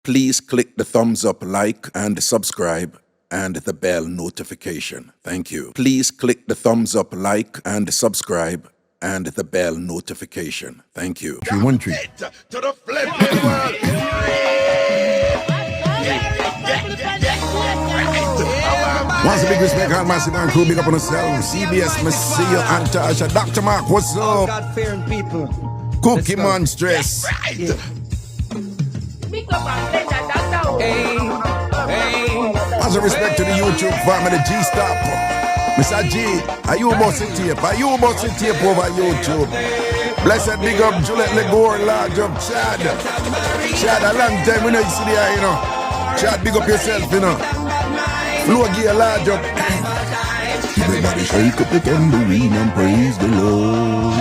Please click the thumbs up, like, and subscribe, and the bell notification. Thank you. Please click the thumbs up, like, and subscribe, and the bell notification. Thank you. 313. To the flipping world. Once a big respect, all massive and crew, big up on yourself. CBS, Messiah, Antasha, Dr. Mark, what's up? God-fearing people. Cookie Monstress. Right. Mixup and Blenda, Doctor. Hey. Once a respect to the YouTube family, G-Stop. Mr. G, are you bossing tape? Are you bossing tape over YouTube? Blessed big up Juliet Legore, large up Chad. Chad, a long time we know you see there, you know. Chad, big up yourself, you know. Flow gear, large up. Everybody shake up the tambourine and praise the Lord.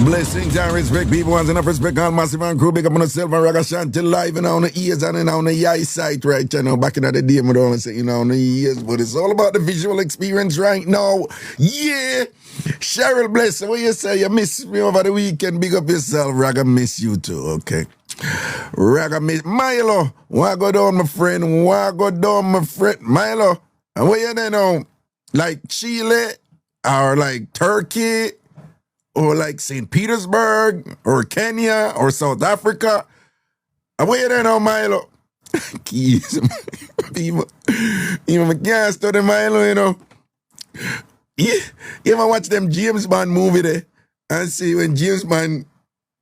Blessings and respect, people. Once enough respect, all massive and crew. Big up on yourself and Ragashanti live and on the ears and on the eye sight right now. Back in the day, we don't say, you know, on the ears, but it's all about the visual experience right now. Yeah. Cheryl Bless, what you say? You miss me over the weekend. Big up yourself. Raga miss you too, okay? Raga miss. Milo, why go down, my friend? Why go down, my friend? Milo, and where you there now? Like Chile or like Turkey? Or like St. Petersburg, or Kenya, or South Africa. And where you there now, Milo? Keys. People, even I can't study Milo, you know. You ever watch them James Bond movie there? And see when James Bond,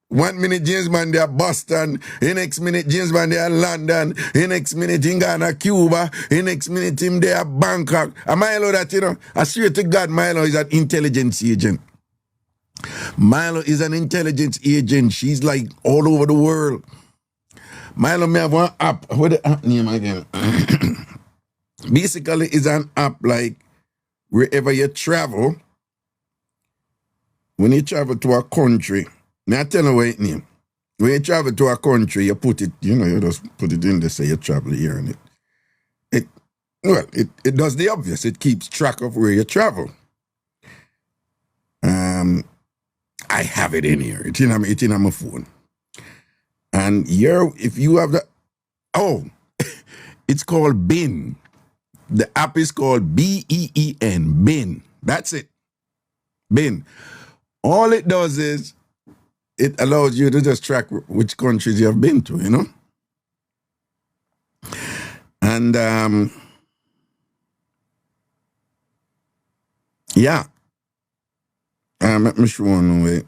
1 minute James Bond there Boston, the next minute James Bond there London, the next minute in Ghana, Cuba, the next minute him there Bangkok. And Milo that, you know, I swear to God, Milo is an intelligence agent. Milo is an intelligence agent. She's like all over the world. Milo may have one app. What the app name again? Basically, it's an app like wherever you travel. When you travel to a country, may I tell you what it name? When you travel to a country, you put it, you know, you just put it in there, say you travel here, and it does the obvious. It keeps track of where you travel. I have it in here. It's in my phone. And here, if you have it's called Bin. The app is called BEEN, Bin. That's it. Bin. All it does is it allows you to just track which countries you have been to, you know? And, yeah. Let me show one way.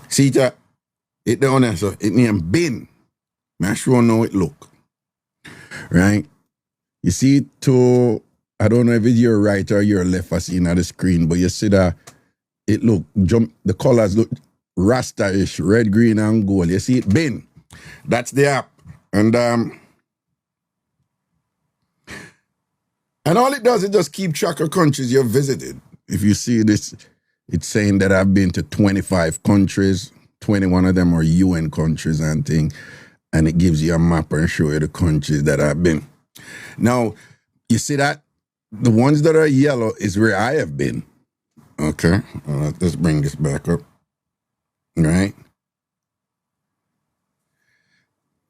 See that? It down there, so it named Bin. I'm sure how it look. Right? You see it to, I don't know if it's your right or your left, I see on the screen, but you see that it look, the colors look Rasta-ish, red, green, and gold. You see it? Bin. That's the app. And all it does is just keep track of countries you've visited. If you see this, it's saying that I've been to 25 countries, 21 of them are UN countries and things, and it gives you a map and show you the countries that I've been. Now, you see that? The ones that are yellow is where I have been. Okay, let's bring this back up. All right?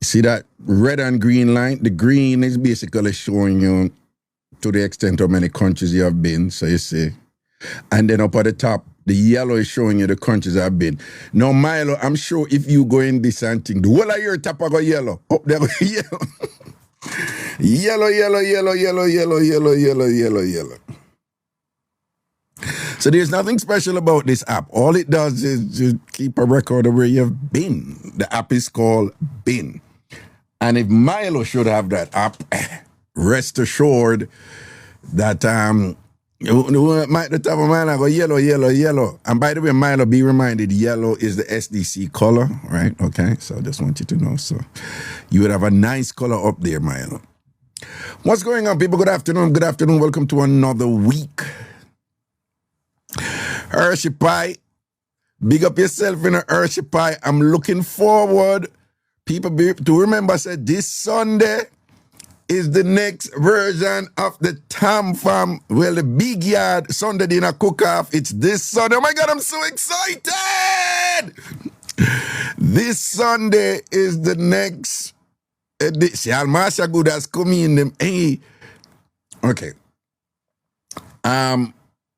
You see that red and green line? The green is basically showing you to the extent of many countries you have been, so you see. And then up at the top, the yellow is showing you the countries I've been. Now, Milo, I'm sure if you go in this and thing, the whole of your top go yellow. Up there go yellow. Yellow, yellow, yellow, yellow, yellow, yellow, yellow, yellow, yellow. So there's nothing special about this app. All it does is just keep a record of where you've been. The app is called Bin. And if Milo should have that app, rest assured that the top of Milo go yellow, yellow, yellow. And by the way, Milo, be reminded, yellow is the SDC color, right? Okay, so I just want you to know. So you would have a nice color up there, Milo. What's going on, people? Good afternoon. Good afternoon. Welcome to another week. Hershey Pie. Big up yourself in a Hershey Pie. I'm looking forward, people, to remember, I said this Sunday is the next version of the TamFam. Well, the big yard Sunday dinner cook-off. It's this Sunday. Oh my God, I'm so excited! This Sunday is the next edition. Almasha Good has come in them. Hey, okay.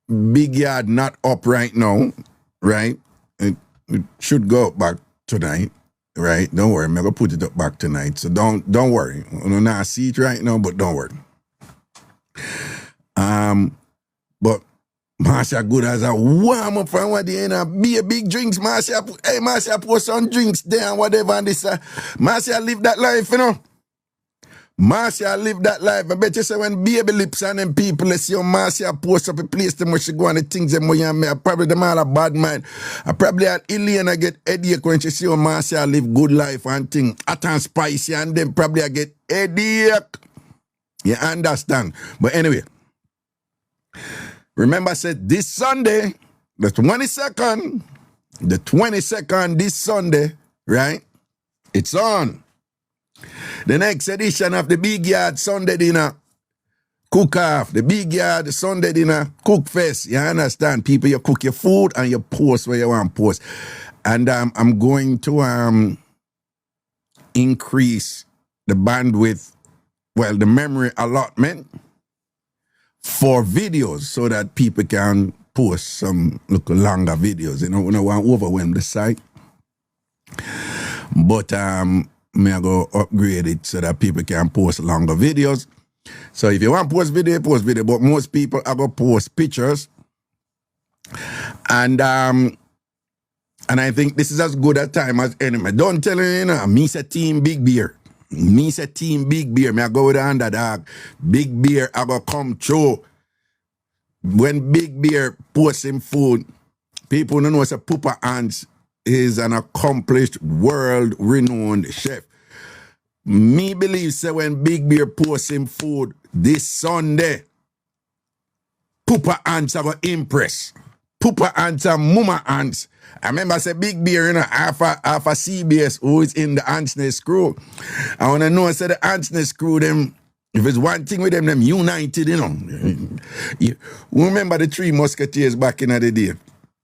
Big Yard not up right now, right? It should go up back tonight, right? Don't worry, I'm gonna put it up back tonight. So don't worry. I'm not see it right now, but don't worry. But Marcia Good has a warm up from what they be a big drinks. Marcia, hey, Marcia, put some drinks there and whatever. And this, Marcia live that life, you know. Marcia live that life. I bet you say when baby lips and them people, let's see how Marcia post up a place them where she go and the things them where you and me. I probably them all a bad mind. I probably had Elena get headache when she see how Marcia live good life and thing. Hot and spicy and then probably I get headache. You understand? But anyway. Remember I said this Sunday, the 22nd, this Sunday, right? It's on. The next edition of the Big Yard Sunday Dinner Cook-Off, the Big Yard Sunday Dinner Cook Fest. You understand? People, you cook your food and you post where you want to post. And I'm going to increase the bandwidth, well, the memory allotment for videos so that people can post some longer videos. You know, we don't want to overwhelm the site. But me I go upgrade it so that people can post longer videos. So if you want to post video, post video. But most people are going to post pictures. And I think this is as good a time as any. Don't tell you know, me say team Big Beer. Me say team Big Beer. Me I go with the underdog. Big Beer I go come through. When Big Beer posts him food, people don't know say Papa Ants is an accomplished, world-renowned chef. Me believe say when Big Beer posts him food this Sunday, Papa Ants are going to impress. Papa Ants and Mama Ants. I remember say Big Beer, you know, half a CBS who is in the Ants Nest crew. I want to know, say the Ants Nest crew, them, if it's one thing with them united, you know. You remember the Three Musketeers back in the day,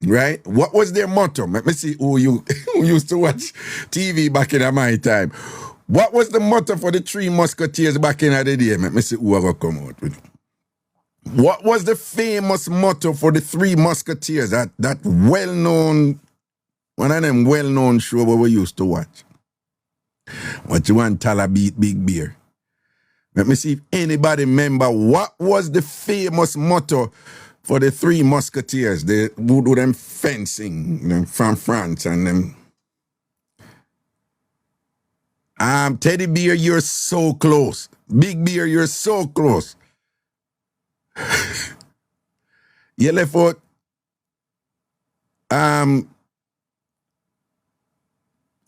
right? What was their motto? Let me see who used to watch TV back in my time. What was the motto for the Three Musketeers back in the day? Let me see who I will come out with. What was the famous motto for the Three Musketeers? That well-known, one of them well-known show where we used to watch. What you want, Tala beat Big Beer? Let me see if anybody remember what was the famous motto for the Three Musketeers. They would do them fencing, you know, from France and them. Teddy Bear, you're so close. Big Bear, you're so close. You left out.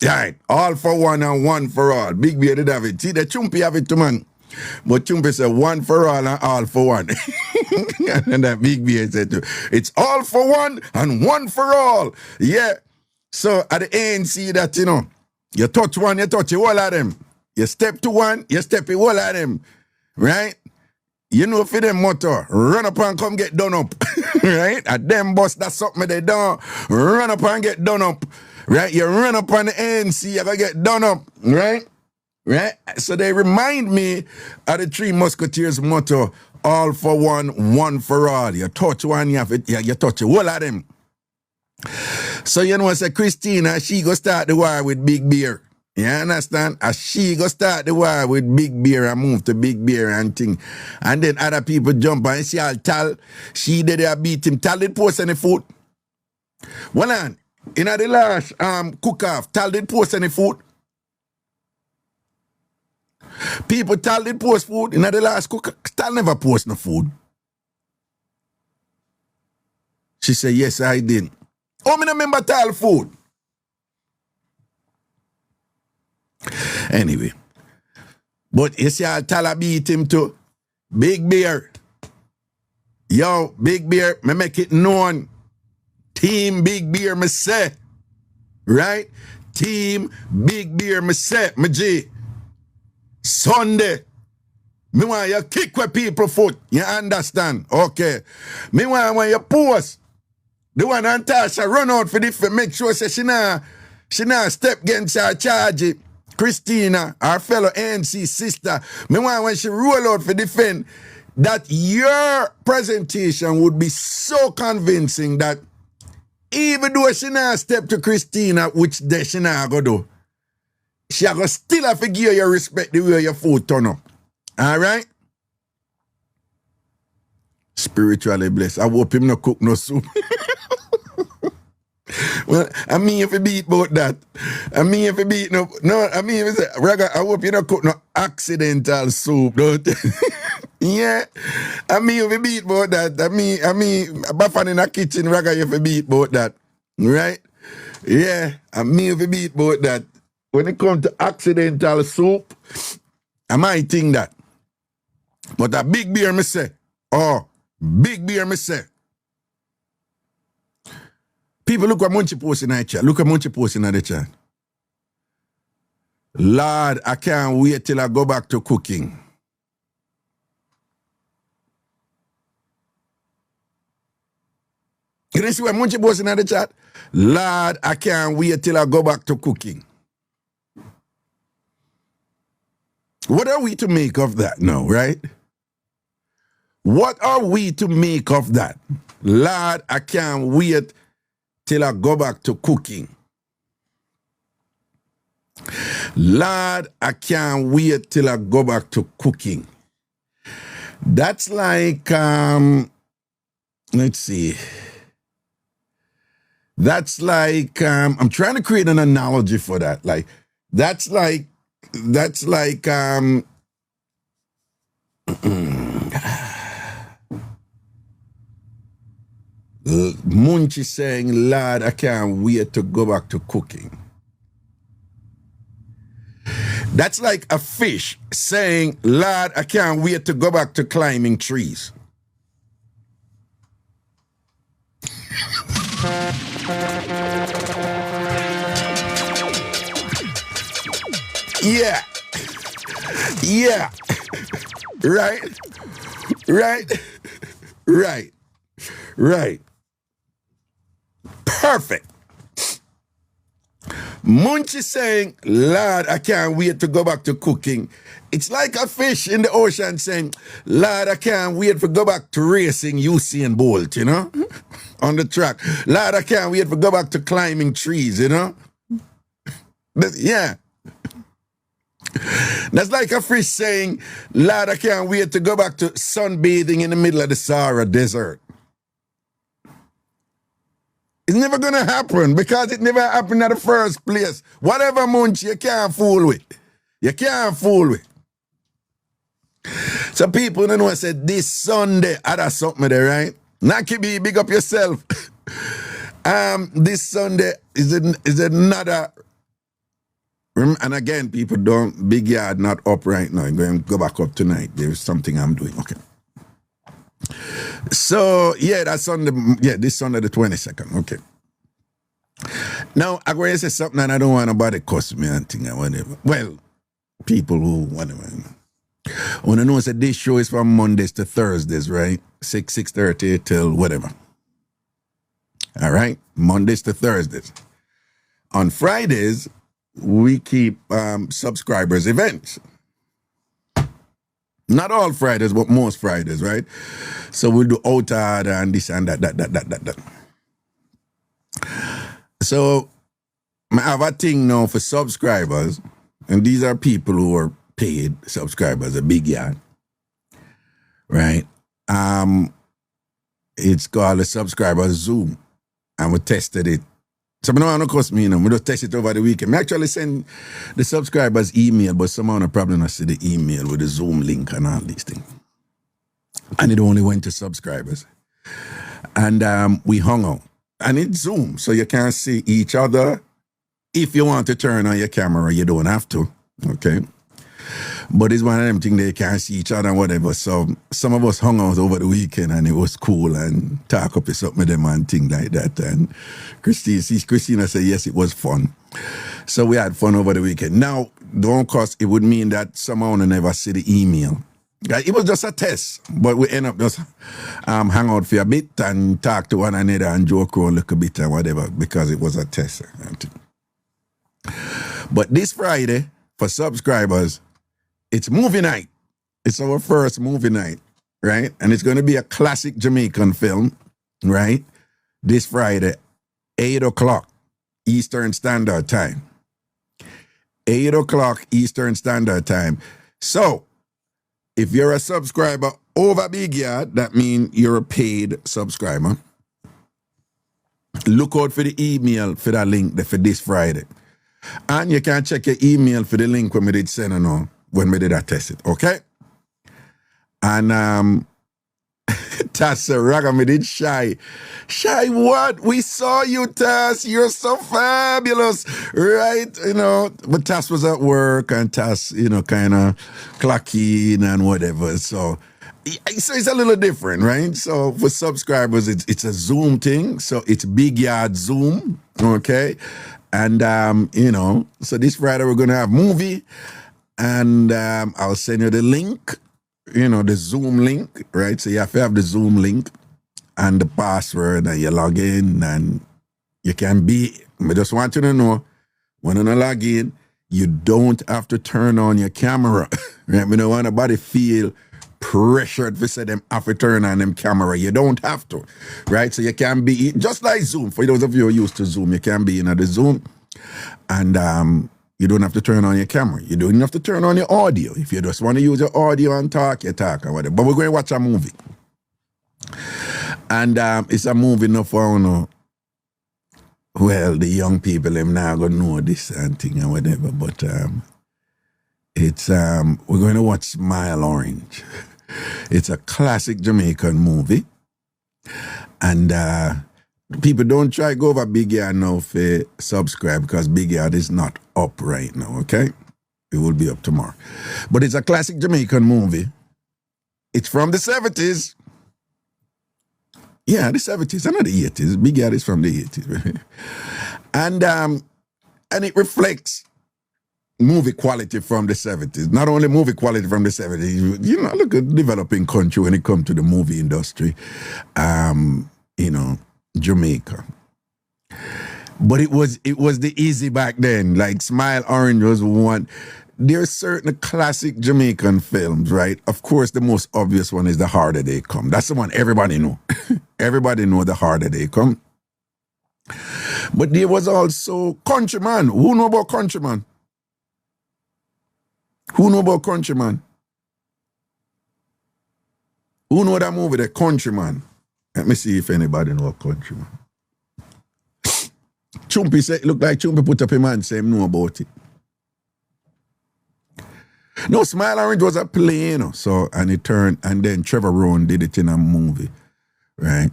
Right. All for one and one for all. Big Bear did have it. See, the Chumpy have it too, man. But Chumpy said one for all and all for one. And that Big Bear said too. It's all for one and one for all. Yeah. So at the end, see that, you know, you touch one, you touch all of them. You step to one, you step to all of them. Right? You know for them motto, run up and come get done up. Right? At them boss, that's something they don't. Run up and get done up. Right? You run up on the ANC, you gotta get done up. Right? Right? So they remind me of the Three Musketeers motto, all for one, one for all. You touch one, you have it, you touch all of them. So you know, say Christina, she go start the war with Big Bear. You understand? As she go start the war with Big Bear and move to Big Bear and thing. And then other people jump and see all Tal, she did they beat him. Tal did post any food. Well on, in the last cook-off, Tal did post any food. People Tal did post food in the last cook. Tal never post no food. She said, yes, I did. Oh, me no remember Tal food. Anyway. But you see how Tal beat him to Big Bear. Yo, Big Bear, me make it known. Team Big Bear, me say. Right? Team Big Bear, me say, me G. Sunday. Me want you kick where people foot. You understand? Okay. Me want when you post. The one Natasha run out for this, make sure say she now step against her charge. Christina, our fellow ANC sister, me want when she roll out for defend that your presentation would be so convincing that even though she now step to Christina, which they she now go do, she go still have to give you respect the way your food turn up. All right? Spiritually blessed. I hope him no cook no soup. Well, I mean if you beat about that. I mean if you beat no, I mean if you say, Raga, I hope you don't cook no accidental soup, don't you? Yeah. I mean if you beat about that. I mean, Baffan in the kitchen, Raga, if you beat about that. Right? Yeah. I mean if you beat about that. When it comes to accidental soup, I might think that. But a big beer, me say. Oh, big beer, me say. People, look what Munchie posting in the chat. Look what Munchie posting in the chat. Lord, I can't wait till I go back to cooking. You see what Munchie posting in the chat? Lord, I can't wait till I go back to cooking. What are we to make of that now, right? What are we to make of that? Lord, I can't wait till I go back to cooking. Lord, I can't wait till I go back to cooking. That's like, let's see. That's like, I'm trying to create an analogy for that. Like, that's like, Munchie saying, Lord, I can't wait to go back to cooking. That's like a fish saying, Lord, I can't wait to go back to climbing trees. Yeah. Yeah. Right. Perfect. Munchie saying, Lord, I can't wait to go back to cooking. It's like a fish in the ocean saying, Lord, I can't wait to go back to racing Usain Bolt, you know, on the track. Lord, I can't wait to go back to climbing trees, you know. Yeah. That's like a fish saying, Lord, I can't wait to go back to sunbathing in the middle of the Sahara Desert. It's never going to happen because it never happened in the first place. Whatever Munch, you can't fool with. You can't fool with. So people don't know I said this Sunday, I got something there, right? Naki B, big up yourself. This Sunday is another. And again, people don't, big yard not up right now. I'm going to go back up tonight. There's something I'm doing. Okay. So, yeah, that's Sunday. Yeah, this Sunday the 22nd. Okay. Now, I'm going to say something and I don't want nobody cuss me and thing or whatever. Well, people who, whatever. I want to know that this show is from Mondays to Thursdays, right? 6:30 till whatever. All right? Mondays to Thursdays. On Fridays, we keep subscribers events. Not all Fridays, but most Fridays, right? So we'll do outside and this and that. So I have a thing now for subscribers, and these are people who are paid subscribers, a big yard, right? It's called a subscriber Zoom, and we tested it. So I don't cost me, we just test it over the weekend. I actually send the subscribers email, but somehow I probably not see the email with the Zoom link and all these things. And it only went to subscribers. And we hung out. And it's Zoom, so you can't see each other. If you want to turn on your camera, you don't have to, okay? But it's one of them things they can't see each other and whatever. So some of us hung out over the weekend and it was cool and talk up with something with them and things like that. And Christina said, yes, it was fun. So we had fun over the weekend. Now, don't cost, it would mean that somehow I never see the email. It was just a test, but we end up just hang out for a bit and talk to one another and joke around a little bit and whatever because it was a test. But this Friday, for subscribers, it's movie night. It's our first movie night, right? And it's going to be a classic Jamaican film, right? This Friday, 8 o'clock Eastern Standard Time. 8 o'clock Eastern Standard Time. So, if you're a subscriber over Big Yard, that means you're a paid subscriber. Look out for the email for that link for this Friday. And you can check your email for the link when we did send it on, when we did that test it, okay? And Tass Raga, me did shy. Shy what? We saw you, Tass. You're so fabulous, right? You know, but Tass was at work and Tass, you know, kind of clocking and whatever. So it's a little different, right? So for subscribers, it's a Zoom thing. So it's Big Yard Zoom, okay? And, you know, so this Friday we're going to have movie. And I'll send you the link. You know, the Zoom link, right? So you have to have the Zoom link and the password, and you log in, and you can be. I just want you to know, when you log in, you don't have to turn on your camera. Right? We don't want nobody feel pressured to say them have to turn on them camera. You don't have to, right? So you can be, just like Zoom. For those of you who are used to Zoom, you can be in the Zoom, and you don't have to turn on your camera. You don't have to turn on your audio. If you just want to use your audio and talk, you talk or whatever. But we're going to watch a movie. And it's a movie not for, you know, well, the young people, them now going to know this and thing and whatever. But it's, we're going to watch Smile Orange. It's a classic Jamaican movie. And people don't try to go over Big Yard now for subscribe, because Big Yard is not up right now, okay? It will be up tomorrow. But it's a classic Jamaican movie. It's from the 70s. Yeah, the 70s, and not the 80s. Big Yard is from the 80s. And it reflects movie quality from the 70s. Not only movie quality from the 70s, you know, look at developing country when it comes to the movie industry. You know, Jamaica. But it was the easy back then. Like Smile Orange was one. There's certain classic Jamaican films, right? Of course, the most obvious one is The Harder They Come. That's the one everybody know. Everybody know The Harder They Come. But there was also Countryman. Who know about Countryman? Who know about Countryman? Who know that movie, The Countryman? Let me see if anybody know Countryman. Chumpy said, look like Chumpy put up a man, say him know about it. No, Smile Orange was a play, you know, so, and it turned, and then Trevor Rowan did it in a movie, right?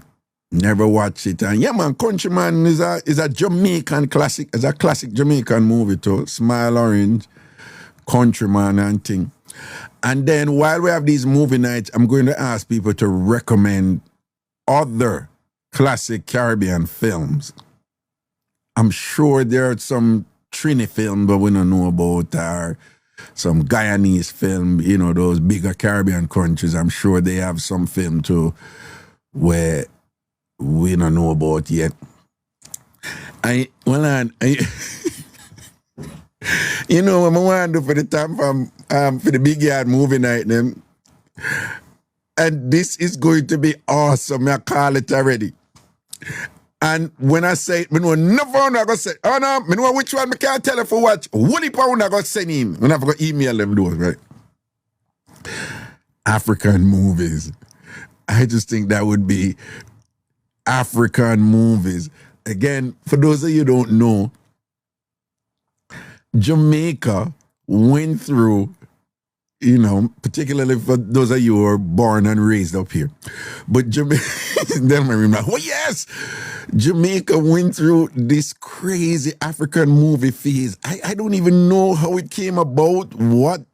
Never watched it. And yeah, man, Countryman is a Jamaican classic, it's a classic Jamaican movie too. Smile Orange, Countryman and thing. And then while we have these movie nights, I'm going to ask people to recommend other classic Caribbean films. I'm sure there are some Trini films but we don't know about, or some Guyanese film, you know, those bigger Caribbean countries. I'm sure they have some film too where we don't know about yet. You know what I want to do for the TamFam, for the Big Yard movie night, them. And this is going to be awesome. I call it already. And when I say it, I know never I'm going to say, oh no, I know which one I can't tell you for watch. What if I'm going to send him? When I'm going to email them those, right? African movies. I just think that would be African movies. Again, for those of you who don't know, Jamaica went through, you know, particularly for those of you who are born and raised up here. But Jamaica, then I remember, oh yes, Jamaica went through this crazy African movie phase. I don't even know how it came about, what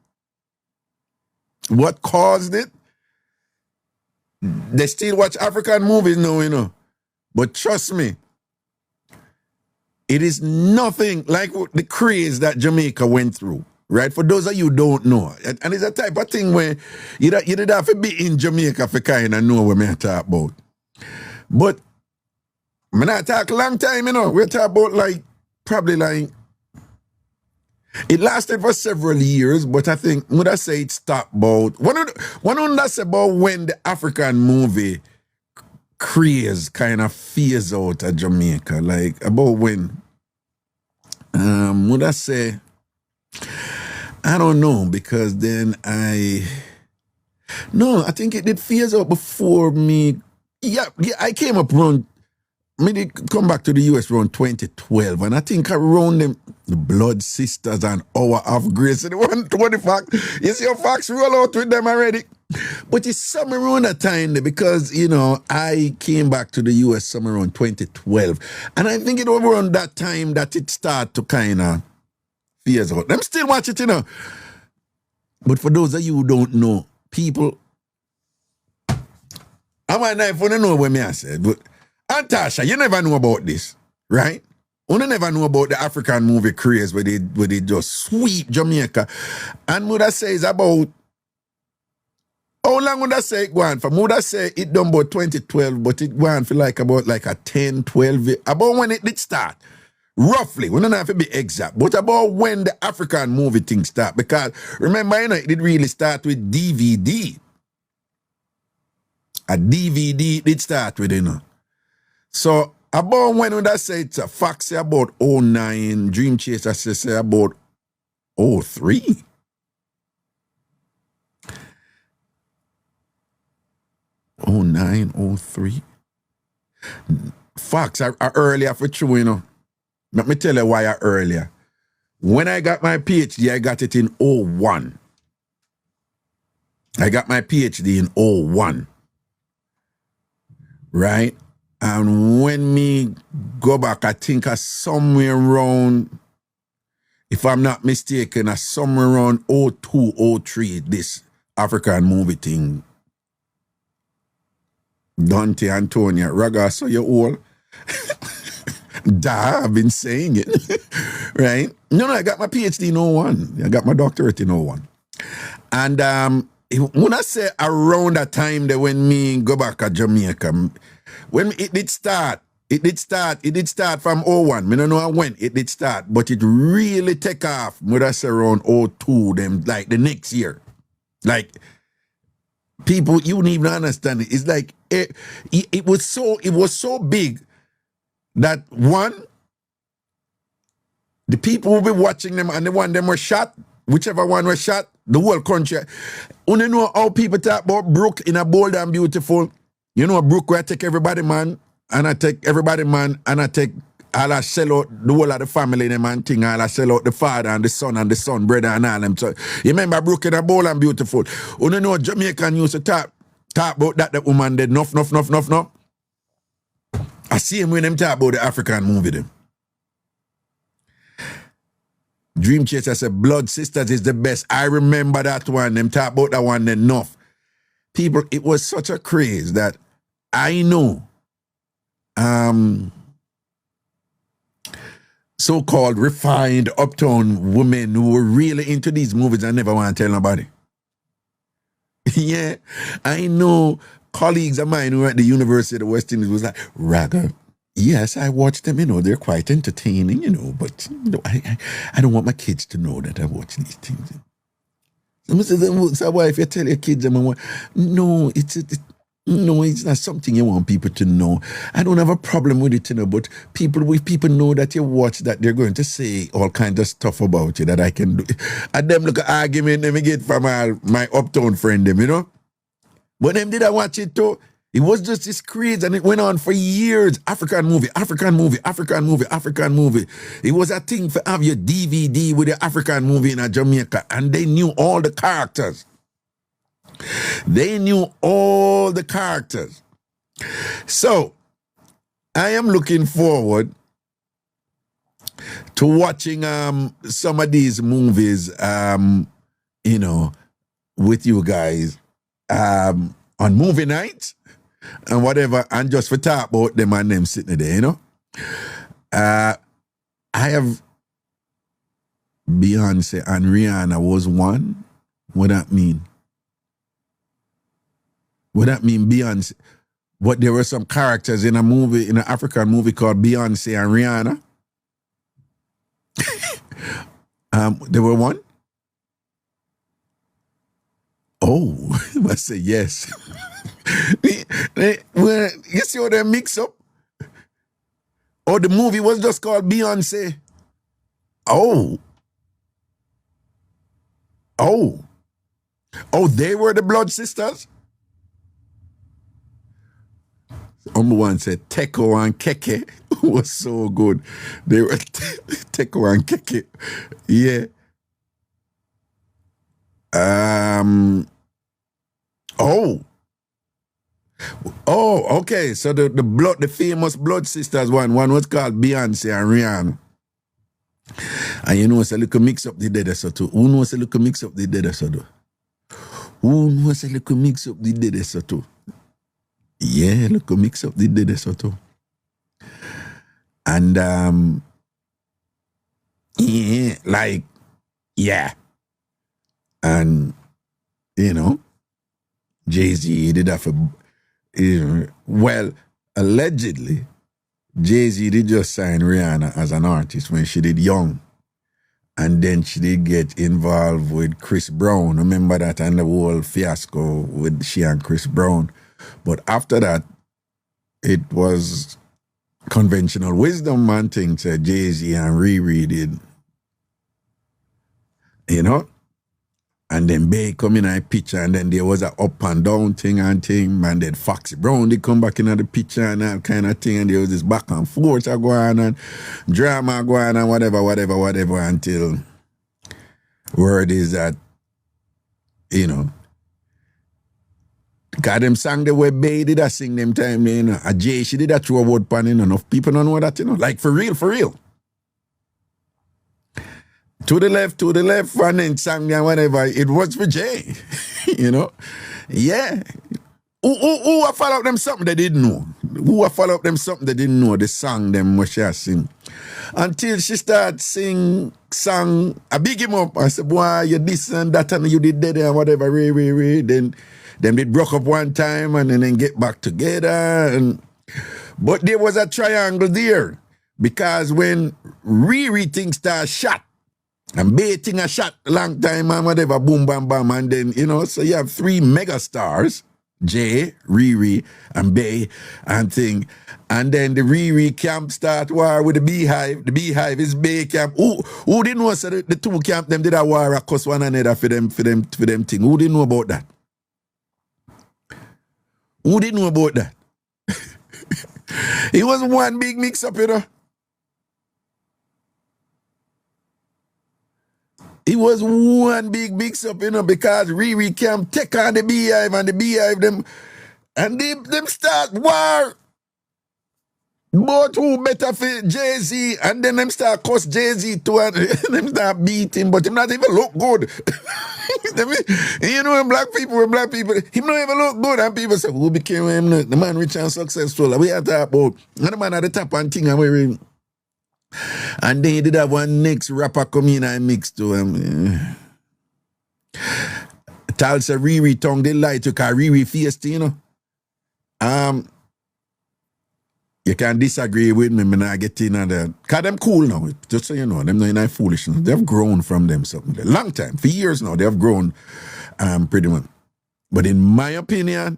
caused it. They still watch African movies now, you know. But trust me, it is nothing like the craze that Jamaica went through, right? For those of you who don't know. And it's a type of thing where you did have to be in Jamaica for kind of know what I'm talking about. But I'm not talk long time, you know. We're talking about like, probably like It lasted for several years, but I think would I say it stopped about one that's about when the African movie craze kind of phase out of Jamaica. Like about when would I say I don't know, because then I think it did phase out before me. Yeah, I came up around. Me did come back to the US around 2012, and I think around them, the Blood Sisters and Hour of Grace, and the 120 Fox. You see how Fox roll out with them already? But it's somewhere around that time because, you know, I came back to the US somewhere around 2012, and I think it was around that time that it started to kind of phase out. Them still watch it, you know. But for those of you who don't know, people, I might not want to know what I said, but and Tasha, you never know about this, right? You never know about the African movie craze where they just sweep Jamaica. And would I say it's about, how long would I say it go on for? Would I say it done about 2012, but it go on for like about like a 10, 12, about when it did start. Roughly, we don't have to be exact, but about when the African movie thing start. Because remember, you know, it did really start with DVD. A DVD did start with, you know. So, about when would I say it's a Fox say about 09, Dream Chaser say about 03. Oh 09, 03. Fox are earlier for true, you know. Let me tell you why I earlier. When I got my PhD, I got it in 01. I got my PhD in 01. Right? And when me go back, I think I somewhere around, if I'm not mistaken, I somewhere around 02, 03, this African movie thing. Dante Antonia, Raga, so you're old. I've been saying it. Right? No, I got my PhD in 01. I got my doctorate in 01. And when I say around that time that when me go back to Jamaica, when it did start from 01. I don't know when it did start, but it really take off when I say around 02, them like the next year. Like people, you don't even understand it. It's like it was so big that one, the people will be watching them and the one them were shot, whichever one was shot, the whole country. You know how people talk about Brooke in a Bold and Beautiful. You know, Brooke where I take everybody man, and I take everybody man, and I take all I sell out the whole of the family them and thing, all I sell out the father and the son brother and all them. So you remember Brooke in a Bold and Beautiful. You know Jamaican used to talk about that woman did enough. I see him when them talk about the African movie them. Dream Chaser said Blood Sisters is the best. I remember that one. Them talk about that one enough. People, it was such a craze that I know so-called refined uptown women who were really into these movies and never want to tell nobody. Yeah, I know colleagues of mine who were at the University of the West Indies was like, Raga, yes, I watch them, you know, they're quite entertaining, you know, but you know, I don't want my kids to know that I watch these things. So why if you tell your kids, no, it's not something you want people to know. I don't have a problem with it, you know, but if people know that you watch that, they're going to say all kinds of stuff about you that I can do. And them look at argument them get from my uptown friend them, you know. But them did I watch it too. It was just this craze and it went on for years. African movie. It was a thing for have your DVD with the African movie in Jamaica, and they knew all the characters. So, I am looking forward to watching some of these movies, you know, with you guys on movie night and whatever, and just for talk about them and them sitting there, you know. I have Beyonce and Rihanna was one. What that mean? What that mean, Beyonce? But there were some characters in a movie, in an African movie called Beyonce and Rihanna. There were one? Oh, I must say yes. Well, you see how they mix up? Or the movie was just called Beyonce. Oh. Oh. Oh, they were the blood sisters? One said Teko and Keke was so good. They were Teko and Keke. Yeah. Oh. Oh, okay. So the famous blood sisters one was called Beyonce and Rihanna. And you know, it's a little mix up the dead so too. Who knows a little mix up the dead so too? Who knows a little mix up the dead so too? Yeah, look, mix up the dead so too. And yeah, like, yeah. And you know, Jay-Z did that for well, allegedly, Jay-Z did just sign Rihanna as an artist when she did Young. And then she did get involved with Chris Brown. Remember that and the whole fiasco with she and Chris Brown. But after that, it was conventional wisdom, man, thing said Jay-Z and Riri did. You know? And then Bay come in a picture, and then there was a up and down thing, and then Foxy Brown they come back in the picture and that kind of thing, and there was this back and forth going and drama going and whatever until word is that, you know, because them sang the way Bay did I sing them time, you know, a Jay she did that through a word pan, you know, enough people don't know that, you know, like for real. To the left, and then sang and whatever. It was for Jay, you know. Yeah. Who follow up them something they didn't know? Who follow up them something they didn't know? The song them what she sing. Until she started sing, I big him up. I said, boy, you this and that and you did that and whatever. Then them did broke up one time and then get back together. But there was a triangle there. Because when Riri thing started shot, and baiting a shot a long time and whatever, boom, bam, bam, and then, you know, so you have three mega stars, Jay, Riri, and Bay, and thing. And then the Riri camp start war with the Beehive. The Beehive is Bay camp. Who didn't know so the two camp them did a war across one another for them thing? Who didn't know about that? Who didn't know about that? It was one big mix up, you know. It was one big mix-up, you know, because Riri can take on the Beehive and the Beehive them start war. But who better for Jay-Z and then them start cuss Jay-Z too and them start beat him, but him not even look good. You know, when black people, him not even look good and people say, who became him? The man rich and successful. We are talking about, and the man at the top and thing and we. And then he did have one next rapper come in and mix to him. Talsa Riri tongue they lie to cause Riri Ph.D, you know. You can disagree with me, but I get in there. Cause them cool now. Just so you know, them not in foolishness. They've grown from them something. Long time, for years now, they've grown pretty much. But in my opinion,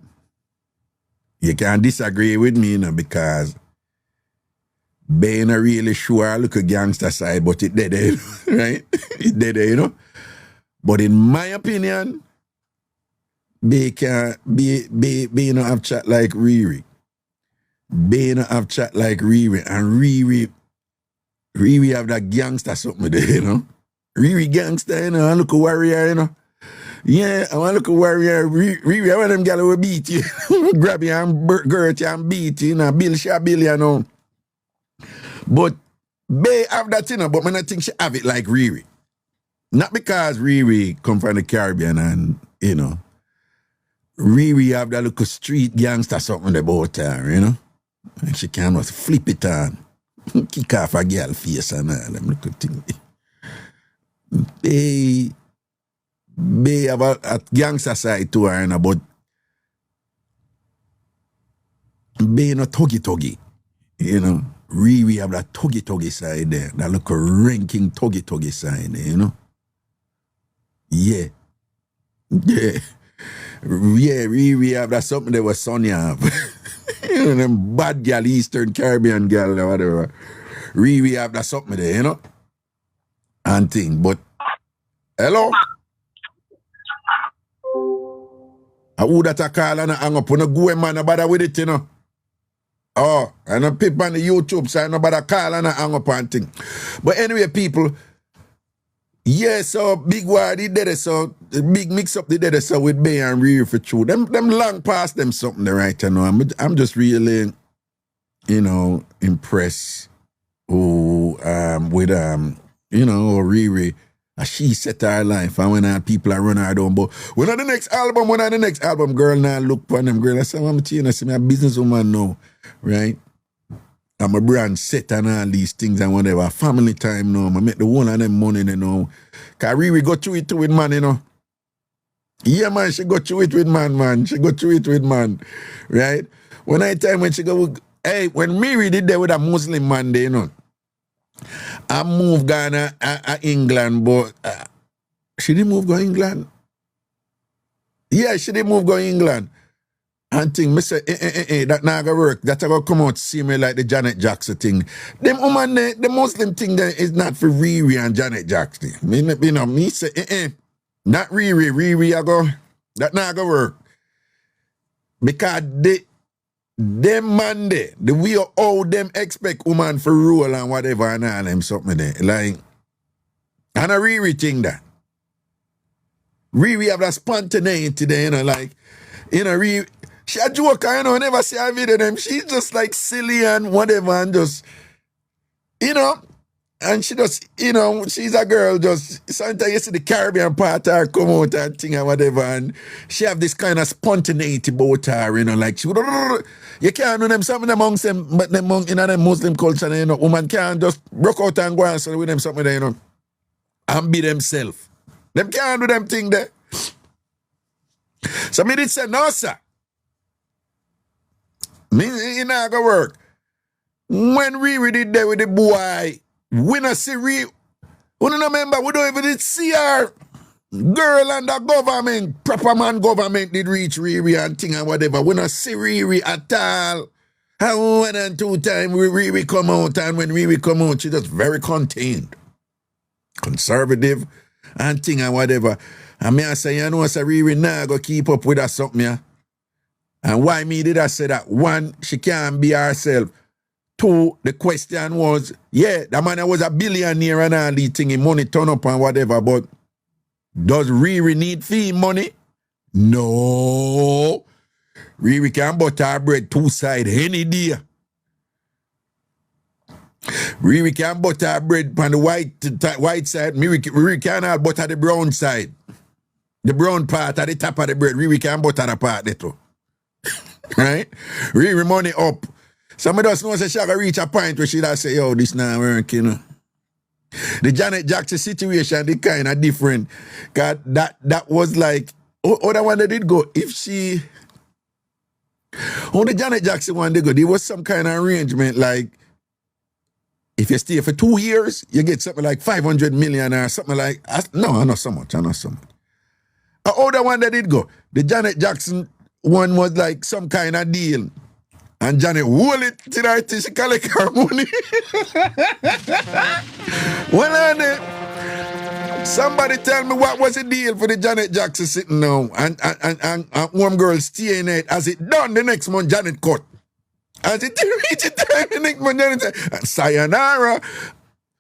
you can disagree with me, you know, because Bay not really sure look a gangster side, but it dead there, right? It dead there, you know. But in my opinion, Bay can Bay not have chat like Riri. Bay not have chat like Riri, and Riri have that gangster something there, you know. Riri gangster, you know, and look a warrior, you know. Yeah, I want to look a warrior. Riri, I want them gal will beat you, grab you and girt you and beat you, you know. Bill, you know. But Bay have that, you know, but I don't think she have it like Riri. Not because Riri come from the Caribbean and, you know, Riri have that little street gangster something about her, you know. And she can just flip it on, kick off a girl face and all them little thing. Bay have a gangster side to her, you know, but Bay not tuggy, you know. Riri have that tuggy side there. That look a ranking tuggy side there, you know? Yeah. Yeah. Yeah, Riri have that something that was Sonia have. You know, them bad gal, Eastern Caribbean gal or whatever. Riri have that something there, you know? And thing. But hello? I would that a call and I hang up on a go man about with it, you know. Oh, and I peep on the YouTube side about a call and I hang up on thing. But anyway, people, yeah, so big war did that, so the big mix up did that, so with Bay and Riri for true. Them long past them something there, right, you know. I'm just really, you know, impressed with you know, Riri. She set her life, and when her people are run her down. But when on the next album, girl, now look for them, girl. I say, I'm a see me a businesswoman now, right? I'm a brand set and all these things and whatever. Family time now. I make the whole of them money, you know. Because Riri go through it with man, you know. Yeah, man, she go through it with man. She go through it with man, right? When she go, hey, when Riri did that with a Muslim man, you know. I moved Ghana England, but she didn't move go England. Yeah, she didn't move go England. And thing, me say, that not gonna work. That gonna come out to see me like the Janet Jackson thing. Them woman, the Muslim thing there is not for Riri and Janet Jackson. Me say, not Riri, I go, that not gonna work. Because them man there, the way how them expect woman for rule and whatever and all them something there. Like, and a Riri thing that. Riri have that spontaneity there, you know, like, you know, Riri, she a joker, you know, never see a video of them. She's just like silly and whatever and just, you know, and she just, you know, she's a girl just, sometimes you see the Caribbean part her come out and thing and whatever, and she have this kind of spontaneity about her, you know, like she would, you can't do them, something amongst them, but them in them Muslim culture, you know, woman can't just broke out and go and say with them something there, you know, and be themselves. Them can't do them thing there. So me did say, no, sir. Me, it not gonna work. When Riri did that with the boy, we not see Riri. We don't remember, we don't even see her. Girl and the government, proper man government did reach Riri and thing and whatever. We not see Riri at all. And 1 and 2 times Riri come out, and when Riri come out, she just very contained. Conservative and thing and whatever. And me I say, you know, say Riri now go keep up with her something, yeah? And why me did I say that? 1, she can't be herself. 2, the question was, yeah, the man was a billionaire and all these things, money turn up and whatever, but does Riri need fee money? No. Riri can butter her bread 2 sides any day. Riri can butter her bread on the white side. Riri can butter the brown side. The brown part at the top of the bread. Riri can butter the part there too. Right? Riri money up. Somebody else knows that she can reach a point where she say, yo, this not working. You know? The Janet Jackson situation, the kind of different. Cause that was like, other one that did go, if she, on the Janet Jackson one they go, there was some kind of arrangement like, if you stay for 2 years, you get something like 500 million or something like, no, not so much. The other one that did go, the Janet Jackson one was like some kind of deal. And Janet hold it till her till she collect her money. Well, somebody tell me what was the deal for the Janet Jackson sitting now and one girl staying it. As it done the next month, Janet cut. As it reach the time the next month, Janet said, sayonara.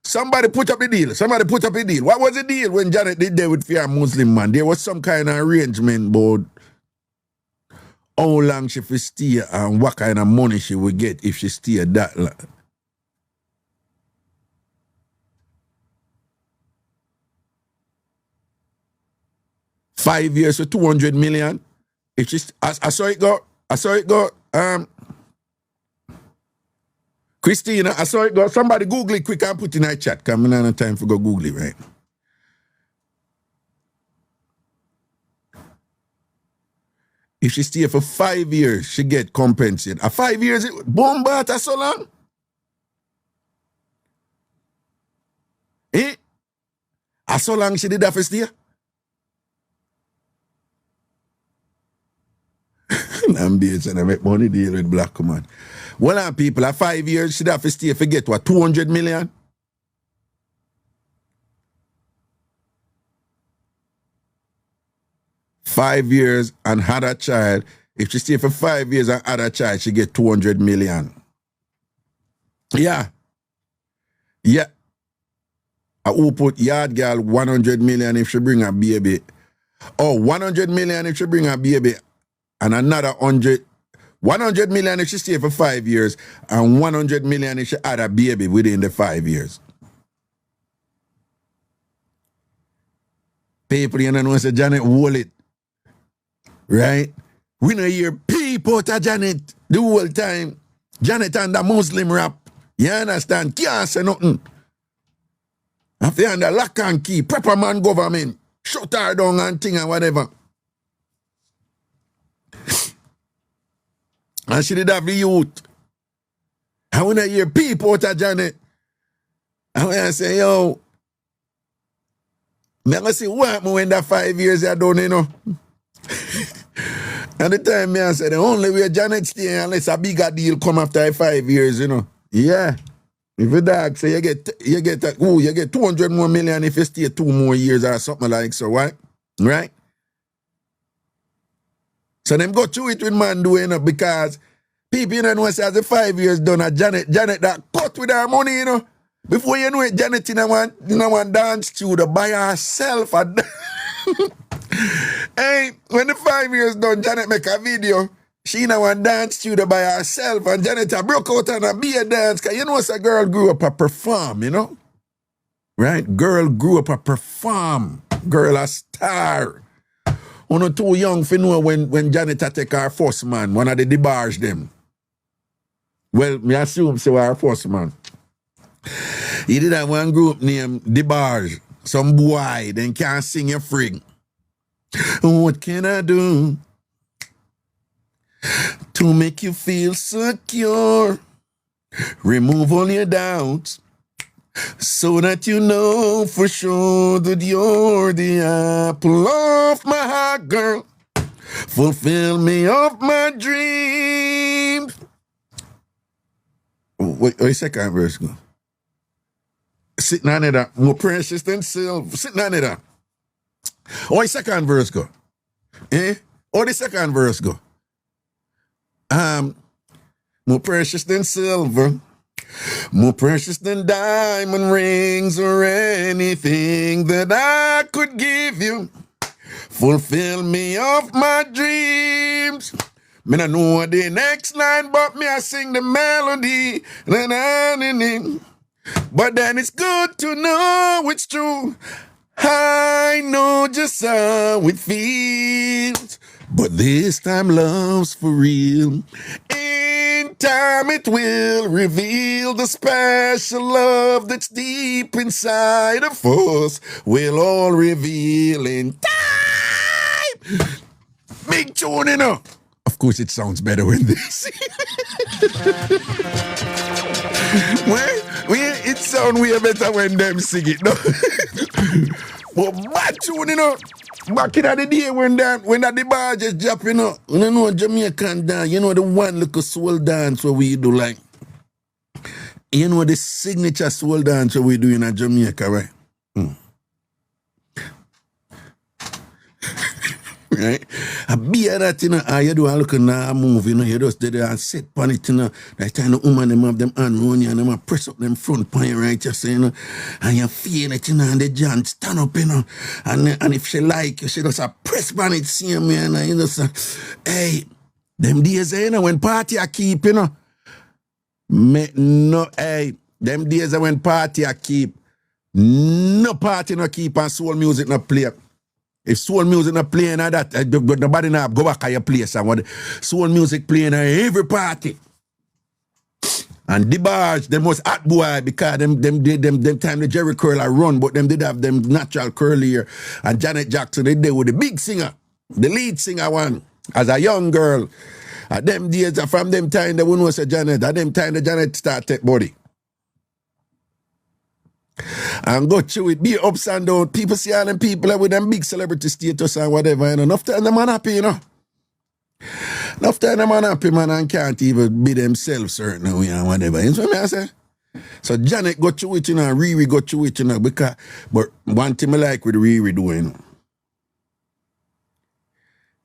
Somebody put up the deal. What was the deal when Janet did that with fear Muslim man? There was some kind of arrangement, but how long she will stay and what kind of money she will get if she stay that long. $5 years for 200 million. If she, I saw it go. Christina, I saw it go. Somebody Google it quick and put in a chat. Because I don't have time for go Google it, right? If she stay for 5 years, she get compensated. 5 years, boom, but so long. so long she did that for stay? I'm based and I make money deal with black woman. Well, people, at 5 years, she have to stay forget what, 200 million? $5 years and had a child. If she stay for 5 years and had a child, she get 200 million. Yeah. Yeah. Who put yard girl 100 million if she bring a baby? Oh, 100 million if she bring a baby. And another 100 million if she stay for 5 years, and 100 million if she had a baby within the 5 years. People, you know, say Janet hold it. Right? We don't hear people out of Janet the whole time. Janet and the Muslim rap. You understand? Can't say nothing. After under lock and key, proper man government, shut her down and thing and whatever. And she did have the youth. And when I hear people out of Janet, and when I say, yo, I'm going to see what happened when that 5 years are done, you know. And the time I said, the only way Janet stay unless a bigger deal come after 5 years, you know. Yeah. If a dog say you get 200 more million if you stay 2 more years or something like so, right? Right? So them go through it with man doing it because people, you know, say as the 5 years done at Janet that cut with her money, you know. Before you know it, Janet in a one dance studio by herself. Hey, when the 5 years done, Janet make a video. She in a one dance studio by herself, and Janet broke out and a be a dance. Cause you know, a girl grew up a perform, you know? Right? Girl grew up a perform. Girl a star. One too young for know when Janet take her first man, one of the debarge them. Well, me assume say her first man. He did have one group named Debarge. Some boy, then can't sing a frig. What can I do to make you feel secure? Remove all your doubts so that you know for sure that you're the apple of my heart, girl. Fulfill me of my dreams. Wait, second verse go. Sitting on it, more precious than silver. Sitting on it. Oh, the second verse go. Oh, the second verse go. More precious than silver, more precious than diamond rings or anything that I could give you. Fulfill me of my dreams. Me not know the next line, but me I sing the melody. But then it's good to know it's true. I know just how it feels. But this time love's for real. In time it will reveal the special love that's deep inside of us. We'll all reveal in time. Big tune, you know. Of course it sounds better when they sing. Well, it sounds way better when them sing it, no? But bad tune, you know. Back in the day when the bar just drop, you know Jamaican dance, you know the one little soul dance what we do like. You know the signature soul dance what we do in Jamaica, right? Right? I be at that, you know, you do a look at a movie, you know, you just did it and sit on it, you know. That time the woman, them have them hand round you and them press up them front pan you, right, you say, you know, and you feel it, you know, and the giant stand up, you know, and if she like you, she just press on it, same way, you know, you just, hey, them days, you know, when party I keep, you know, them days when party I keep, no party no keep and soul music no play. If soul music not playing at that, nobody not go back at your place and what soul music playing at every party. And the bars, them was hot boy because them time the Jerry curl are run, but them did have them natural curl here. And Janet Jackson, they did with the big singer, the lead singer one, as a young girl. At them days, from them time, they wouldn't say Janet. At them time, the Janet start take body. And go through it, be ups and downs. People see all them people with them big celebrity status and whatever, you know. Enough time the man happy, you know. Enough time the man happy, man, and can't even be themselves certain way and whatever. You know what I say? So Janet go through it, you know, and Riri go through it, you know, because, but one thing I like with Riri doing, you know,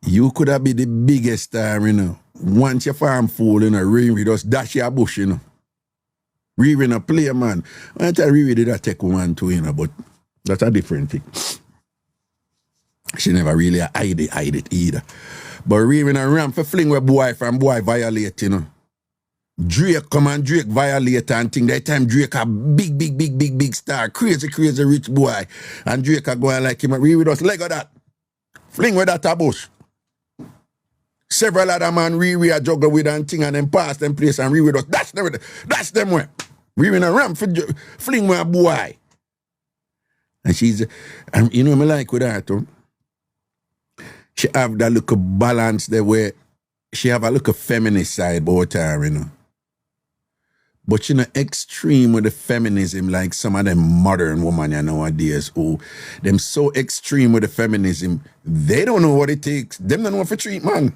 you could have been the biggest star, you know. Once your farm full, you know, Riri just dash your bush, you know. Riri no play, man. I tell Riri did that take woman too, you know, but that's a different thing. She never really hide it either. But Riri no ram for fling with boy from boy violate, you know. Drake come and Drake violate and thing. That time Drake a big star. Crazy rich boy. And Drake a going like him. Riri just leg of that. Fling with that a bush. Several other man Riri a juggle with and thing and then pass them place and Riri just dash them way. Riri no ram for fling with a boy. And she's, and you know me like with her too. She have that look of balance there where she have a look of feminist side about her, you know. But she not extreme with the feminism like some of them modern women nowadays who them so extreme with the feminism, they don't know what it takes. Them don't know what to treat, man.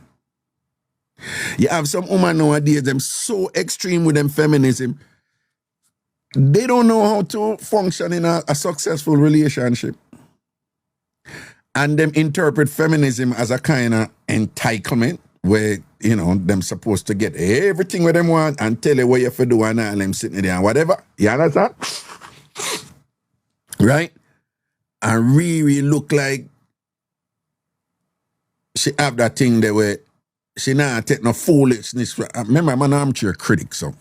You have some women nowadays, them so extreme with them feminism, they don't know how to function in a successful relationship. And them interpret feminism as a kind of entitlement where, you know, them supposed to get everything what them want and tell you what you have to do and all them sitting there and whatever. You understand? Right? And really look like she have that thing there where she not take no foolishness. Remember, I'm an armchair critic, so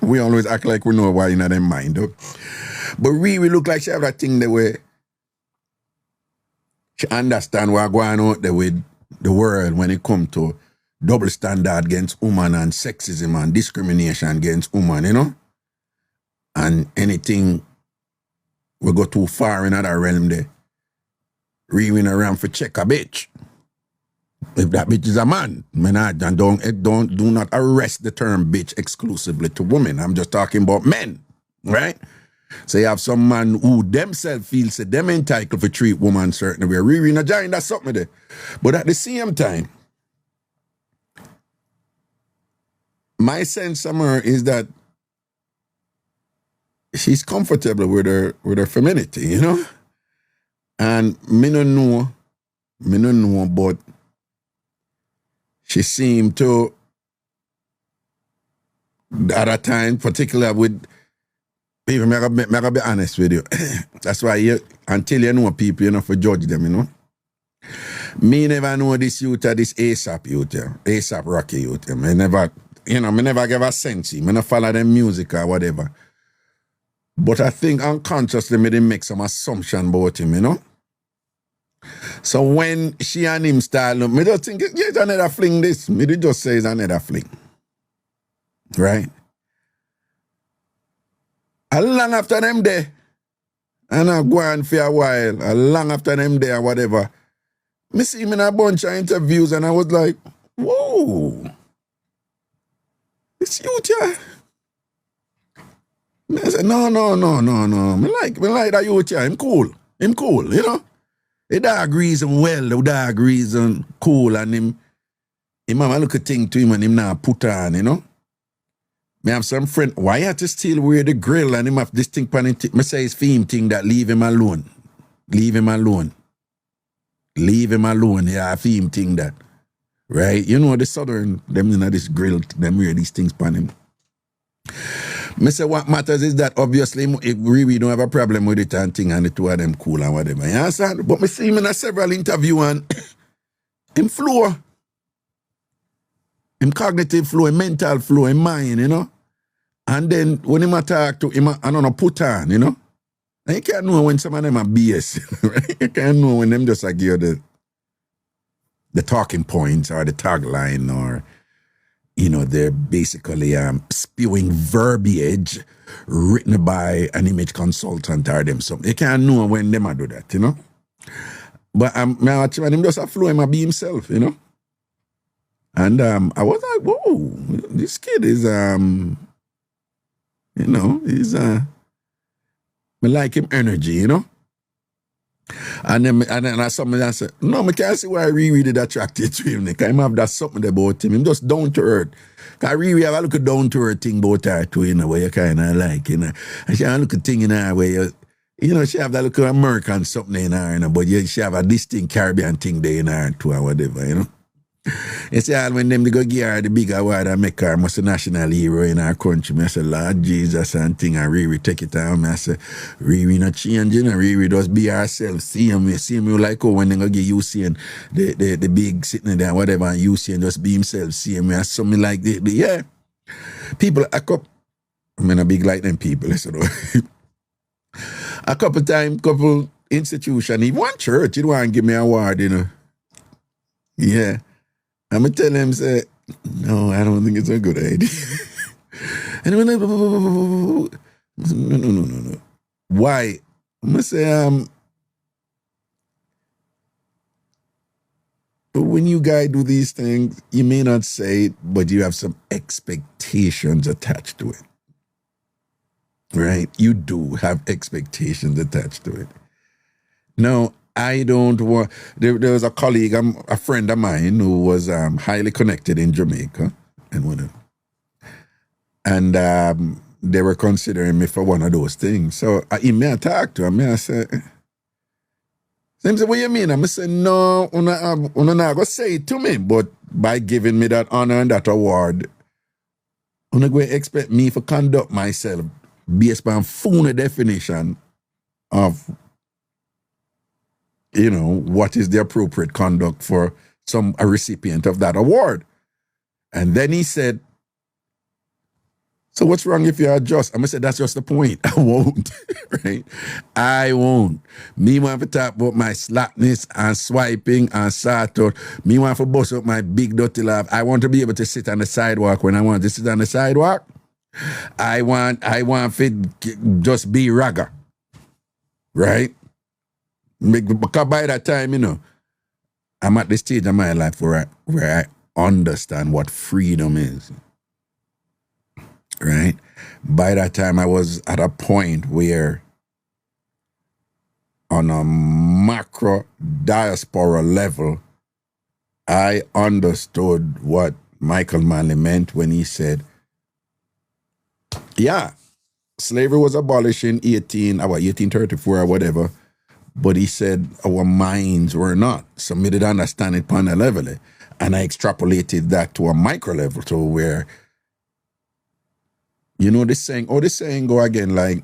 we always act like we know why in them mind, though. But really look like she have that thing there where she understand what's going on there with the world when it comes to double standard against women and sexism and discrimination against women, you know? And anything we go too far in that realm there, rearing around for check a bitch. If that bitch is a man, do not arrest the term bitch exclusively to women. I'm just talking about men, right? So you have some man who themselves feel say them entitled to treat woman certain way. Really not giant, that's something there. But at the same time, my sense of her is that she's comfortable with her femininity, you know? And me no know, but she seemed to, at a time, particularly with people, I gotta be honest with you. That's why until you know people, you know, for judge them, you know. Me never know this youth or this ASAP youth, yeah. ASAP Rocky youth. Yeah. Me never give a sense. Me never follow them music or whatever. But I think unconsciously me didn't make some assumption about him, you know. So when she and him start, me just think, yeah, it's another fling this. Me just say it's another fling. Right? A long after them there, and I go on for a while, a long after them there, whatever, me see him in a bunch of interviews and I was like, whoa, it's you, yeah. I said, no. Me like that youth, yeah. Him cool, you know. The dog reason well, the dog reason cool, and him have a look at thing to him and him now put on, you know. Me have some friend, why you have to still wear the grill and him have this thing pan it? Me say it's for him thing that leave him alone. Yeah, for him thing that. Right? You know the southern, them you know this grill, them wear these things pan him. Me say what matters is that obviously if we don't have a problem with it and thing and the two of them cool and whatever. You understand? But me see him in a several interview and him flow. Him cognitive flow, him mental flow, him mind, you know. And then when him talk to him, I don't know, put on, you know. And you can't know when some of them are BS, right? You can't know when them just like give you the talking points or the tagline or, you know, they're basically spewing verbiage written by an image consultant or them something. You can't know when them do that, you know. But when him just a flow, him a be himself, you know. And I was like, whoa, this kid is, you know, I like him energy, you know? And then I something I said, no, I can't see why Riri did attracted to him. Because him have that something about him. Him just down to earth. Because Riri have a look at down to earth thing about her too, you know, where you kind of like, you know. And she have a look at thing in her where you know, she have that look at American something in her, you know, but she have a distinct Caribbean thing there in her too or whatever, you know. You see, all when them they go give her the big award and make her most a national hero in our country, I say, Lord Jesus and thing, and Riri take it down. I say, Riri not change, you know, Riri just be herself. See him like when they go give Usain the big sitting there, whatever, and Usain just be himself. See him as something like that. Yeah. People, I'm a big like them people, listen. A couple institution, even one church, you don't want to give me an award, you know. Yeah. I'm going to tell him, say, no, I don't think it's a good idea. And when no. Why? I'm going to say, when you guys do these things, you may not say it, but you have some expectations attached to it. Right? You do have expectations attached to it. Now, I don't want... There was a colleague, a friend of mine who was highly connected in Jamaica and whatever. And they were considering me for one of those things. So I talked to him. I said, he said, what you mean? I said, no, I'm not going to say it to me, but by giving me that honor and that award, I'm not going to expect me to conduct myself based on full definition of, you know, what is the appropriate conduct for a recipient of that award. And then he said, so what's wrong if you adjust? I'm going to say, that's just the point. I won't, right? I won't. Me want to talk about my slackness and swiping and sort out. Me want to bust up my big dirty laugh. I want to be able to sit on the sidewalk when I want to sit on the sidewalk. I want to just be ragga, right? Because by that time, you know, I'm at the stage of my life where I understand what freedom is. Right? By that time, I was at a point where on a macro diaspora level, I understood what Michael Manley meant when he said, yeah, slavery was abolished in 1834 or whatever, but he said our minds were not. So me did understand it on a level. And I extrapolated that to a micro level to where, you know, this saying go again, like,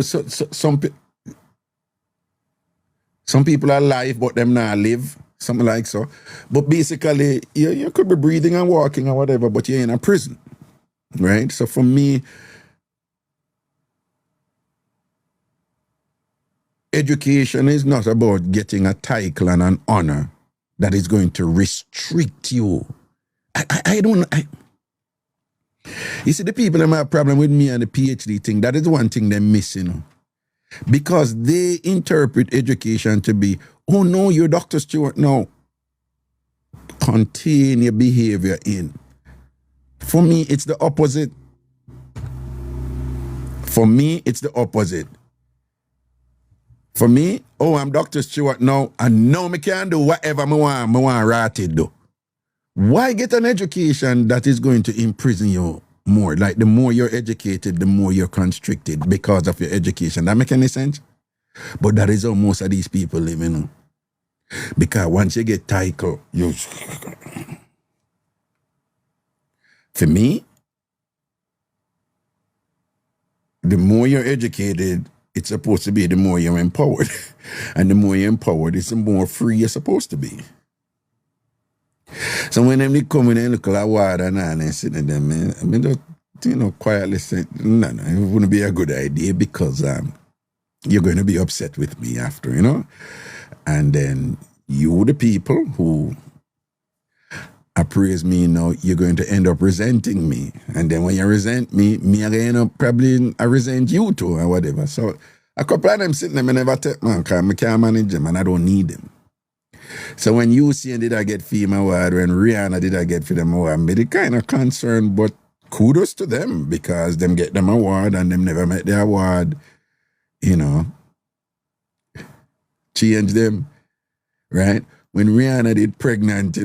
so some people are alive, but them not live, something like so. But basically, you could be breathing and walking or whatever, but you're in a prison, right? So for me, education is not about getting a title and an honor that is going to restrict you. You see, the people that have a problem with me and the Ph.D. thing, that is one thing they're missing. Because they interpret education to be, oh no, you're Dr. Stewart. No. Contain your behavior in. For me, it's the opposite. For me, oh, I'm Dr. Stewart now, and now I can do whatever I want write it do. Why get an education that is going to imprison you more? Like, the more you're educated, the more you're constricted because of your education. That make any sense? But that is how most of these people live, you know. Because once you get title, for me, the more you're educated, it's supposed to be the more you're empowered. And the more you're empowered, it's the more free you're supposed to be. So when they come in and look at water and sitting there, man, I mean, just, you know, quietly say, no, it wouldn't be a good idea because you're going to be upset with me after, you know? And then you, the people who appraise me, you know, you're going to end up resenting me. And then when you resent me, I'm going to end up probably resent you too or whatever. So a couple of them sitting there, I never take, man, because I can't manage them and I don't need them. So when you see did I get FEMA award, when Rihanna did I get for them award, I'm really kind of concerned, but kudos to them because them get them award and them never met the award, change them, right? When Rihanna did pregnant,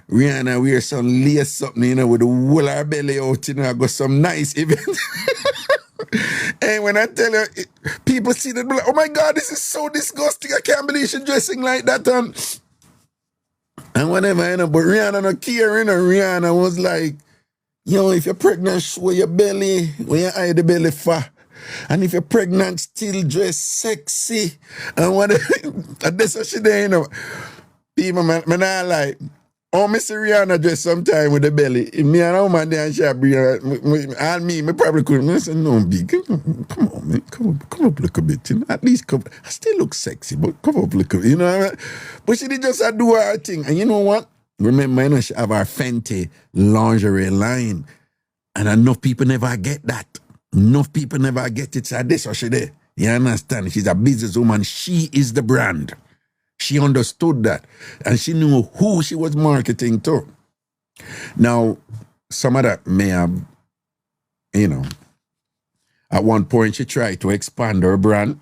Rihanna wear some lace something, with the whole her belly out, I got some nice event. And when I tell you, people see that, like, oh my God, this is so disgusting. I can't believe she's dressing like that. And whatever, but Rihanna no care, Rihanna was like, if you're pregnant, show your belly, when you hide the belly fat. And if you're pregnant, still dress sexy. And whatever, and that's what she did, People, man, I like, Miss Rihanna dress sometime with the belly. If me and a woman there and she bring and me probably couldn't. I said, no, big. Come on, man. Come up a little bit. At least come. I still look sexy, but come up a little bit. What I mean? But she did just do her thing. And you know what? Remember, she have our Fenty lingerie line. And enough people never get that. Enough people never get it. So this what she did. You understand? She's a businesswoman. She is the brand. She understood that. And she knew who she was marketing to. Now, some of that may have, at one point she tried to expand her brand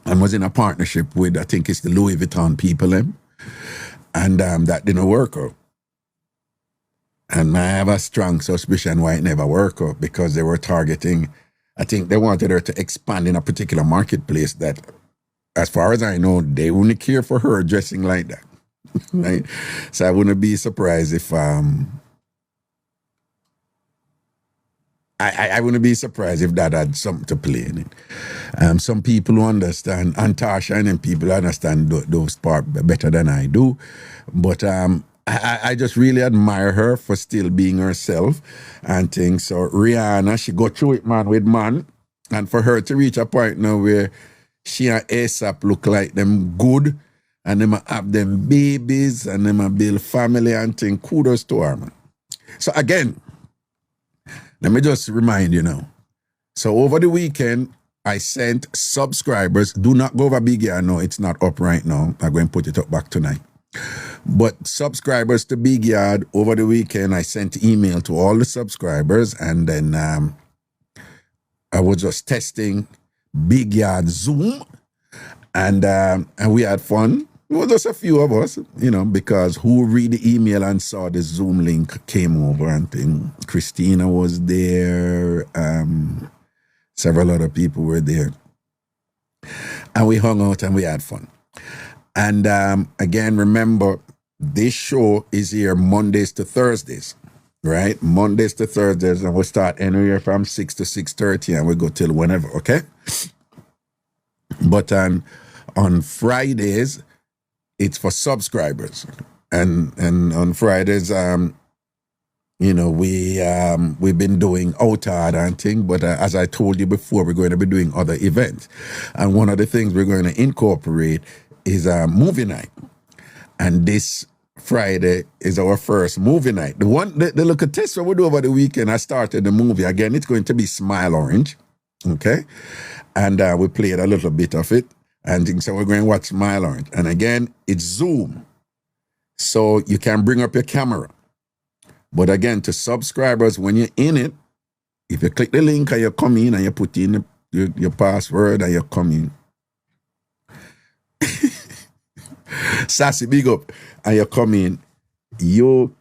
and was in a partnership with, I think it's the Louis Vuitton people. And that didn't work out. And I have a strong suspicion why it never worked out, because they were targeting, I think they wanted her to expand in a particular marketplace that, as far as I know, they wouldn't care for her dressing like that. Right? So I wouldn't be surprised if I wouldn't be surprised if that had something to play in it. Some people who understand, and Tasha and them people understand those parts better than I do. But I just really admire her for still being herself and things. So Rihanna, she go through it man with man. And for her to reach a point now where she and ASAP look like them good, and them have them babies, and them build family and thing. Kudos to her, man. So again, let me just remind you now. So over the weekend, I sent subscribers. Do not go over Big Yard. No, it's not up right now. I'm going to put it up back tonight. But subscribers to Big Yard, over the weekend, I sent email to all the subscribers, and then I was just testing Big Yard Zoom, and we had fun. It was just a few of us, because who read the email and saw the Zoom link came over and thing. Christina was there, several other people were there, and we hung out and we had fun. And again, remember, this show is here Mondays to Thursdays. Right? Mondays to Thursdays, and we'll start anywhere from 6 to 6:30, and we'll go till whenever, okay? But on Fridays, it's for subscribers. And on Fridays, we've been doing Outard and thing, but as I told you before, we're going to be doing other events. And one of the things we're going to incorporate is a movie night. And this Friday is our first movie night. The little test we do over the weekend, I started the movie. Again, it's going to be Smile Orange, okay? And we played a little bit of it. And so we're going to watch Smile Orange. And again, it's Zoom. So you can bring up your camera. But again, to subscribers, when you're in it, if you click the link and you come in and you put in your password and you come in, Sassy, big up, and you come in, you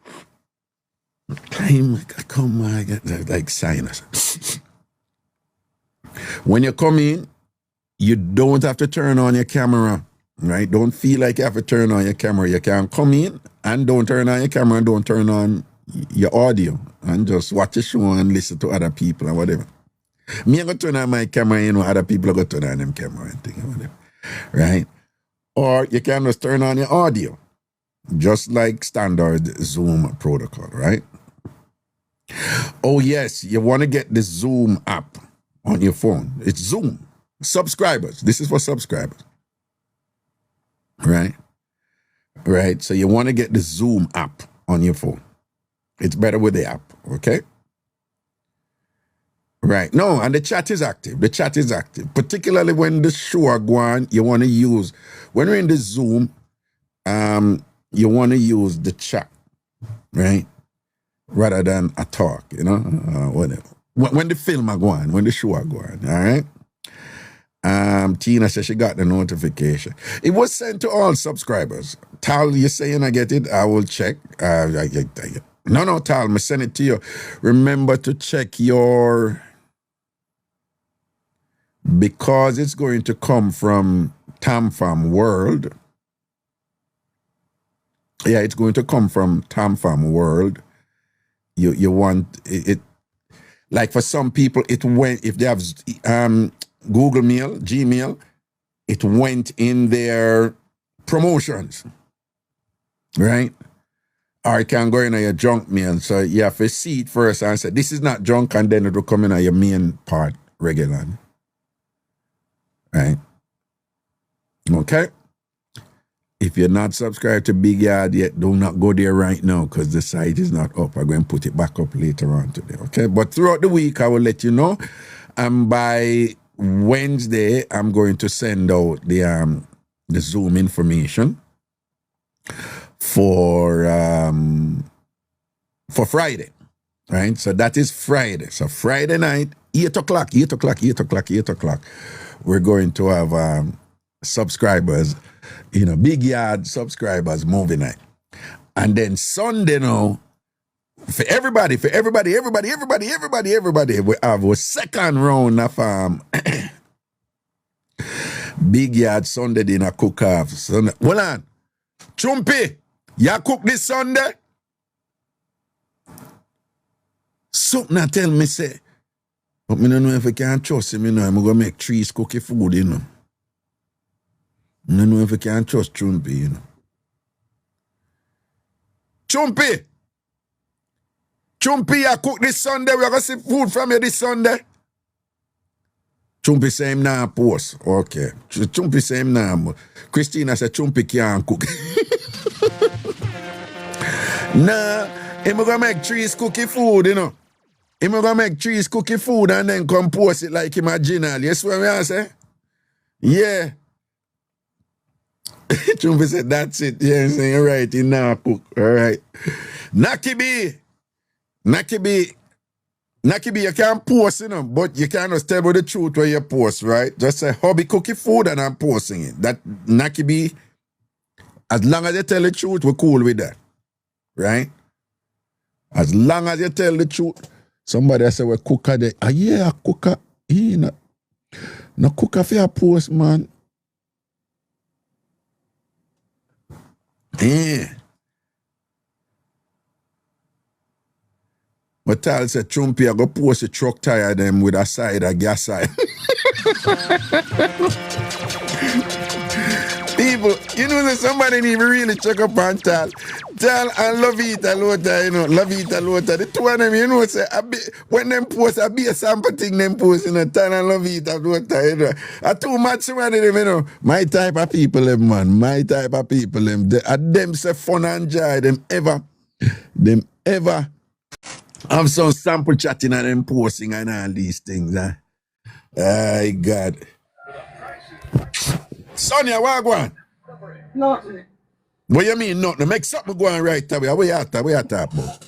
come on, like sinus. When you come in, you don't have to turn on your camera, right? Don't feel like you have to turn on your camera. You can come in and don't turn on your camera and don't turn on your audio and just watch the show and listen to other people and whatever. Me, I go turn on my camera, other people are going to turn on them camera and thing or whatever, right? Or you can just turn on your audio, just like standard Zoom protocol, right? Oh, yes, you want to get the Zoom app on your phone. It's Zoom. Subscribers. This is for subscribers. Right? Right. So you want to get the Zoom app on your phone. It's better with the app, okay? Right. No, and the chat is active. The chat is active. Particularly when the show are going, you want to use, when we're in the Zoom, you want to use the chat, right? Rather than a talk, you know? Whatever. When the film are going, when the show are going, all right? Tina said she got the notification. It was sent to all subscribers. Tal, you saying I get it? I will check. No, Tal, I send it to you. Remember to check your... Because it's going to come from TamFam World. Yeah, it's going to come from TamFam World. You want it... Like for some people, it went... If they have... Google Mail, Gmail, it went in their promotions, right? Or it can go in your junk mail. So you have to see it first and say, this is not junk, and then it will come in your main part regularly. Right? Okay? If you're not subscribed to Big Yard yet, do not go there right now because the site is not up. I'm going to put it back up later on today, okay? But throughout the week, I will let you know. And by Wednesday, I'm going to send out the Zoom information for Friday, right? So that is Friday. So Friday night, 8 o'clock, we're going to have subscribers, Big Yard subscribers movie night. And then Sunday now, for everybody, we have a second round of Big Yard Sunday dinner cook-off. Hold on. Chumpy, you cook this Sunday? Something I tell me say, but me don't know if I can trust him, I'm going to make trees cookie food, I don't know if I can trust Chumpy, Chumpy, you cook this Sunday. We're going to see food from you this Sunday. Chumpy say him nah post. Okay. Chumpy say him nah. Christina said Chumpy can't cook. Nah, him going to make trees cookie food, Him going to make trees cookie food and then come post it like him a general. You see what I say? Yeah. Chumpy said that's it. Yeah, I'm saying right. He nah cook. All right. Nakibi, you can't post, but you can't just tell me the truth where you post, right? Just say, hobby cookie food and I'm posting it. That, Nakibi, as long as you tell the truth, we're cool with that, right? As long as you tell the truth. Somebody say, well, cooker there. Yeah, cooker. No cooker for your post, man. Yeah. But Tal said, Chumpy, I go post a truck tire them with a side, a gas side. People, somebody need to really check up on Tal. Tal and Lovita Lota, Lovita Lota. The two of them, say, when them post, I be a sample thing them post, Tal and Lovita Lota, I too much one of them, My type of people, them, man. My type of people, them. Them say fun and joy, them ever have some sample chatting and them posting and all these things. My God. Sonia, what go on? Nothing. What you mean nothing? Make something go on right away. Where you talk about?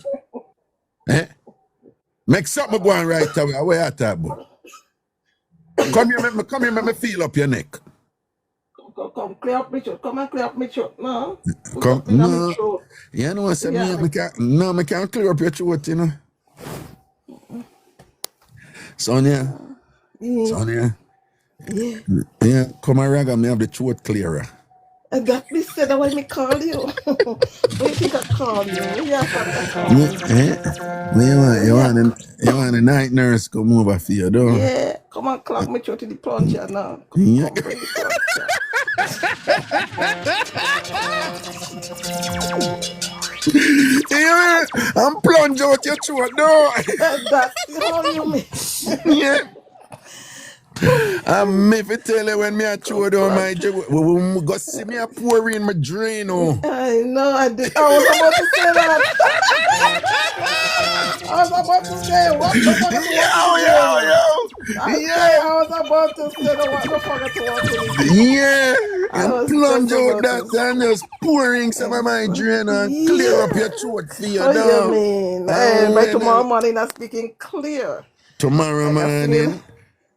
Make something go on right away. Where you talk about? Come here, make me feel up your neck. Come clear up my throat. Come and clear up my throat. No. Come, no. You know what I said? I can't clear up your throat, Sonia. Sonia. Yeah, come and rag me have the throat clearer. I got this said when me call you. When you think I call you? Yeah, you want a night nurse come over for you, though? Yeah, come and clock me throat to the plunger now. Yeah. I'm plunge out your throat, no. That's all you mean. Yeah. I'm if I tell you when me a throw down my we go see me a pour in my drain. Oh. I know I did. I was about to say that. I was about to say what the fuck to walk in the drain. I was about to say what the fuck to walk in the drain. Yeah, I and was plunge just out about that to. and just pouring some of my drain and clear up your throat for you What do you now. mean? Hey, by tomorrow morning, I'm speaking clear. Tomorrow Like I morning? feel.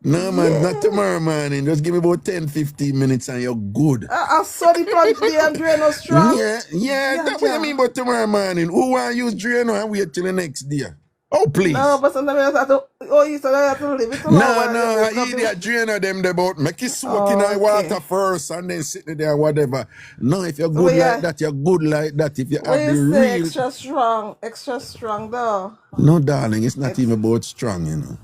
No, man, not tomorrow morning. Just give me about 10-15 minutes and you're good. I saw the plunge there and drain was strong. Yeah, that's what I mean about tomorrow morning. Who want to use Drano and wait till the next day? Oh, please. No, but sometimes I have to. Oh, you said I have to leave it tomorrow. No, I eat that Drano them about. Make it soak in the water first and then sit there, whatever. No, if you're good like that, you're good like that. If you have the real. Extra strong though. No, darling, it's not even about strong, you know.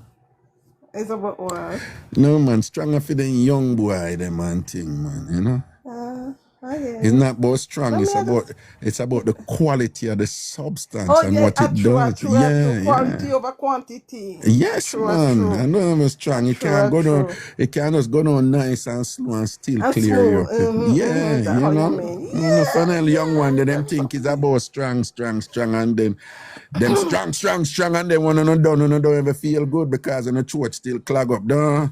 It's about what? No, man, stronger for the young boy, them man thing, man, you know. It's not about strong, it's about the quality of the substance and what it does. Quality over quantity. Yes, man. I know I'm strong. It can't go down. It can just go down nice and slow and still clear you up. You know, funnel young one, them think it's about strong, and then them strong, and then one and don't ever feel good because the throat still clog up, though.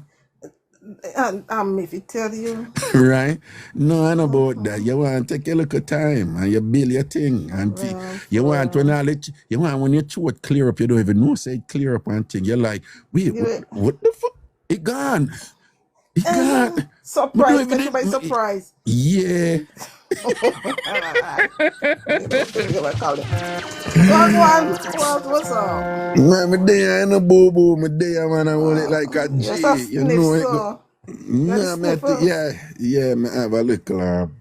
And if it tell you. Right? No, I know about that. You want to take a little time and you build your thing. And you want when your throat clear up, you don't even know, say clear up and thing. You're like, wait, what the fuck? It gone. It gone. Surprise, catch you by surprise. Yeah. What's up? Man, my day ain't no boo-boo. My day, man, I hold it like a G. You know it. No, yeah, I have a little,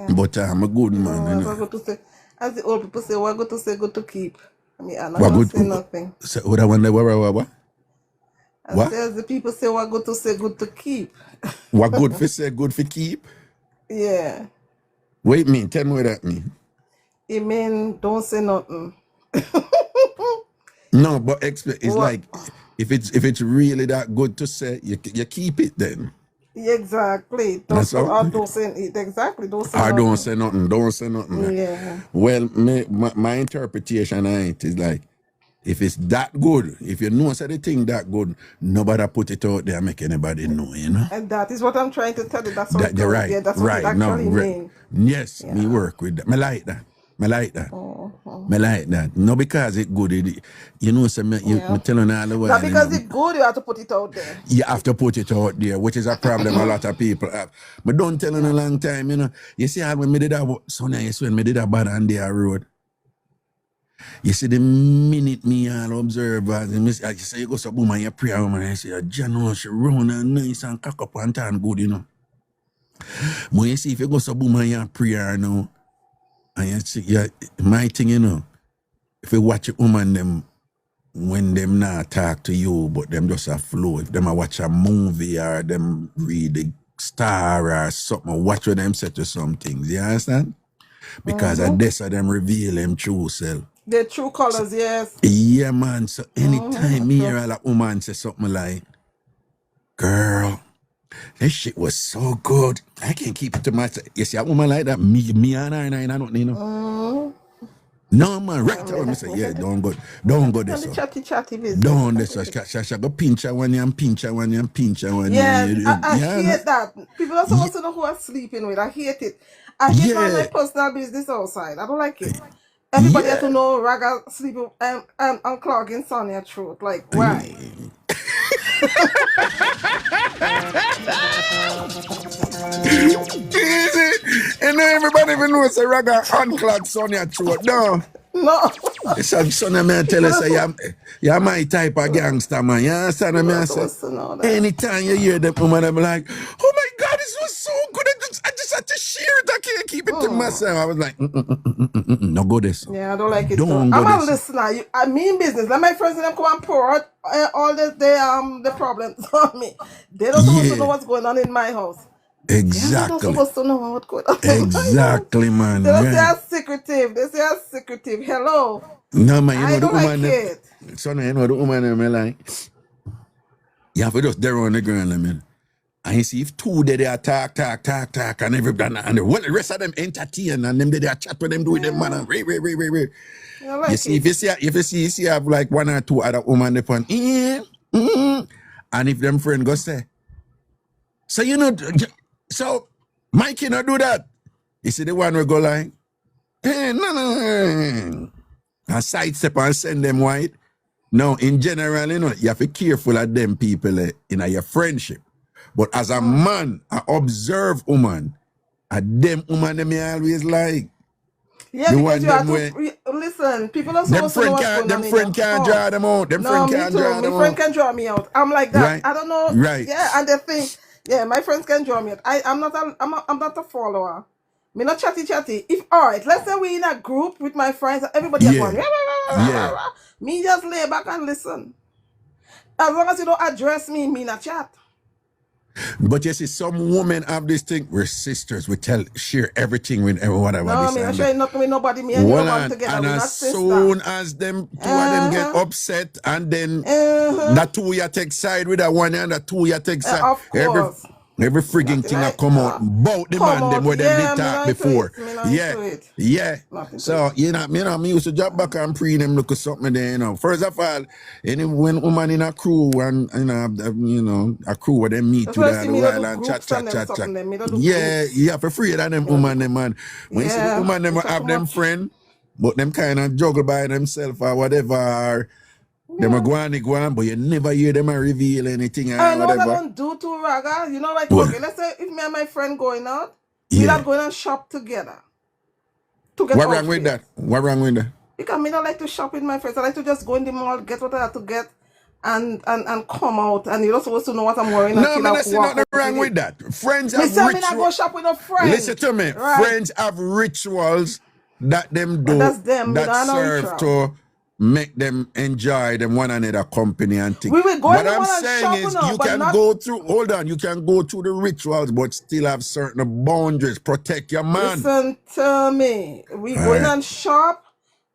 but I'm a good man, you know. As the old people say, what good to say, good to keep. I mean, I'm not going to say nothing. So, what I wonder, what? As the people say, what good to say, good to keep. What good for say, good for keep? Yeah. Wait, mean, tell me what that mean. It mean, don't say nothing. No, but it's like, if it's really that good to say, you keep it then. Exactly. Don't say it. Exactly. Don't say nothing. Don't say nothing. Yeah. Well, my interpretation of it is like, if it's that good, if you know the thing that good, nobody put it out there and make anybody know, you know? And that is what I'm trying to tell you. That's what you're right. Yeah, that's what it actually means. Yes, me work with that. I like that. I like that. No, because it's good. You know, so you telling all the way. Not because it's good, you have to put it out there. You have to put it out there, which is a problem a lot of people have. But don't tell in a long time, you know. You see how when me did that, so now you see when me did that bad on the road. You see the minute me all observe, I say you go so boom and you pray, woman, I say, John, she run and nice and cock up and turn good, you know. But you see if you go so boom and you pray now, and you see, my thing, you know, if you watch a woman, them, when them not talk to you, but them just a flow, if them a watch a movie or them read the Star or something, watch what them say to some things, you understand? Because at this of them reveal them true self. The true colors, yes. Yeah, man. So anytime me hear a woman say something like, girl, this shit was so good. I can't keep it to myself. You see a woman like that, me and her, I don't know. No, man, right away, I say, yeah, don't go this way. Chatty business. Don't this way. She go pinch her one and pinch her one and pinch her one. Yeah, I hate that. People are supposed to know who I'm sleeping with. I hate it. I hate my personal business outside. I don't like it. Everybody has to know Raga sleeping unclogging Sonia throat. Like, why? And everybody even knows a Raga unclogged Sonia throat. No. Sonia may tell us, you're my type of gangster, man. You understand me? I say, anytime you hear them woman, I'm like, oh my God, this was so good. I just had to share it. I can't keep it to myself. I was like, no go this. Yeah, I don't like it. I'm a listener. I mean business. Let my friends them come and pour out all the problems on me. They don't supposed to know what's going on in my house. Exactly. They don't supposed to know what's going on. Exactly, man. They don't say I'm secretive. They say I'm secretive. Hello. No, man, you know I the don't woman. Like it. So now you know the woman I'm like. You have to just there on the ground, I mean. And you see if two they are talk, and everybody, and the rest of them entertain, and them they are chat with them, do with them, man, and You like you see, if you see have like one or two other women they pon, and if them friend go say, so you know, so Mikey not do that. You see the one will go like, no, and sidestep and send them white. Now, in general, you know, you have to be careful of them people in your friendship. But as a man, I observe woman, and them woman them I always like. Yeah, because you have to listen. People are supposed to know what's going on. Them friend can't draw them out. Them friend can't draw them out. My friend can draw me out. I'm like that. Right. I don't know. Right. Yeah, and they think, yeah, my friends can draw me out. I'm not a follower. Me not chatty. If all right, let's say we in a group with my friends, everybody at one. Yeah. Me just lay back and listen. As long as you don't address me, me not chat. But you see, some women have this thing. We're sisters. We share everything with everyone. No, me not share nothing with nobody. Me and you are together. And as soon as them two of them get upset, and then that two you take side with that one, and that two you take side. Of course. Every frigging thing that come out about the man them where them did talk before. Yeah. So me used to drop back and pre them look at something there, you know. First of all, when woman in a crew and a crew where they meet to that while and chat. Yeah, you have to free of them woman them man. When you see the woman them have them friend, but them kind of juggle by themselves or whatever. Them are going, but you never hear them reveal anything or I know whatever. what I don't do to Raga. You know, like, okay, let's say if me and my friend going out, we not going and shop together. To get what wrong with that? What wrong with that? Because me don't like to shop with my friends. I like to just go in the mall, get what I have to get, and come out. And you're not supposed to know what I'm wearing. No, man, there's nothing wrong with that. Friends have rituals. Me not go shop with a friend. Listen to me. Right. Friends have rituals that them do that serve to make them enjoy them one another company and things. What I'm saying is you can go through, hold on, you can go through the rituals but still have certain boundaries. Protect your man. Listen to me. We going and shop.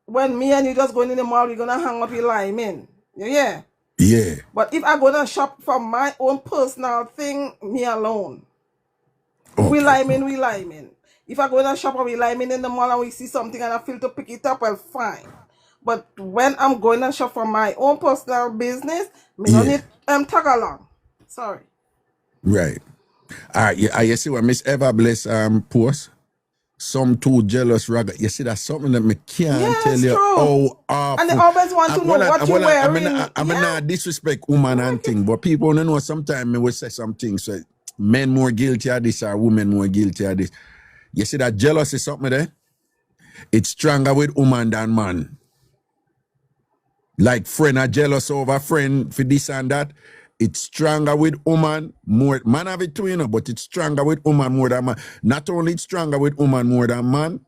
When me and you just going in the mall, we're going to hang out with Lyman. Yeah. Yeah. But if I go and shop for my own personal thing, me alone. Okay. We Lyman. If I go and shop with Lyman in the mall and we see something and I feel to pick it up, well, fine. But when I'm going and shop for my own personal business, me don't need tag along. Sorry. Right. All right. You see what Miss Eva Bless post? Some too jealous Raga. You see, that's something that me can't tell you how awful. And they always want to know what you're wearing. I mean, not disrespect woman and thing, but people don't know sometimes me will say some things. So men more guilty of this or women more guilty of this. You see that jealousy is something there? It's stronger with woman than man. Like friend are jealous over friend for this and that. It's stronger with woman more. Man have it too, you know, but it's stronger with woman more than man. Not only it's stronger with woman more than man,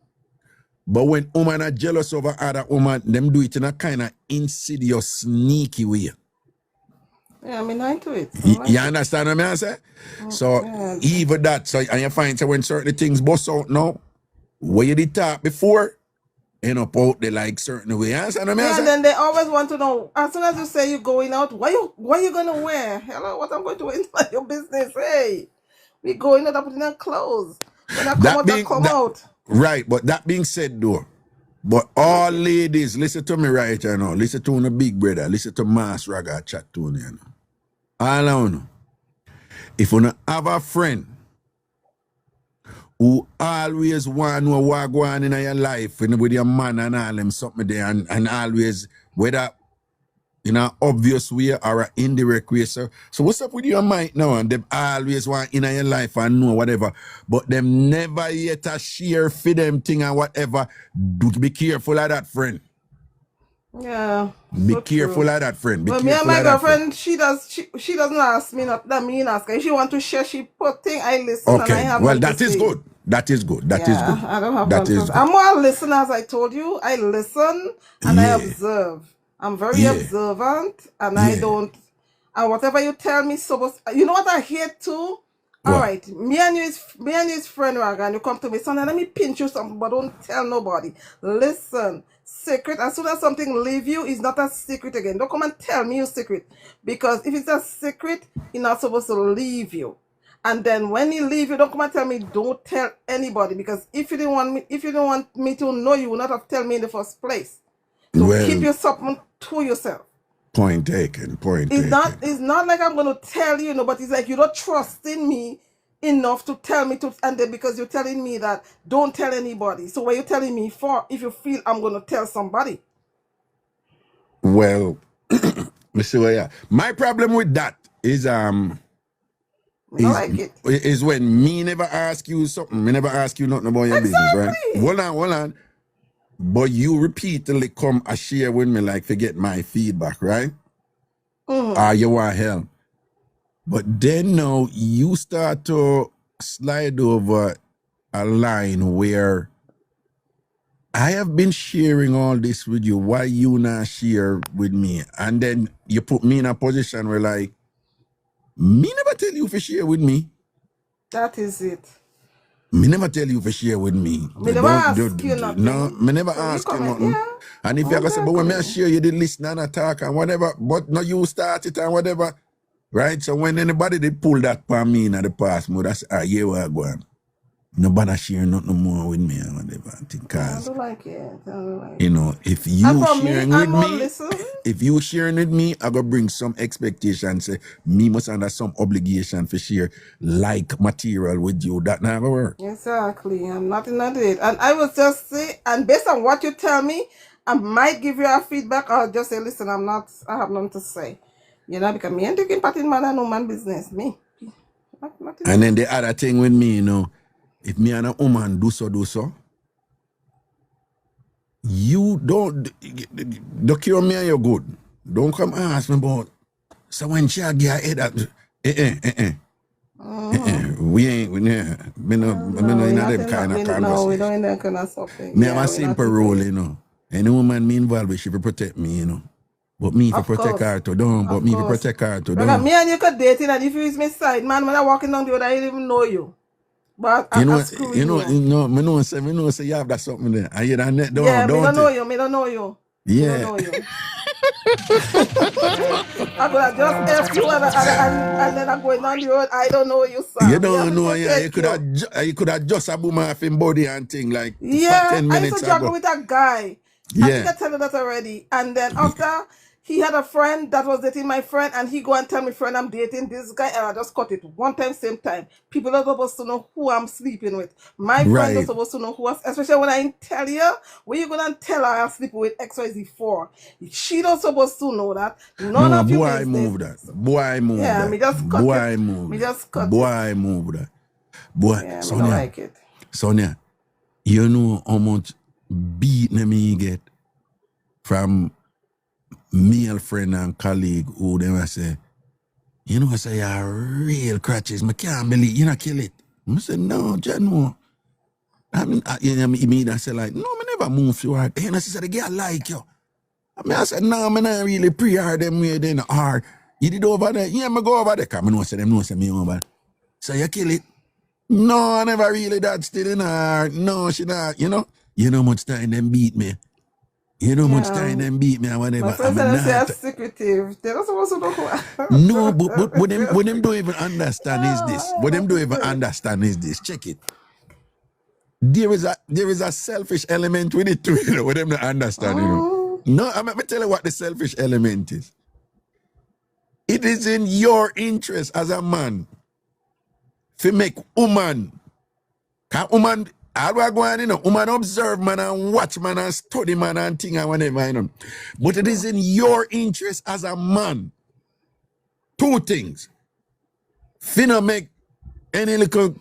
but when woman are jealous over other woman, them do it in a kind of insidious, sneaky way. Yeah, I mean, I into it. You understand what I say? So even that, and you find when certain things bust out now, where you did talk before, end up out there like certain way. And then they always want to know, as soon as you say you're going out, what you gonna wear? Hello, what I'm going to wear is not your business. Hey, we going out, putting on clothes. When I come out. Right, but that being said though, but all ladies, listen to me right here now. Listen to the big brother. Listen to Mass Raga chat to you know. All I know. If you have a friend who always want to know what go on in your life with your man and all them something there and always, whether in an obvious way or an indirect way. So what's up with your mind now? And them always want in your life and know whatever, but them never yet a share for them thing and whatever. Do be careful of that, friend. Yeah. Be careful of that, friend. But me and my girlfriend, she doesn't ask me, not that me ask her. If she want to share, she put thing, I listen and I have well, that is good. That is good. That is good. I don't have that. Is good. I'm more a listener, as I told you. I listen and I observe. I'm very observant and I don't, and whatever you tell me, you know what I hate too? All right, me and you is friend, Raga, and you come to me, son, let me pinch you something, but don't tell nobody. Listen, secret. As soon as something leave you, it's not a secret again. Don't come and tell me your secret. Because if it's a secret, you're not supposed to leave you. And then when you leave, you don't come and tell me, don't tell anybody. Because if you didn't want me to know, you would not have told me in the first place. So keep your something to yourself. Point taken. It's not like I'm gonna tell you, but it's like you don't trust in me enough to tell me to, and then because you're telling me that don't tell anybody. So what you're telling me for if you feel I'm gonna tell somebody? Well, Mr. My problem with that is like it. Is when me never ask you something, me never ask you nothing about your business, right? Hold on. But you repeatedly come and share with me like to get my feedback, right? You want help. But then now you start to slide over a line where I have been sharing all this with you. Why you not share with me? And then you put me in a position where like, me never tell you to share with me. That is it. Me never tell you to share with me. Me never ask you nothing. No, me never ask you nothing. Yeah. And if you ever say, but when me share, you did listen and talk and whatever, but no, you start it and whatever, right? So when anybody they pull that upon me in the past, I say, yeah, we're going. Nobody share nothing more with me or whatever. I don't like it. You know, if you sharing with me, if you sharing with me, I go bring some expectations. Say me must under some obligation for share like material with you. That never work. Exactly. I'm not in it. And I will just say, and based on what you tell me, I might give you a feedback or just say, listen, I have nothing to say. You know, because me ain't taking part in man and no man business. Me. And then the other thing with me, you know, if me and a woman do so, you don't cure me and you're good. Don't come ask me about, so when she get her head up, we ain't, we no in that kind of conversation. No, we don't in that kind of stuff. Me have a simple role, you know. Any woman me involved with, she will protect me, you know. But me for protect her to don't, but me for protect her to don't. Me and you could date, and if you use me side, man, when I walking down the road, I didn't even know you. But me know say you have that something there. I hear that net down. Yeah, me don't know you. Yeah. Me don't know you. I could have just asked you and then I'm going down the road. I don't know you, sir. You don't know, yeah. You could have just a boom off in body and thing like 10 minutes I used to juggle with a guy. Yeah. I think I tell you that already. And then after he had a friend that was dating my friend, and he go and tell my friend I'm dating this guy, and I just cut it one time, same time. People are supposed to know who I'm sleeping with. My friend is supposed to know who, especially when I tell you, when you gonna tell her I'm sleeping with XYZ for? She not supposed to know that. None of you business. Move that. Boy, move that. Yeah, me just cut boy, it. Move me just cut boy, it. Move that. Boy, yeah, Sonia, I don't like it. Sonia, you know how much beat me get from male friend and colleague who them say, you know, I say, you're real crutches. I can't believe you not kill it. I say, no, John, I mean, I say like, no, I never move you hard. And I say, the girl like you. I said, no, I not really pre-hard them way then hard. You did over there? Yeah, I go over there. Because I know say them know say me over. So you kill it? No, I never really that still in her. No, she not, you know. You know much time them beat me. You know much time them beat me and whatever. My friends say I'm secretive. They're not supposed to know who No, but what them don't even understand is this. What them don't even understand is this. Check it. There is a selfish element with it too, you know, what them don't understand, you know. No, I'm going to tell you what the selfish element is. It is in your interest as a man to make woman, because woman, all we go on, you know, woman observe man and watch man and study man and thing and whatever, you know. But it is in your interest as a man. Two things. Finna make any little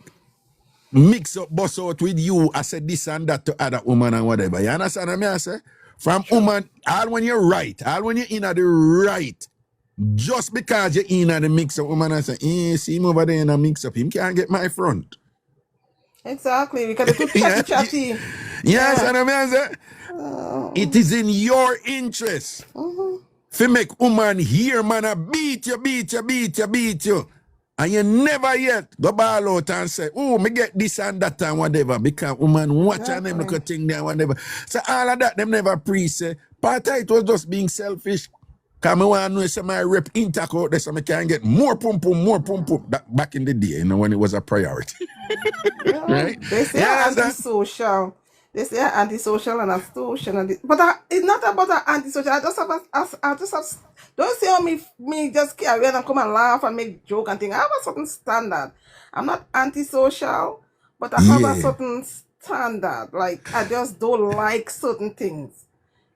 mix up bust out with you, I said this and that to other woman and whatever. You understand what I say? From woman, all when you're right, all when you're in at the right, just because you're in at the mix up, woman, I say, see him over there in a mix up, him can't get my front. Exactly, because it's too chatty. Yes, and I say, it is in your interest to make woman hear man beat you. And you never yet go ball out and say, oh, me get this and that and whatever, because woman watch and them look a thing there and whatever. So all of that, them never pre-say. Part of it was just being selfish. Because I want to know if my rep intact out there so I can get more pum. That, back in the day, when it was a priority. Right? They say antisocial. They say antisocial and social. But it's not about an antisocial. I just have, don't say me just carry on and come and laugh and make joke and things. I have a certain standard. I'm not antisocial, but I have a certain standard. Like, I just don't like certain things.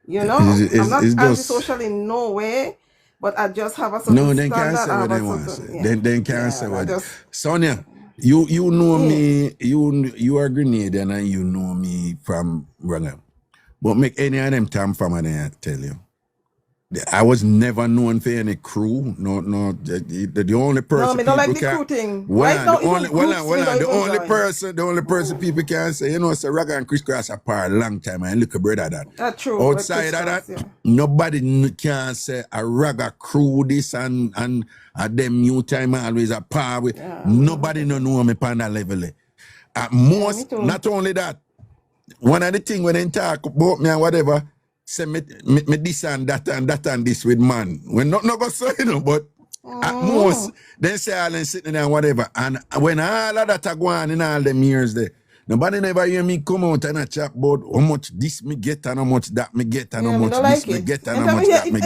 You know? I'm not antisocial in no way, but I just have a certain standard. No, they can't say what they want to say. They can't say what. Sonia, you know me, you are Grenadian and you know me from Reggae. But make any of them TamFam and I tell you. I was never known for any crew. No, the only person. No, I don't like the crew thing. The only person people can say, you know, say Reggae and Chris Cross apart a long time and look a brother that. That's true. Outside of that, nobody can say a Reggae crew this and them new time always a par with. Nobody no know me on that level. At most, not only that, one of the things when they talk about me and whatever, say me this and that and this with man. When not go so, you know, but at most, they say all them sitting there and whatever. And when all of that are going in all them years there, nobody never hear me come out and a chat about how much this me get and how much that me get and how much this me get and how much that me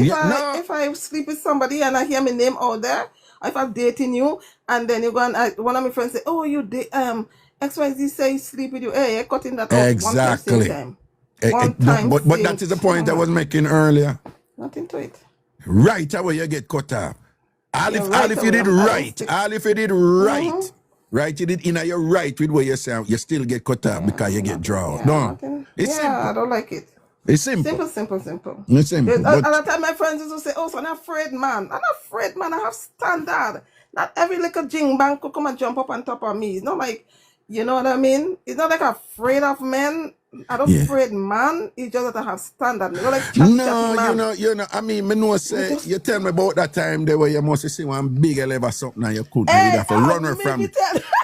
get. If I sleep with somebody and I hear my name out there, if I'm dating you and then you go and one of my friends say, oh, you XYZ say sleep with you. Hey, you're cutting that off. Exactly. But that is the point I was making earlier. Nothing to it. Right away you get cut off. All if you did right, you did in your right with what you say, you still get cut off because you get drawn. No, it's simple. I don't like it. It's simple. Simple. It's simple. At the time my friends used to say, oh, so I'm not afraid, man. I'm not afraid, man. I have standard. Not every little jing bang could come and jump up on top of me. It's not like, you know what I mean? It's not like I'm afraid of men. I don't afraid man. It's just that I have standard. You know, like you know. I mean, me know say you tell me about that time there where you must see one big lever something and you couldn't. You have to run her from.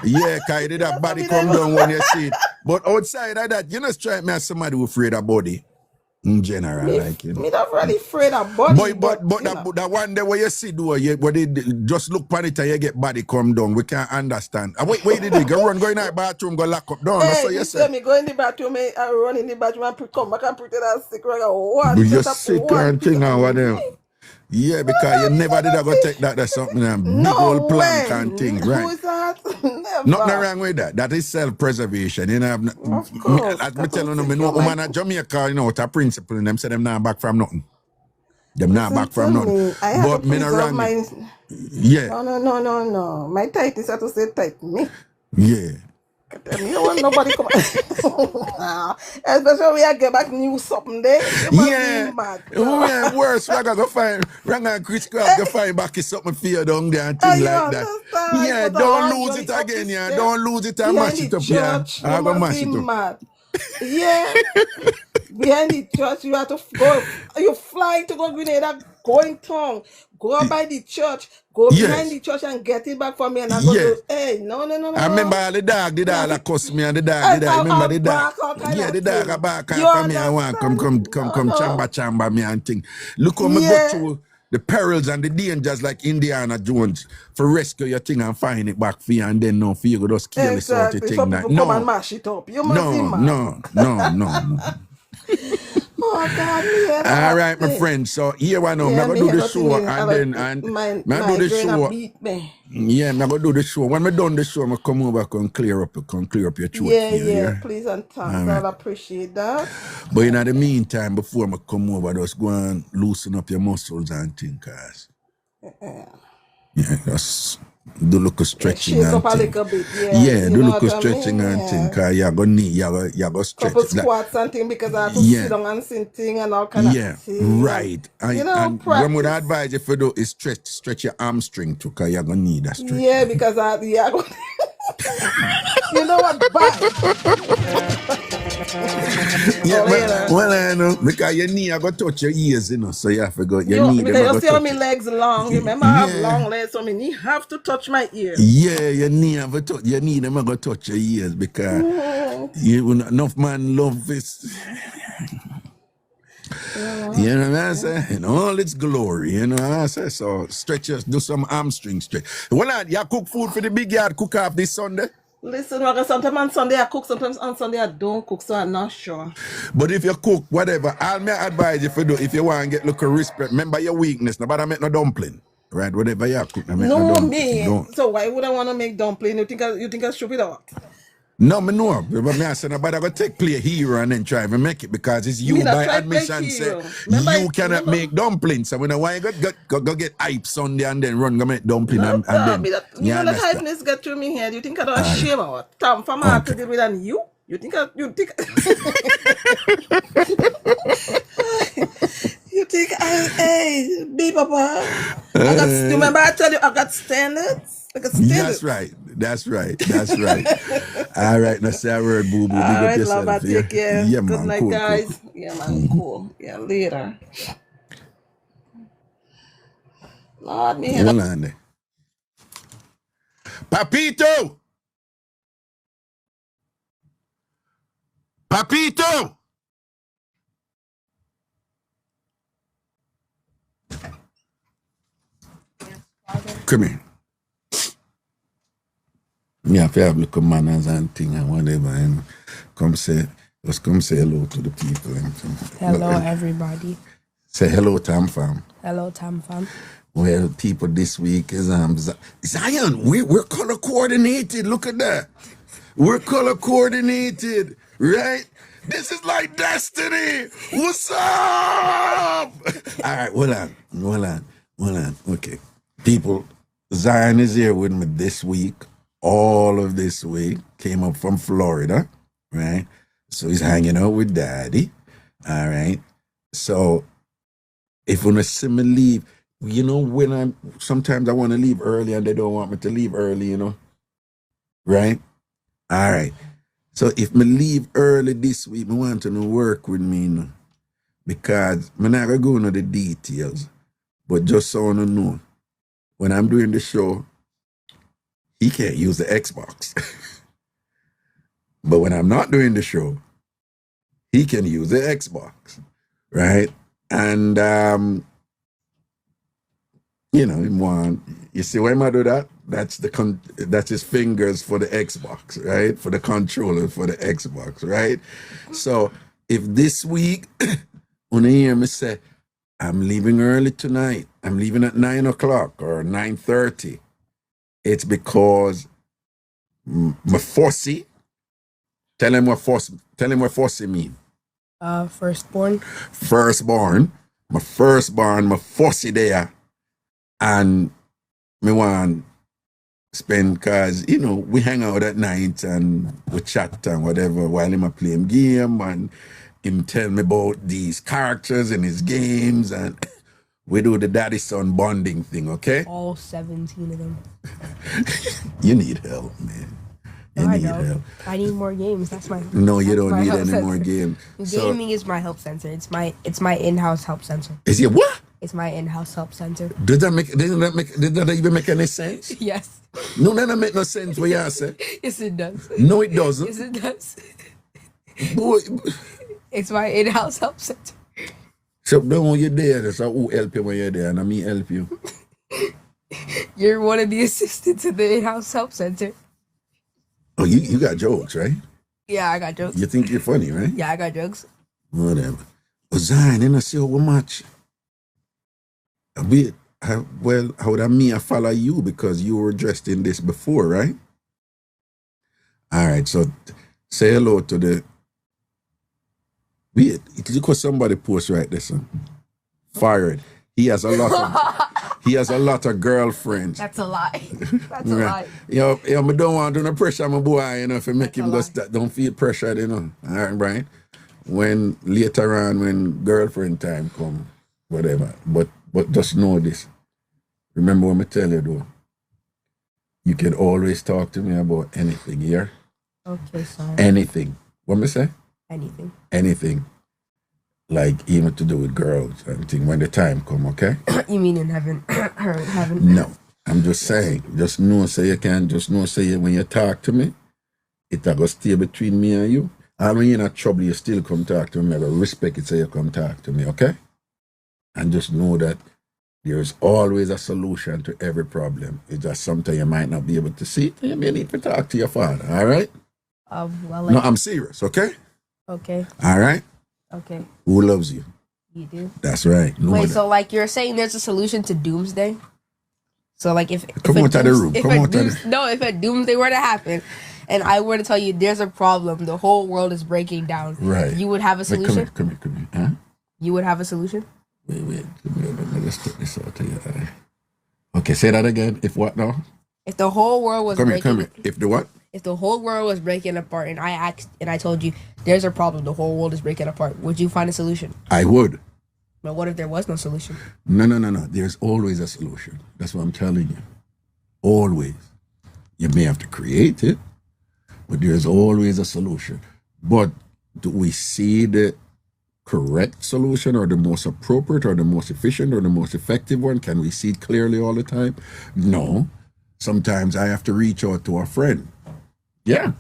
Yeah, cause you did that body come down when you see it. But outside of that, you know, strike me as somebody who afraid of body. In general, me not really afraid of body. But that one day where you see where they just look on it and you get body come down, we can't understand. Wait did you go in the bathroom, go lock up down? That's what you say. Me go in the bathroom, I run in the bathroom and come back and pretend I'm sick. What? You sick and thing or whatever. Yeah, because you never did go take that. That's something big old plank and thing, right? Who is that? Never. Nothing wrong with that. That is self-preservation. You know, of course. As me telling them, no woman at Jamaica, you know, it's a principle, and them say them not back from nothing. Them not back from nothing. But me not wrong. Yeah. No. My tightness have to say tight me. Yeah. You don't want nobody come. Especially when I get back new something there. Yeah. Worse. Raga go find Raga and Chris Cross go find back something for you down there and things like that. Yeah, don't lose it again, yeah. Don't lose it and mash it up, yeah. I go mash it up. Yeah. Behind the church, you have to go. You fly to go Grenada, go in town, go by the church, go behind the church and get it back for me. And I go, hey, no. I remember the dog that cussed me and the dog. I remember the dog. Yeah, the dog a back for me. I want come chamba me and thing. Look how me go through the perils and the dangers like Indiana Jones for rescue your thing and find it back for you and then no for you go just kill this sort of thing. Come and mash it up. You must No. Oh God, all right, my friend. So here I know, I'm gonna do the show and then do the show. Yeah, I'm gonna do the show. When I done the show, I'm gonna come over and clear up your throat. Yeah. Please and thanks. Right. I'll appreciate that. But in the meantime, before I come over, just go and loosen up your muscles and things, guys. Yeah, just do look stretching shake and up a little bit, do look stretching and thing, cause you're gonna stretch. Couple squats and thing because I have to sit down and sing thing and all kind of thing. Right. And what would I advise if you do is stretch your hamstring too, cause you're gonna need that stretch. Yeah, because you know what, bye. Yeah, Oh, but later. well, I know because your knee I go touch your ears, you know. So you have to go. Your knee them Because I go you see how my touch. legs long. Remember, I have Yeah. long legs, so my knee have to touch my ear. Yeah, your knee have to touch. Your knee them I go touch your ears because you enough man love this. You know what I'm saying? In all its glory, you know what I'm saying? So stretch your, do some hamstring stretch. Well, you cook food for the big yard cook off this Sunday? Listen, Raga, sometimes on Sunday I cook, sometimes on Sunday I don't cook, so I'm not sure. But if you cook, whatever, I'll may advise you for do if you want to get look of respect. Remember your weakness. Nobody make no dumpling. Right? Whatever you cook, make no No, dumpling. me. Don't. So why would I want to make dumpling? You think I stupid or what? No, me know. But me I say nobody go take play hero and then try to make it because it's you Me not by try play admission say hero. Remember, you cannot make dumplings. So when I want you go get hype Sunday and then run go make dumpling No, and then me that, you let understand? hypeness get through me head. You think I don't shame or what? TamFam I have to Okay. deal with than you? You think you think you think hey, be papa. Remember I tell you I got standards? I got standards. That's right. All right, now say a word, boo boo. Big All up right, yourself. love, I take care. Yeah, Good man. night, Cool. guys. Yeah, man, cool. Yeah, later. Lord, me Hold on there. Papito! Come here. Me have to have little manners and thing and whatever and just come say hello to the people. Hello, everybody. Say hello, TamFam. Hello, TamFam. Well, people this week is Zion. We're color coordinated. Look at that. We're color coordinated, right? This is like destiny. What's up? All right, hold on. Okay, people, Zion is here with me this week. All of this week came up from Florida, right? So he's hanging out with Daddy. All right. So if when I see me leave, you know, when sometimes I want to leave early and they don't want me to leave early, you know, right? All right. So if me leave early this week, me want to work with me, you know, because I'm not going to go into the details, but just so you know, when I'm doing the show, he can't use the Xbox. But when I'm not doing the show, he can use the Xbox, right? And, you know, you see why I do that? That's his fingers for the Xbox, right? For the controller for the Xbox, right? So if this week, when you hear me say, I'm leaving early tonight, I'm leaving at 9 o'clock or 9:30, it's because my fussy, tell him what fussy mean. Firstborn. My firstborn, my fussy there. And me want spend, cause you know, we hang out at night and we chat and whatever while him a playing game and him tell me about these characters and his games and we do the daddy son bonding thing, okay? All 17 of them. You need help, man. I know. I need more games. That's my. No, you that's don't my need help any more center. games. Gaming is my help center. It's my in-house help center. Is it what? It's my in-house help center. Did that even make any sense? Yes. No, that don't make no sense what you say. Yes, it does. No, it doesn't. Yes, it does. Boy, It's my in-house help center. so when you're there, so who help you when you're there and me help you? You're one of the assistants in the in-house help center. Oh, you got jokes, right? Yeah, I got jokes. You think you're funny, right? Yeah, I got jokes. Whatever. But Zion, you know, see how much. How would I follow you because you were dressed in this before, right? All right, so say hello to the. Look what somebody posts right there, son. Fired. He has a lot of girlfriends. That's a lie. That's a lie. Yo, I don't want to pressure my boy, you know, if I make him That's go don't feel pressured, you know. All right, Brian. When later on, when girlfriend time come, whatever. But just know this. Remember what I tell you though. You can always talk to me about anything here. Okay, sorry. Anything. What me say? Anything. Anything. Like even to do with girls and thing when the time come, okay? You mean in heaven? Heaven? No. I'm just saying. Just know say you can just know say when you talk to me, it'll go stay between me and you. And when you're in trouble, you still come talk to me. I respect it, say you come talk to me, okay? And just know that there's always a solution to every problem. It's just sometimes you might not be able to see it, and you may need to talk to your father, all right? Well, No, I'm serious, okay? Okay. All right? Okay. Who loves you? You do? That's right. Know Wait, that. so like you're saying there's a solution to doomsday? So like if Come out of the room. Come out of the No, if a doomsday were to happen and I were to tell you there's a problem, the whole world is breaking down. Right. You would have a Wait, solution? come here. Huh? You would have a solution? Wait. Let me just take this out of your eye. Okay, say that again. If what now? If the whole world was Come breaking here. If the what? If the whole world was breaking apart and I asked and I told you there's a problem, the whole world is breaking apart, would you find a solution? I would. But what if there was no solution? No. There's always a solution. That's what I'm telling you. Always. You may have to create it, but there's always a solution. But do we see the correct solution or the most appropriate or the most efficient or the most effective one? Can we see it clearly all the time? No. Sometimes I have to reach out to a friend. Yeah.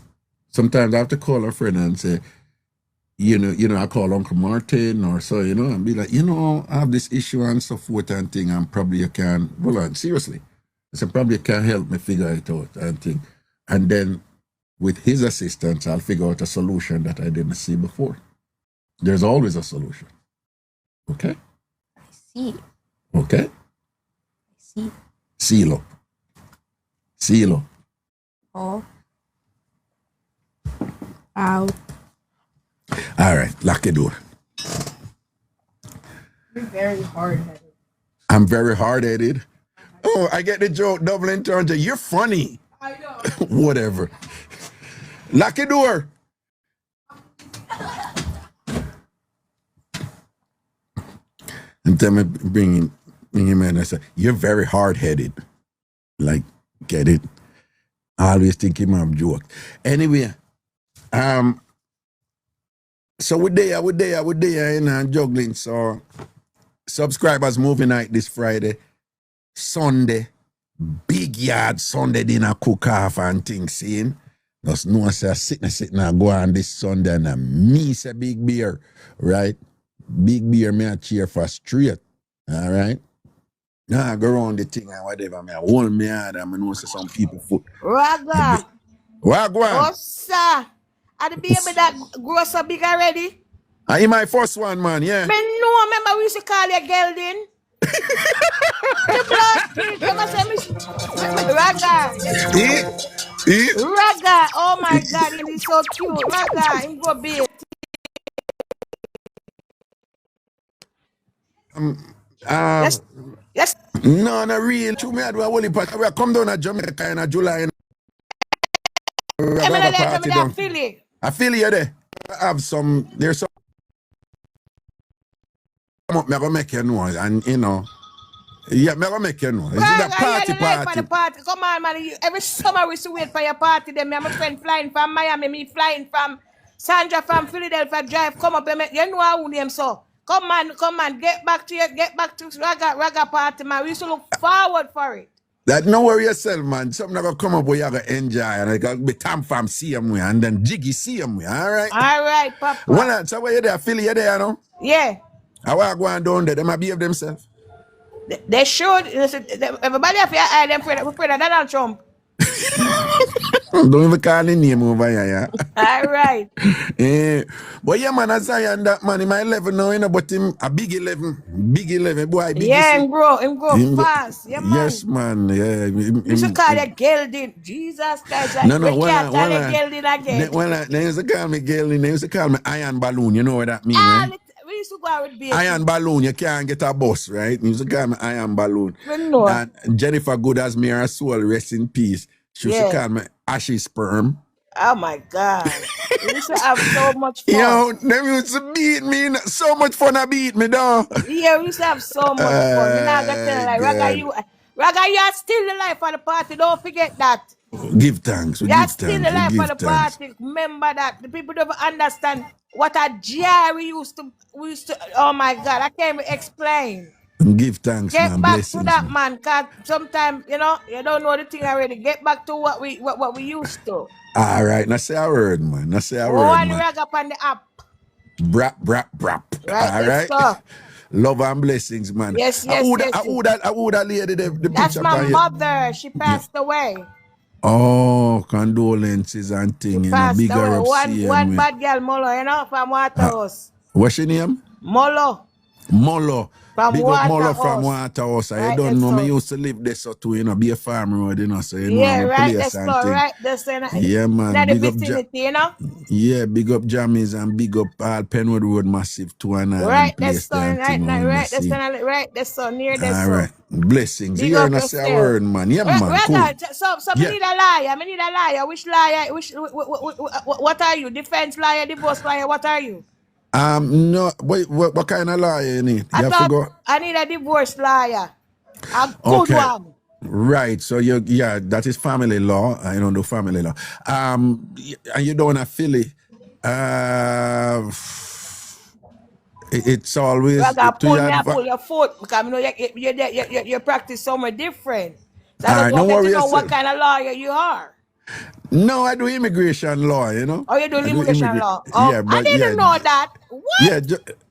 Sometimes I have to call a friend and say, I call Uncle Martin or so, and be like, I have this issue and so forth and thing, and probably you can, seriously. I said, probably you can help me figure it out and thing. And then with his assistance, I'll figure out a solution that I didn't see before. There's always a solution. Okay? I see. Okay? I see. Silo. Oh. Ow. All right, lock the door. You're very hard-headed. I'm very hard-headed. Oh, I get the joke, double entendre. You're funny. I know. Whatever. Lock the door. And then I bring him in. I say, you're very hard-headed. Like, get it? I always think him have joke. Anyway, so we're there, juggling. So subscribers movie night this Friday. Sunday, big yard Sunday dinner cook off and things seeing. Just know say sitting and go on this Sunday and me say big beer, right? Big beer me a cheer for straight. All right. Now I go around the thing and whatever, me I hold me hard and I know say some people foot. Raga. What go on? Oh, sir. Are the baby that grow so big already? I in my first one, man, yeah. Me no, remember we used to call you Geldin. The blood pig, you must say me. Raga. Raga. Oh my God, it is so cute. Raga, him go big. Yes. No, not real. To me, I do a whole party. We come down to Jamaica in July. I'm Philly. I feel you there. I have some, there's some, I'm gonna make you know, and yeah, I'm gonna make you know. It's a party. Come on, man. Every summer we used to wait for your party. Then me and my friend flying from Miami, me flying from Sandra from Philadelphia drive. Come up, you know how name so. Come on, get back to Raga party, man. We used to look forward for it. That no worry yourself, man. Something gonna come up where you gonna enjoy, and I gotta be TamFam same way, and then Jiggy same way. All right. All right, Papa. Well, so where you there? Philly, you there, no? Yeah. How are going down there? They might behave themselves. They should. Everybody have your eye. Them afraid of Donald Trump. Don't even call the name over here, yeah. All right. But yeah, man, as I am that man, in my 11 now, but him a big 11, boy. Big yeah, him grow fast. Yeah, man. Yes, man. Yeah. You should call it Geldin. Jesus Christ. Like, no, we can't call it Geldin again. They used to call me Geldin. They used to call me Iron Balloon. You know what that means, right? We used to go out with baby. Iron Balloon, you can't get a bus, right? You used to call me Iron Balloon. No. And Jennifer Good as me, her soul, rest in peace. She used to call me Ashy Sperm. Oh my God. We used to have so much fun. Yo, them used to beat me. So much fun I beat me, dog. Yeah, we used to have so much fun. We're not gonna tell like Raga, you are still the life of the party. Don't forget that. Give thanks. You are still the life of the party. Remember that. The people don't understand what a jar we used to, oh my God, I can't even explain. Give thanks, Get man. back to Blessings, that, man. man, cause sometimes, you don't know the thing already. Get back to what we used to. All right. Now say a word, man. Now say a word, One man. rag up on the app. Brap, brap, brap. Right, All yes, right. sir. Love and blessings, man. Yes, I yes, would yes. that lady the That's picture my for you. mother. She passed away. Oh, condolences and She thing, passed big away. her up same One way. bad girl, Molo, from Waterhouse. What's your name? Molo Molo. from Big up Molo from Waterhouse. Waterhouse. You Right, don't that's know me so. used to live there so too, be a farmer road, so Yeah, I'm a right, place that's and so. thing. Right, that's in Yeah, man. the Big up vicinity, Yeah, big up Jammies and big up all Penwood Road Massive to an Right, island that's place so. there and Right, thing right, see. that's so near this All so. right. Blessings. Big You're up gonna say a yourself. word, man. Yeah, man. Cool. Right, so me Yeah. need a liar. Me need a liar. Which liar? What are you? Defense liar, divorce liar. What are you? No, wait, what kind of liar you need? I You have to thought go. I need a divorce liar. A good Okay. one. Right. So that is family law. I don't do family law. And you don't want to Philly. It's always Rather to your pull your foot because I know you practice somewhere different. So I all just right, no wanted to worry know what yourself. kind of lawyer you are. No, I do immigration law, Oh, you do I do immigration law. Yeah, I but didn't know that. What? yeah,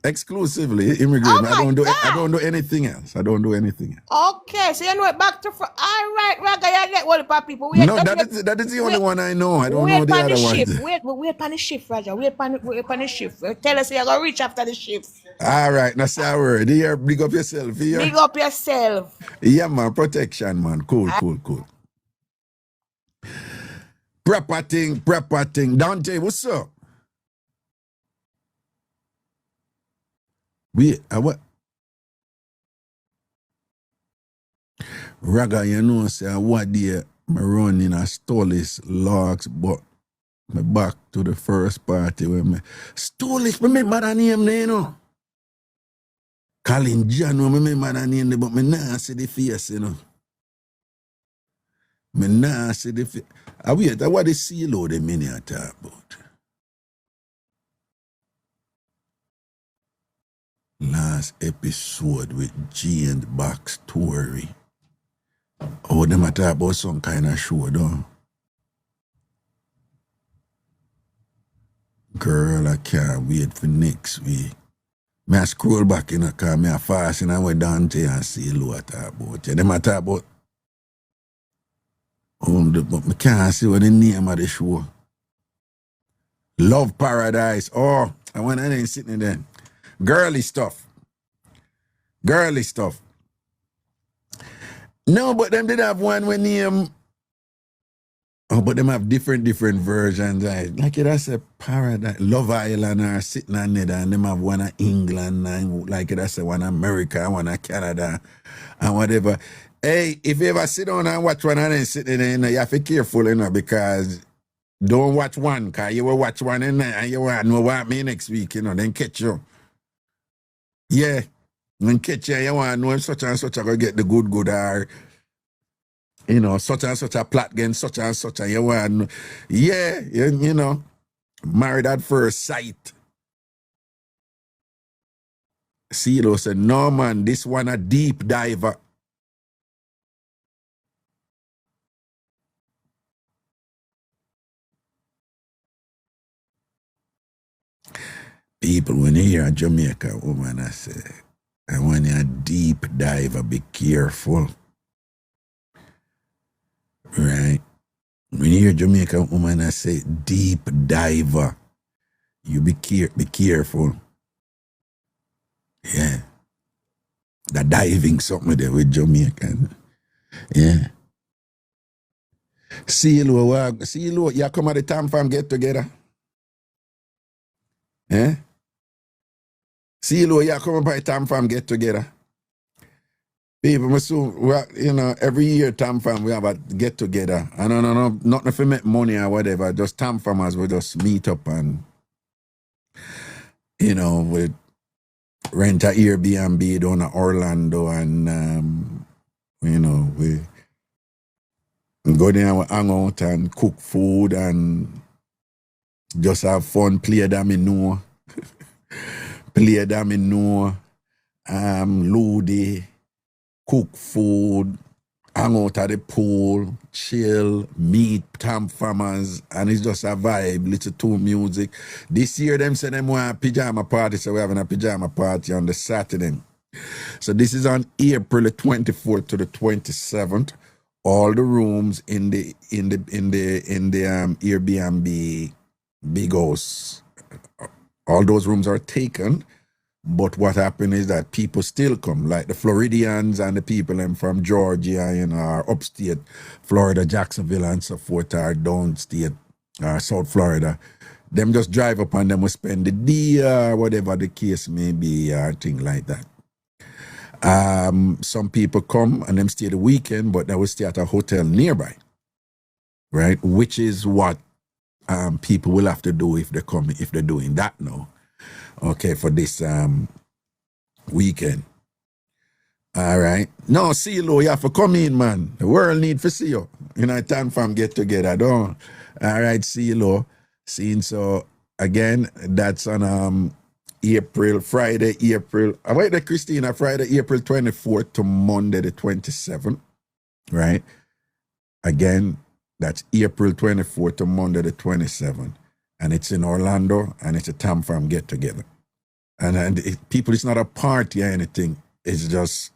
exclusively immigration. Oh my I God. don't do anything else. I don't do anything else. Okay, so you know it back to all right, Raga, you get one of people. No, that is the only one I know. I don't know Wait the on the other shift. ones. Wait on the shift, Raja. Wait on the shift. Tell us you're gonna reach after the shift. All right, now say a word. Here, big up yourself here. Big up yourself. Yeah, man, protection, man. Cool. Proper thing. Dante, what's up? What? Raga, say what day me run in a Stollis logs, but me back to the first party when me Stollis, remember that name, Colin John, remember that name, but me nah see the face, Me nah see the face. Wait, what the CeeLo the mini I talk about? Last episode with G and Box story. Oh, them a talk about some kind of show, though. Girl, I can't wait for next week. Me I scroll back in a car, me a fast and I went down there and see what talk about. Yeah, them a talk about. But me can't see what the name of the show. Love Paradise. Oh, I went in and sitting there. Girly stuff. No, but them did have one when name. Oh, but them have different versions. Like it has a Paradise, Love Island or sitting on there, and them have one of England, and like it has one America, one of Canada, and whatever. Hey, if you ever sit down and watch one and then sitting there, you have to be careful, because don't watch one, because you will watch one and you will know what me next week, then catch you. Yeah. When catch you want to know if such and such are going to get the good or such and such a plot against such and such, and you want to know. Yeah, married at first sight. CeeLo said, no man, this one a deep diver. People, when you hear a Jamaica woman, I say, and when you're a deep diver, be careful. Right? When you hear Jamaica woman, I say, deep diver, you be careful. Yeah. The diving something there with Jamaican. Yeah. CeeLo, you come at the TamFam get together? Eh? CeeLo, you come up at the TamFam get together? People, every year TamFam we have a get together. I don't know, not if we make money or whatever, just TamFamers we just meet up and, we rent a Airbnb down in Orlando and, we go there and hang out and cook food and just have fun, play that me know. Play domino, Ludi, cook food, hang out at the pool, chill, meet TamFamers, and it's just a vibe, little tune music. This year, them say them want a pajama party, so we're having a pajama party on the Saturday. So this is on April the 24th to the 27th. All the rooms in the Airbnb big house, all those rooms are taken. But what happened is that people still come, like the Floridians and the people from Georgia, or upstate Florida, Jacksonville and so forth, or downstate, South Florida. Them just drive up and them will spend the day or whatever the case may be, or thing like that. Some people come and them stay the weekend, but they will stay at a hotel nearby, right? Which is what people will have to do if they're doing that now. Okay, for this weekend. All right. No, CeeLo, you have to come in, man. The world need to see you. TamFam get together, don't. All right, CeeLo. Seeing so again, that's on Friday, April 24th to Monday the 27th. Right? Again, that's April 24th to Monday the 27th. And it's in Orlando, and it's a TamFam get together. And it's not a party or anything. It's just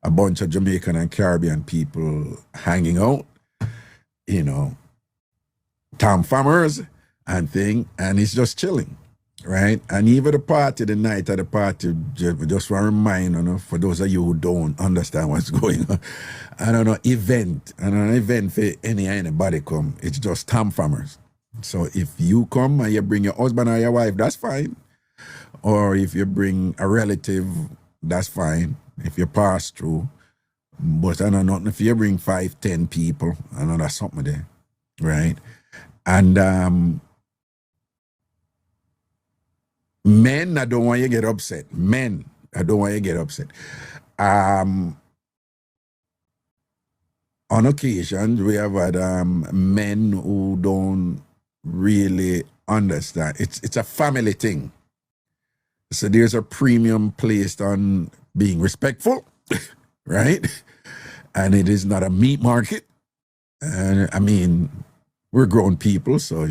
a bunch of Jamaican and Caribbean people hanging out, TamFamers and thing, and it's just chilling, right? And even the night of the party, just want to remind, for those of you who don't understand what's going on, event for anybody come, it's just TamFamers. So if you come and you bring your husband or your wife, that's fine. Or if you bring a relative, that's fine. If you pass through. But nothing if you bring 5-10 people, that's something there. Right? And men, I don't want you to get upset. On occasion, we have had men who don't really understand. It's a family thing. So there's a premium placed on being respectful, right? And it is not a meat market. And we're grown people, so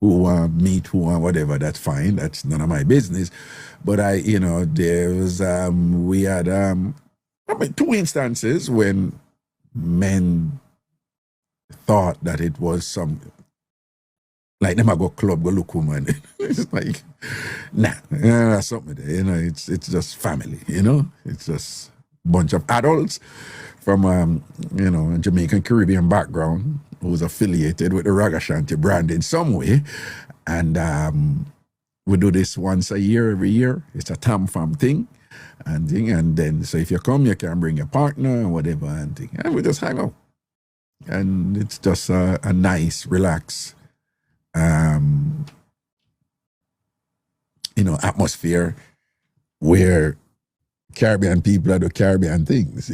who want meat, who want whatever, that's fine. That's none of my business. But we had 2 instances when men thought that it was some, like them I go club, go look woman. It's like, nah, something there, it's just family, it's just a bunch of adults from, a Jamaican Caribbean background who's affiliated with the Ragashanti brand in some way. And we do this once a year, every year. It's a TamFam thing. And then, so if you come, you can bring your partner and whatever and thing. And we just hang out. And it's just a nice, relaxed, atmosphere where Caribbean people do Caribbean things,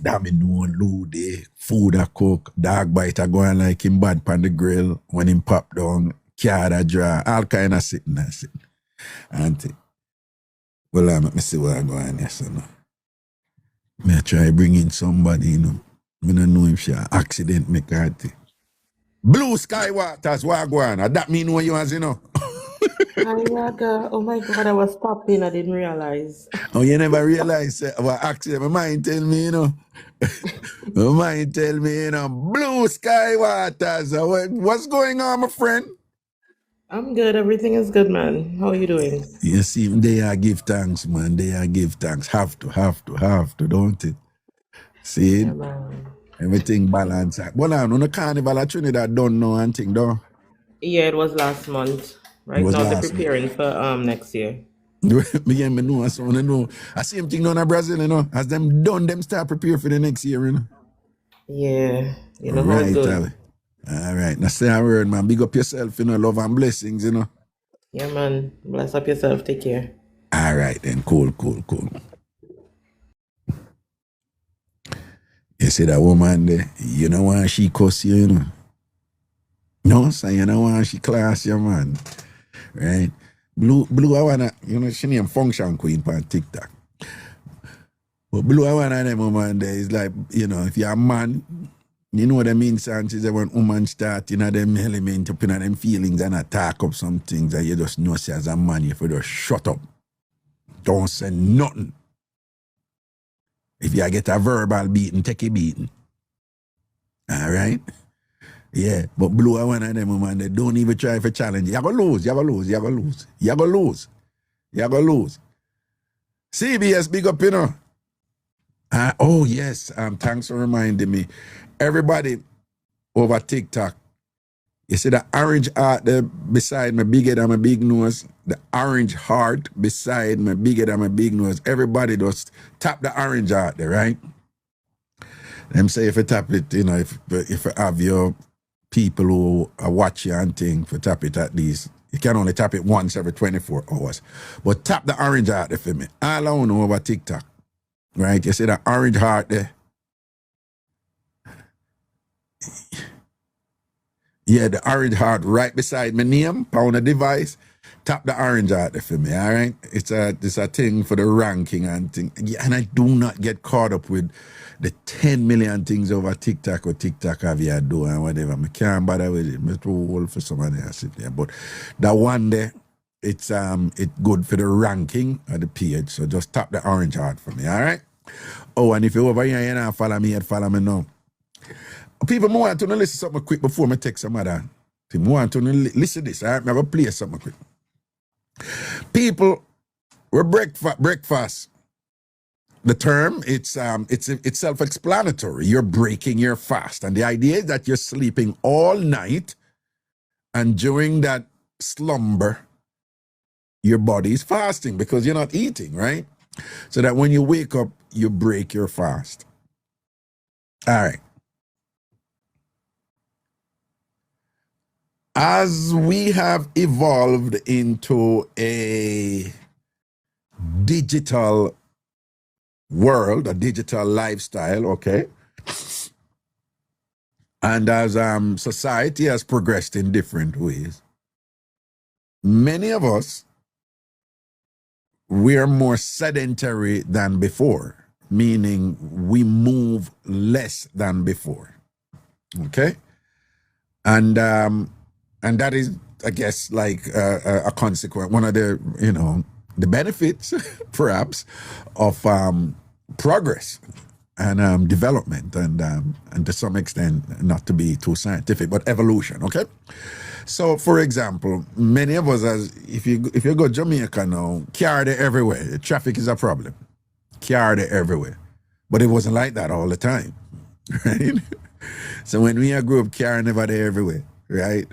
Domino, Lude, food I cook, dog bite I go on like him bad pan the grill when him pop down, card I draw, all kind of sitting. And well, let me see what I go on here, so I try bring in somebody, I don't know if she accident make her thing. Blue Sky Waters, what I go on? That mean what you as, Hi, Raga. Oh my God, I was popping. I didn't realize. Oh, you never realize what accident? My mind tell me, My mind tell me, Blue Sky Waters. What's going on, my friend? I'm good. Everything is good, man. How are you doing? You see, they are give thanks, man. They are give thanks. Have to, don't it? See it? Yeah, man. Everything balance. Well, on the carnival at Trinidad don't know anything, though. Yeah, it was last month. Right now they're preparing for next year. Me know, so I know. I same thing down in Brazil, As them done, them start prepare for the next year, Yeah, how right, it's good. all right. Now say a word, man. Big up yourself, love and blessings, Yeah, man. Bless up yourself. Take care. All right, then. Cool. You see that woman there? You know why she cuss you, No, so you know why she class your man. Right? Blue, I wanna, she name Function Queen on TikTok. But Blue, I wanna them woman there is like, if you're a man, you know what I mean, Sanchez, when woman start, them element up in them feelings and attack up some things that you just know say as a man, you have to just shut up. Don't say nothing. If you get a verbal beating, take a beating. All right? Yeah, but Blue, I one of them, man, they don't even try for challenge. You're going to lose, you're going to lose, you're going to lose. You're going to lose. You're going to lose. CBS, big up, oh, yes, thanks for reminding me. Everybody over TikTok, you see the orange heart there beside my bigger than my big nose? The orange heart beside my bigger than my big nose. Everybody just tap the orange heart there, right? Them say if you tap it, if you have your people who watch you and think, for tap it at least, you can only tap it once every 24 hours. But tap the orange heart there for me. All I know over TikTok, right? You see the orange heart there? Yeah, the orange heart right beside my name, on the device. Tap the orange heart there for me, all right? It's a thing for the ranking and thing. Yeah, and I do not get caught up with the 10 million things over TikTok or TikTok have you do and whatever. I can't bother with it. I'm too old for somebody else sit there. But that one there, it's good for the ranking of the page. So just tap the orange heart for me, all right? Oh, and if you're over here, you know, follow me now. People, I want to listen to something quick before I take some other. I want to listen to this, all right? I'm going to play something quick. People, we're breakfast. The term, it's self-explanatory. You're breaking your fast. And the idea is that you're sleeping all night, and during that slumber, your body is fasting because you're not eating, right? So that when you wake up, you break your fast. All right. As we have evolved into a digital world, a digital lifestyle, okay? And as society has progressed in different ways, many of us, we are more sedentary than before, meaning we move less than before, okay? And that is, I guess, like a consequence, one of the, the benefits, perhaps, of progress and development, and to some extent, not to be too scientific, but evolution. Okay, so for example, many of us, if you go to Jamaica now, car there everywhere. The traffic is a problem. Car there everywhere, but it wasn't like that all the time, right? So when we grew up, car never there everywhere, right?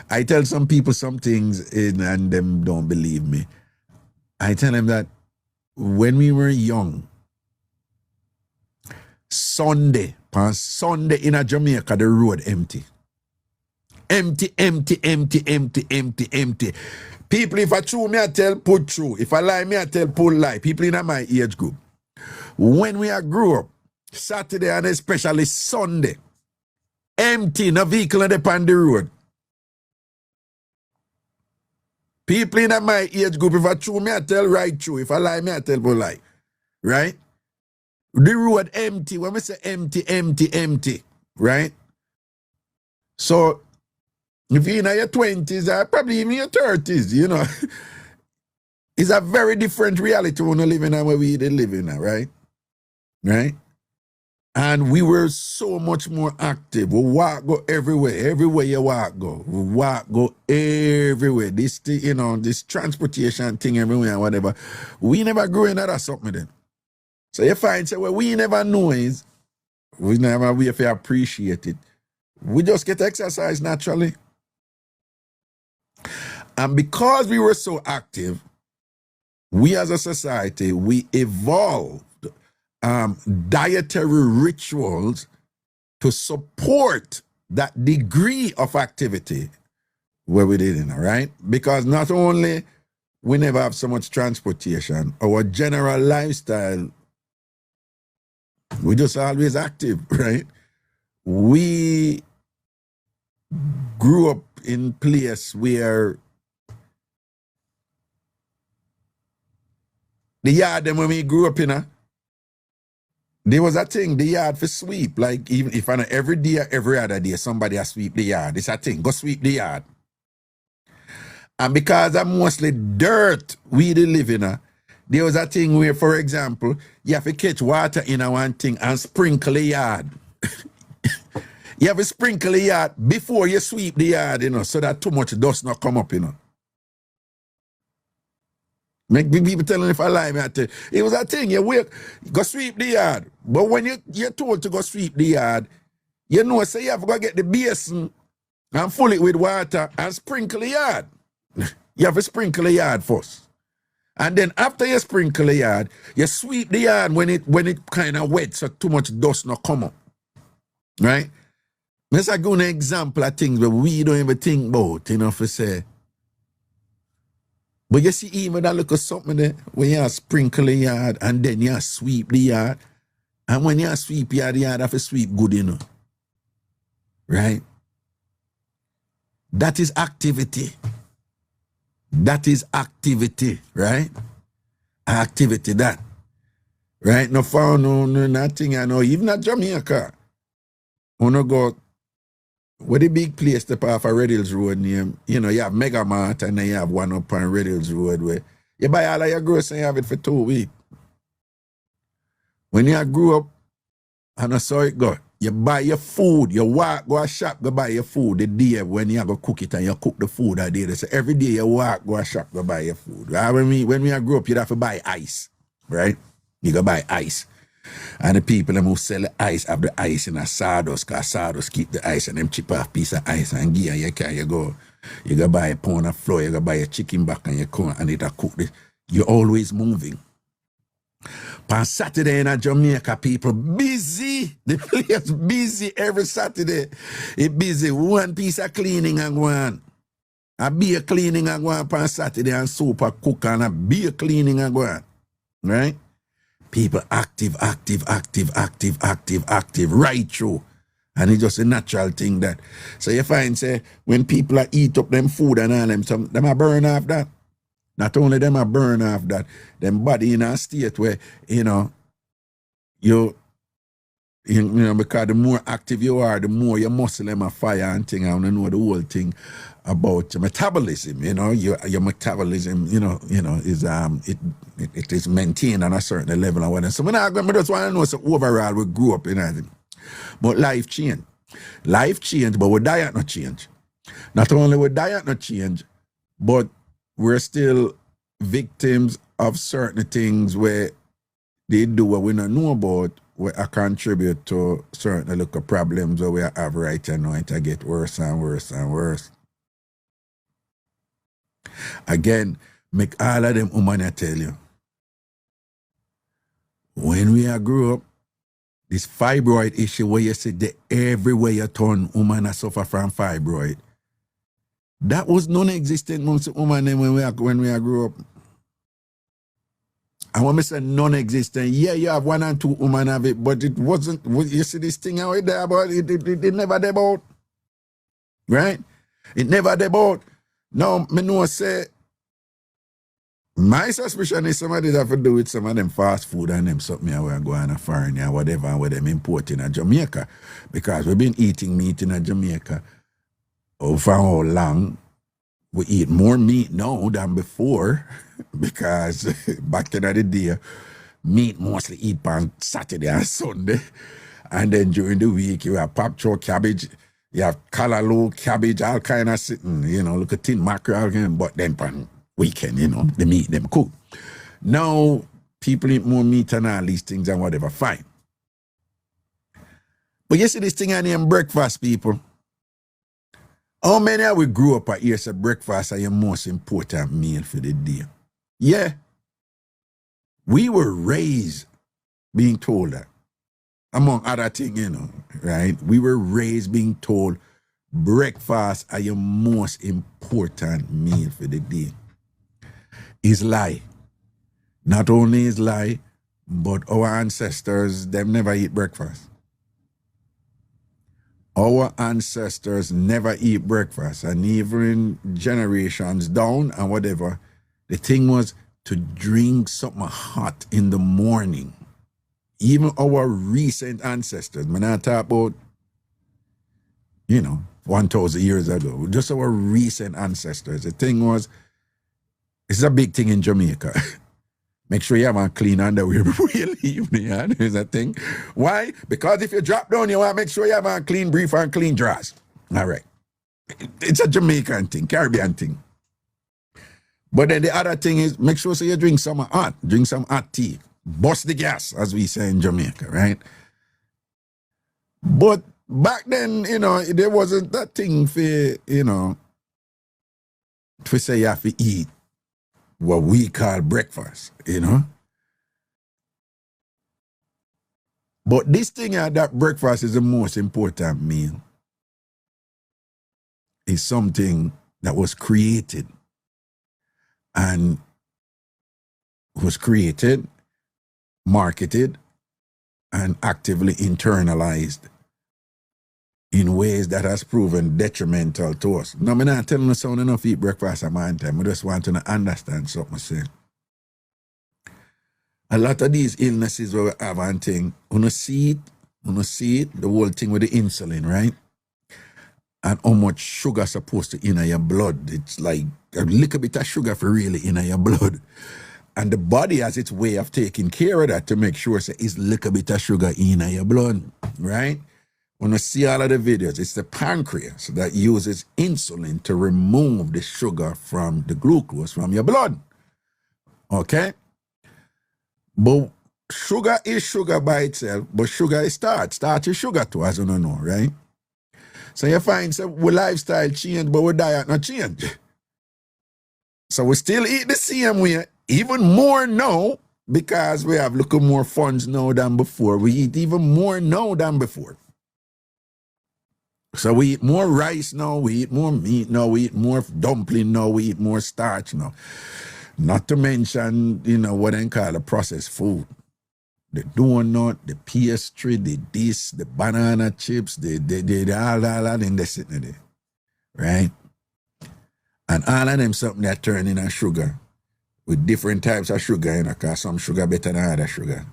I tell some people some things and them don't believe me. I tell them that when we were young, Sunday in a Jamaica, the road empty. Empty. People, if I true, me I tell put true. If I lie, me I tell pull lie. People in my age group. When we grew up, Saturday and especially Sunday, empty, no vehicle on the road. People in my age group, if I true, me I tell right true. If I lie, me I tell pull lie. Right? The road empty. When we say empty, right? So, if you're in your 20s or probably even your 30s, it's a very different reality when you're living and where we live in now, right? Right? And we were so much more active. We go everywhere. Everywhere you go. We go everywhere. This thing, this transportation thing everywhere and whatever. We never grew in that something then. So you find, say, well, we never know is, we never we if you appreciate it. We just get exercise naturally. And because we were so active, we as a society, we evolved dietary rituals to support that degree of activity where we did it, right? Because not only we never have so much transportation, our general lifestyle, we just always active, right? We grew up in place where the yard them when we grew up in, there was a thing, the yard for sweep. Like even if on every day or every other day, somebody has sweep the yard. It's a thing. Go sweep the yard. And because I'm mostly dirt we the live in, there was a thing where, for example, you have to catch water in a one thing and sprinkle the yard. You have to sprinkle the yard before you sweep the yard, so that too much dust not come up, Make people telling if I lie, me I tell you. It was a thing, you wake, go sweep the yard. But when you're told to go sweep the yard, say you have to go get the basin and fill it with water and sprinkle the yard. You have to sprinkle the yard first. And then after you sprinkle the yard, you sweep the yard when it kind of wet so too much dust not come up. Right? Let's give an example of things that we don't even think about, for say. But you see, even that look at something there, when you sprinkle the yard and then you sweep the yard. And when you sweep the yard have to sweep good, Right? That is activity. That is activity, right? Activity, that. Right? No found no nothing, I know. Even at Jamaica, wanna go where the big place the path of Red Hills Road name, you have Mega Mart and then you have one up on Red Hills Road where you buy all of your groceries and you have it for 2 weeks. When you grew up, and I saw it go, you buy your food, you walk, go a shop, go buy your food the day when you go cook it and you cook the food that day. So every day you walk, go a shop, go buy your food. Right? When we grew up, you'd have to buy ice, right? You go buy ice. And the people who sell the ice have the ice in a sawdust, because sawdust keep the ice and them chip off piece of ice and give you can you go buy a pound of flour, you go buy a chicken back and you come and it cook it. You're always moving. On Saturday in Jamaica, people busy. The place busy every Saturday. It busy. One piece of cleaning and one. A beer cleaning and one on Saturday and soup a cook and a beer cleaning and one. Right? People active right through. And it's just a natural thing that. So you find, say, when people eat up them food and all them are burn off that. Not only them are burn off that, them body in a state where, because the more active you are, the more your muscle them are fire and thing. I want to know the whole thing about your metabolism, your metabolism, is it is maintained on a certain level and whatnot. So I just want to know, so overall we grew up in it. But life changed. Life changed, but our diet not change. Not only our diet not change, but we're still victims of certain things where they do what we don't know about, where I contribute to certain little problems where we have right now, it get worse and worse and worse. Again, make all of them women I tell you. When we grew up, this fibroid issue where you see that everywhere you turn, women suffer from fibroid. That was non-existent amongst women when we grew up. And when I say non-existent, yeah, you have 1 and 2 women have it, but it wasn't, you see this thing out there about it never there about. Right? It never there about. Now, me know say, my suspicion is somebody have to do with some of them fast food and them something where go on a foreign or whatever, where them importing in Jamaica. Because we've been eating meat in Jamaica. For how long? We eat more meat now than before, because back in the day, meat mostly eat on Saturday and Sunday. And then during the week, you have pop choke cabbage, you have callaloo cabbage, all kind of sitting, look at tin mackerel, but then on weekend, the meat them cook. Now, people eat more meat and all these things and whatever, fine. But you see this thing I name breakfast, people. How many of we grew up at here say breakfast are your most important meal for the day? Yeah. We were raised being told that. Among other things, right? We were raised being told breakfast are your most important meal for the day. Is lie. Not only is lie, but our ancestors, them never eat breakfast. our ancestors never eat breakfast, and even generations down and whatever, the thing was to drink something hot in the morning. Even our recent ancestors, when I talk about, 1,000 years ago, just our recent ancestors, the thing was, it's a big thing in Jamaica. Make sure you have a clean underwear before you leave. Yeah, there's a thing. Why? Because if you drop down, you want to make sure you have a clean brief and clean drawers. All right. It's a Jamaican thing, Caribbean thing. But then the other thing is, make sure so you drink some hot tea. Bust the gas, as we say in Jamaica, right? But back then, there wasn't that thing for, to say you have to eat what we call breakfast, But this thing that breakfast is the most important meal. Is something that was created marketed, and actively internalized in ways that has proven detrimental to us. Now, I'm not telling you someone enough eat breakfast at my time. I just want to understand something I say. A lot of these illnesses where we have and thing, you see it, the whole thing with the insulin, right? And how much sugar supposed to in your blood. It's like a little bit of sugar for really in your blood. And the body has its way of taking care of that to make sure it's a little bit of sugar in your blood, right? When you see all of the videos, it's the pancreas that uses insulin to remove the sugar from the glucose from your blood. Okay? But sugar is sugar by itself, but sugar is starch. Starch is sugar too, as you know, right? So you find we lifestyle change, but we diet not change. So we still eat the same way, even more now, because we have little more funds now than before. We eat even more now than before. So we eat more rice now, we eat more meat now, we eat more dumpling now, we eat more starch now. Not to mention, what they call the processed food. The donut, the pastry, the banana chips, the all that in the sitting there. Right? And all of them something that turn in a sugar with different types of sugar, because some sugar better than other sugar.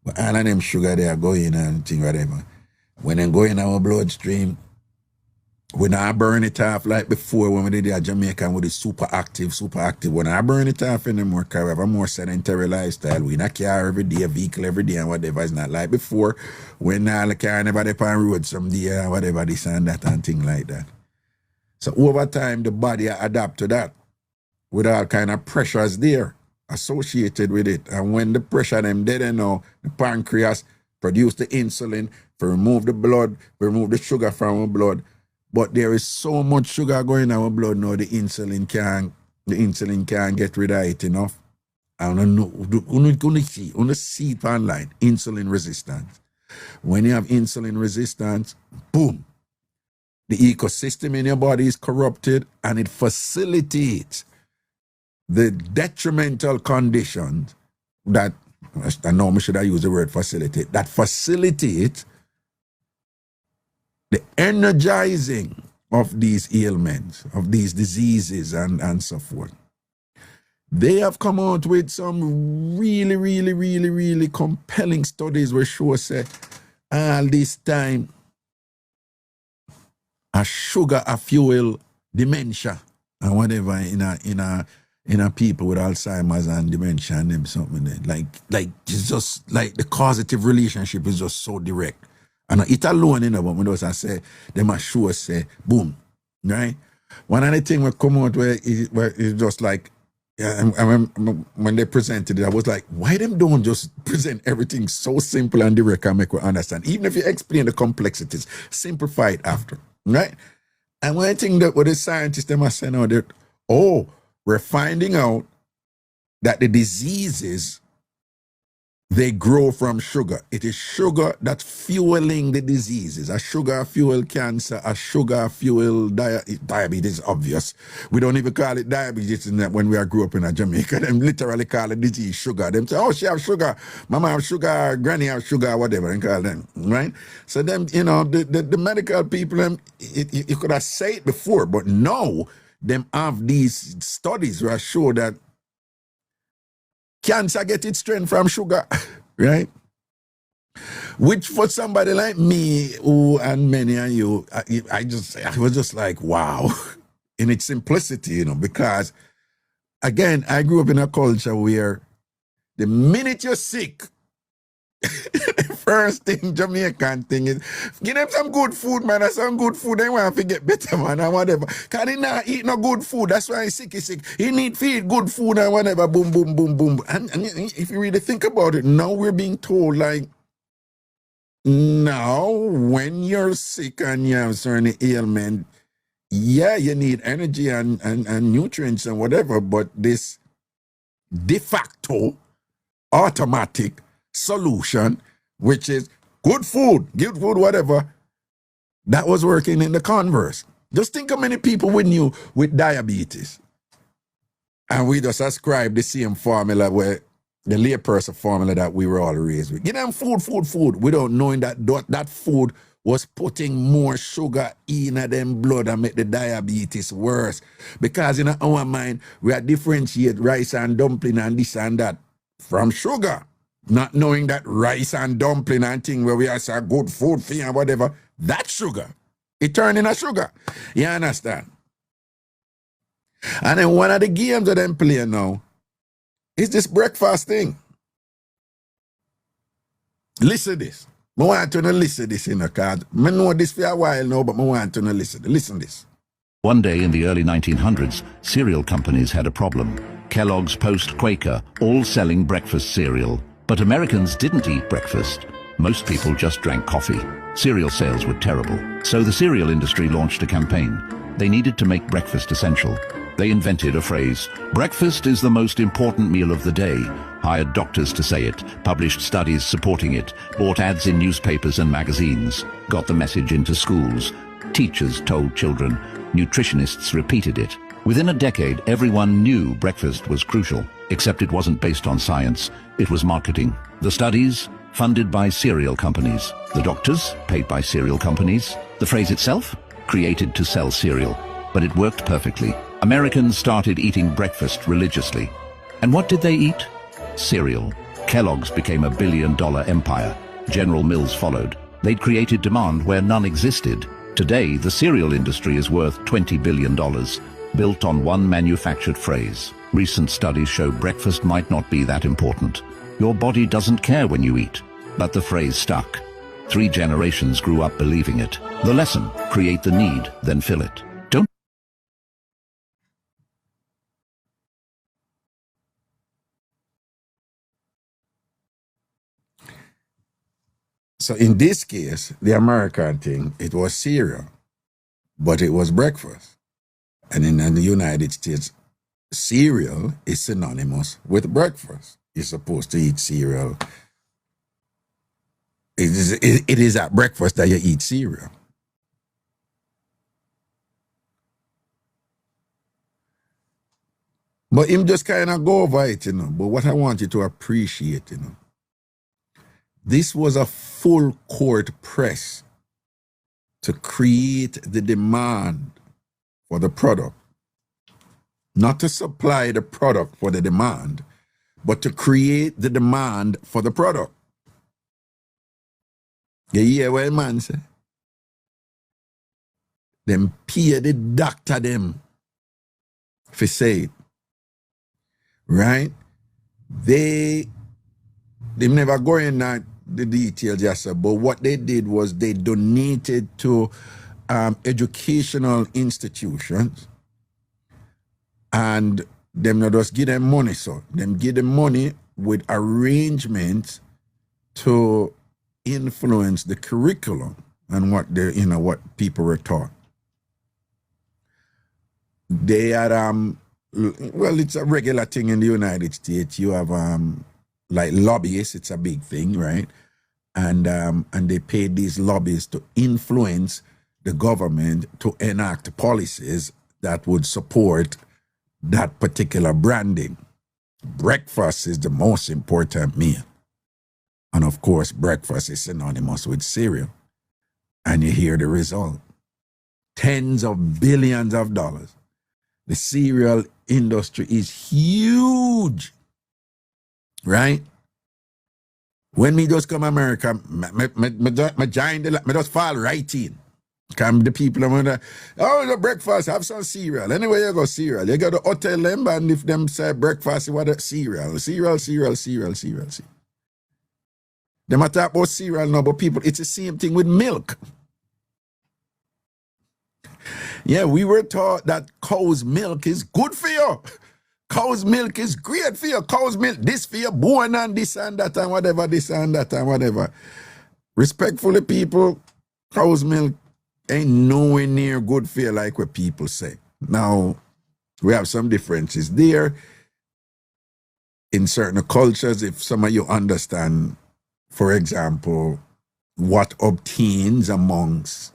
But all of them sugar they are going and thing whatever. When they go in our bloodstream, we not burn it off like before when we did the Jamaican with the super active. When I burn it off anymore, because we have a more sedentary lifestyle. We not car every day, vehicle every day and whatever. It's not like before when the car never dey on road some day or whatever, this and that and thing like that. So over time, the body adapt to that with all kind of pressures there associated with it. And when the pressure them dead now, the pancreas produce the insulin to remove the blood, remove the sugar from our blood. But there is so much sugar going in our blood now, the insulin can't get rid of it enough. I don't know. You see it online, insulin resistance. When you have insulin resistance, boom, the ecosystem in your body is corrupted and it facilitates the detrimental conditions that, I know I should have used the word facilitate, that facilitate the energizing of these ailments, of these diseases and so forth. They have come out with some really, really, really, really compelling studies where show say all this time a sugar a fuel dementia and whatever in a people with Alzheimer's and dementia and them something like it's just like the causative relationship is just so direct. And it alone, but when those I say, they must sure say, boom, right? One of the things will come out where it's just like, when they presented it, I was like, why them don't just present everything so simple and direct and make we understand? Even if you explain the complexities, simplify it after, right? And one thing that what the scientists, they must say now that, we're finding out that the diseases they grow from sugar. It is sugar that's fueling the diseases. A sugar fuel cancer, a sugar fuel diabetes, obvious. We don't even call it diabetes in that when we grew up in Jamaica. Them literally call it disease sugar. Them say, oh, she have sugar, mama have sugar, granny have sugar, whatever, and call them, right? So them, you know, the medical people, them, you could have said it before, but now them have these studies that show that cancer get its strength from sugar, right? Which for somebody like me, who and many of you, I was just like, wow, in its simplicity, you know, because again, I grew up in a culture where the minute you're sick, first thing, Jamaican thing is, give them some good food, man. That's some good food. They want to get better, man, and whatever. Because he not eat no good food. That's why he's sick. He need to eat good food and whatever. Boom, boom, boom, boom. And if you really think about it, now we're being told, like, now, when you're sick and you have certain ailment, yeah, you need energy and nutrients and whatever, but this de facto automatic solution, which is good food, whatever, that was working in the converse. Just think how many people we knew with diabetes. And we just ascribe the same formula where the layperson formula that we were all raised with. Give them food, without knowing that that food was putting more sugar in them blood and make the diabetes worse. Because in our mind, we are differentiate rice and dumpling and this and that from sugar. Not knowing that rice and dumpling and thing where we are say good food thing and whatever, that's sugar. It turned into sugar. You understand? And then one of the games that them play now is this breakfast thing. Listen this. I want to listen this in the card. I know this for a while now, but I want to listen. Listen this. One day in the early 1900s, cereal companies had a problem. Kellogg's, Post, Quaker, all selling breakfast cereal. But Americans didn't eat breakfast. Most people just drank coffee. Cereal sales were terrible. So the cereal industry launched a campaign. They needed to make breakfast essential. They invented a phrase, breakfast is the most important meal of the day, hired doctors to say it, published studies supporting it, bought ads in newspapers and magazines, got the message into schools. Teachers told children, nutritionists repeated it. Within a decade, everyone knew breakfast was crucial, except it wasn't based on science, it was marketing. The studies, funded by cereal companies. The doctors, paid by cereal companies. The phrase itself, created to sell cereal. But it worked perfectly. Americans started eating breakfast religiously. And what did they eat? Cereal. Kellogg's became a billion-dollar empire. General Mills followed. They'd created demand where none existed. Today, the cereal industry is worth $20 billion, built on one manufactured phrase. Recent studies show breakfast might not be that important. Your body doesn't care when you eat, but the phrase stuck. 3 generations grew up believing it. The lesson, create the need, then fill it. Don't. So in this case, the American thing, it was cereal, but it was breakfast. And in the United States, cereal is synonymous with breakfast. You're supposed to eat cereal. It is at breakfast that you eat cereal. But him just kind of go over it, you know. But what I want you to appreciate, you know, this was a full court press to create the demand for the product. Not to supply the product for the demand, but to create the demand for the product. You hear what man say? Them pay the doctor them for say it. Right? They never go in that the details, yes, sir, but what they did was they donated to educational institutions, and them not just give them money, so them give them money with arrangements to influence the curriculum and what the what people were taught. They had well, it's a regular thing in the United States. You have like lobbyists. It's a big thing, right? And they paid these lobbyists to influence the government to enact policies that would support that particular branding. Breakfast is the most important meal. And of course, breakfast is synonymous with cereal. And you hear the result. Tens of billions of dollars. The cereal industry is huge, right? When me just come America, me just fall right in. Come the people are wonder, oh, the breakfast, have some cereal. Anyway, you go cereal. You go to hotel them, and if them say breakfast, what a cereal. Cereal. They might talk about cereal now, but people, it's the same thing with milk. Yeah, we were taught that cow's milk is good for you. Cow's milk is great for you. Cow's milk, this for you, born and this and that and whatever, this and that and whatever. Respectfully, people, cow's milk ain't nowhere near good for you like what people say. Now, we have some differences there. In certain cultures, if some of you understand, for example, what obtains amongst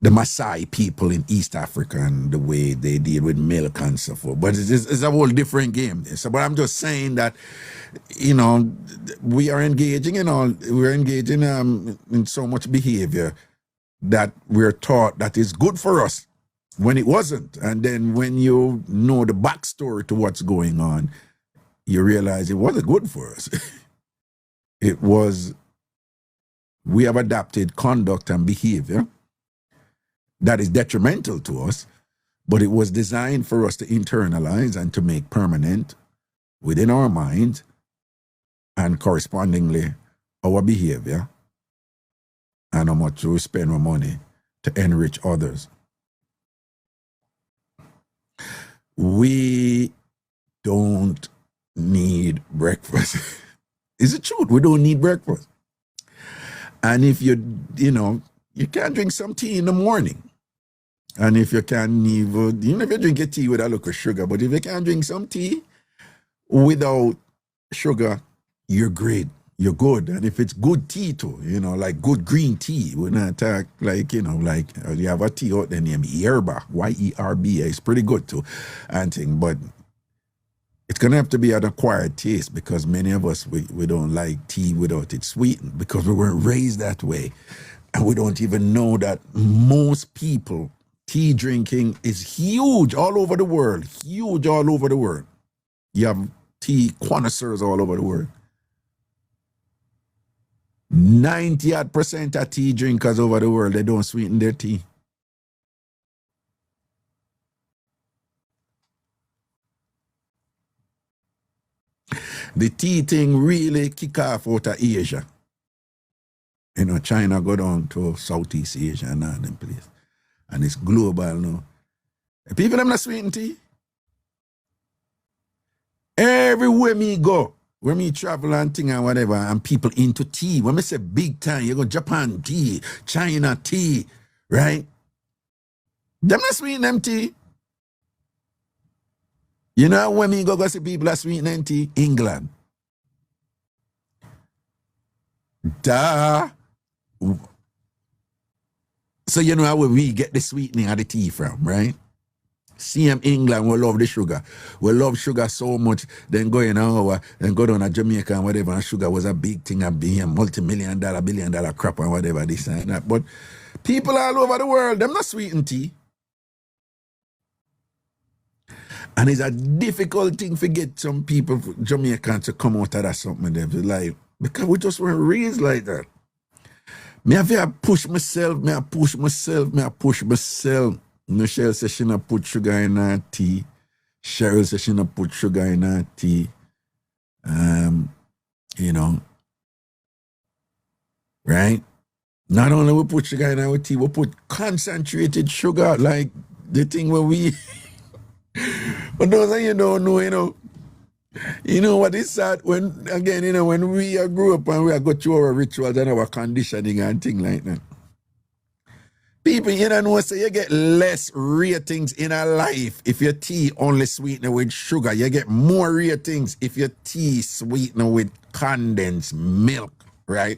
the Maasai people in East Africa and the way they deal with milk and so forth. But it's a whole different game. So, but I'm just saying that, you know, we are engaging in in so much behavior that we're taught that is good for us when it wasn't. And then when you know the backstory to what's going on, you realize it wasn't good for us. It was, we have adapted conduct and behavior that is detrimental to us, but it was designed for us to internalize and to make permanent within our mind, and correspondingly our behavior and how much we spend our money to enrich others. We don't need breakfast. It's the truth. We don't need breakfast. And if you can't drink some tea in the morning. And if you can even if you drink a tea with a little sugar, but if you can drink some tea without sugar, you're great. You're good. And if it's good tea too, like good green tea, we're not talk like, like you have a tea out there named Yerba, Y-E-R-B-A. It's pretty good too. And thing, but it's gonna have to be an acquired taste, because many of us we don't like tea without it sweetened, because we weren't raised that way. And we don't even know that most people, tea drinking is huge all over the world. Huge all over the world. You have tea connoisseurs all over the world. 90% of tea drinkers over the world, they don't sweeten their tea. The tea thing really kick off out of Asia. China go down to Southeast Asia and all them place. And it's global now. People them not sweeten tea. Everywhere me go, when me travel and thing and whatever, and people into tea. When me say big time, you go Japan tea, China tea, right? Them not sweeten them tea. When me go see people are sweetening tea? England. Duh. So where we get the sweetening of the tea from, right? CM England will love the sugar. We love sugar so much. Then go then go down to Jamaica and whatever, and sugar was a big thing, a multi-million-dollar, billion-dollar crap and whatever, this and that. But people all over the world, them not sweeten tea. And it's a difficult thing to get some people, Jamaicans, to come out of that something. They're like, because we just weren't raised like that. Me have to push myself. Michelle says she not put sugar in her tea. Cheryl says she not put sugar in her tea. Right? Not only we put sugar in our tea, we put concentrated sugar, like the thing where we... But those of you don't know, what is sad when, again, when we grew up and we go through our rituals and our conditioning and things like that. People, you know, say you get less ratings in a life if your tea only sweetened with sugar. You get more ratings if your tea sweetened with condensed milk, right?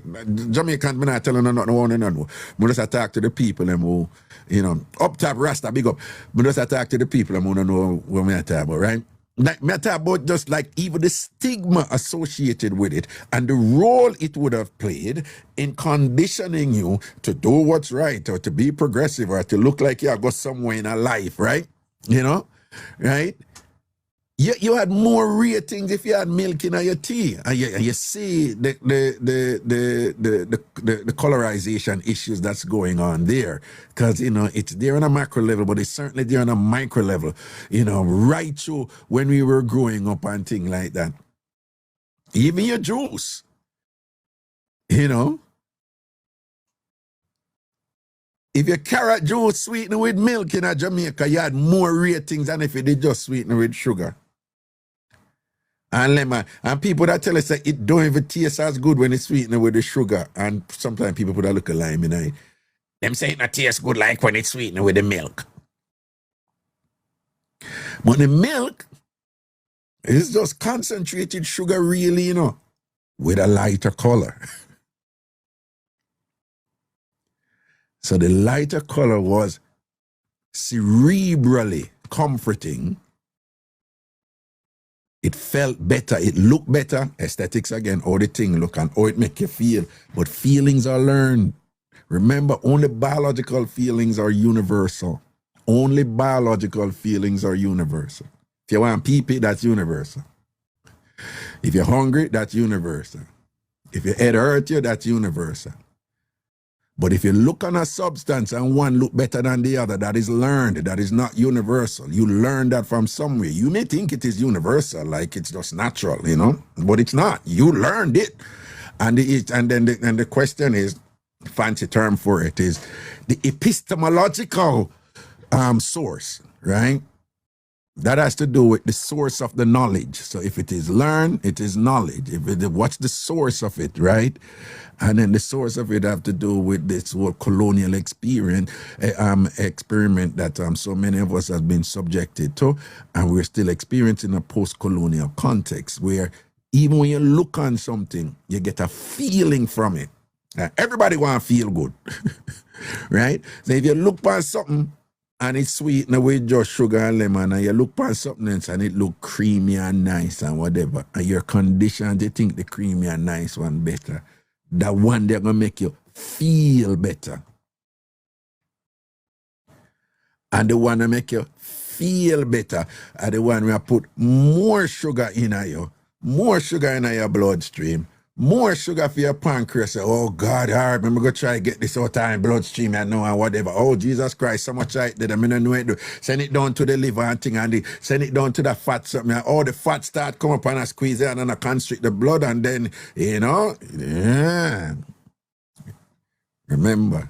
Jamaican, me not telling you nothing, I want to know. I just talk to the people and who, you know, up top, Rasta, big up. I just talk to the people and who don't know what I'm talking about, right? Like, me talk about just like even the stigma associated with it and the role it would have played in conditioning you to do what's right or to be progressive or to look like you got somewhere in a life, right? You know, right? You had more ratings if you had milk in your tea, and you see the colorization issues that's going on there, because you know it's there on a macro level, but it's certainly there on a micro level. You know, right through when we were growing up and things like that. Even your juice, you know, if your carrot juice sweetened with milk in Jamaica, you had more ratings than if you did just sweeten with sugar and lemon. And people that tell us that it don't even taste as good when it's sweetened with the sugar. And sometimes people put a look of lime in it. Them say it not taste good like when it's sweetened with the milk. But the milk is just concentrated sugar really, you know, with a lighter color. So the lighter color was cerebrally comforting. It felt better. It looked better. Aesthetics again, how the thing look and how it make you feel. But feelings are learned. Remember, only biological feelings are universal. Only biological feelings are universal. If you want pee-pee, that's universal. If you're hungry, that's universal. If your head hurt you, that's universal. But if you look on a substance and one look better than the other, that is learned. That is not universal. You learn that from somewhere. You may think it is universal, like it's just natural, you know, but it's not. You learned it. And the question is, fancy term for it is the epistemological source, right? That has to do with the source of the knowledge. So if it is learned, it is knowledge. What's the source of it, right? And then the source of it have to do with this whole colonial experiment that so many of us have been subjected to, and we're still experiencing a post-colonial context where even when you look on something, you get a feeling from it. Everybody want to feel good, right? So if you look on something and it's sweetened with just sugar and lemon, and you look on something else and it look creamy and nice and whatever, and you're conditioned to think the creamy and nice one better, that one they're going to make you feel better. And the one that make you feel better are the one where put more sugar in you, more sugar in your bloodstream, more sugar for your pancreas. Say, oh God, all right, I'm going to try to get this out of my bloodstream and know and whatever. Oh, Jesus Christ, so much I did. I mean, I know it. Send it down to the liver and thing, and send it down to the fat something. And all the fat start come up and I squeeze it and I constrict the blood, and then, you know, yeah. Remember,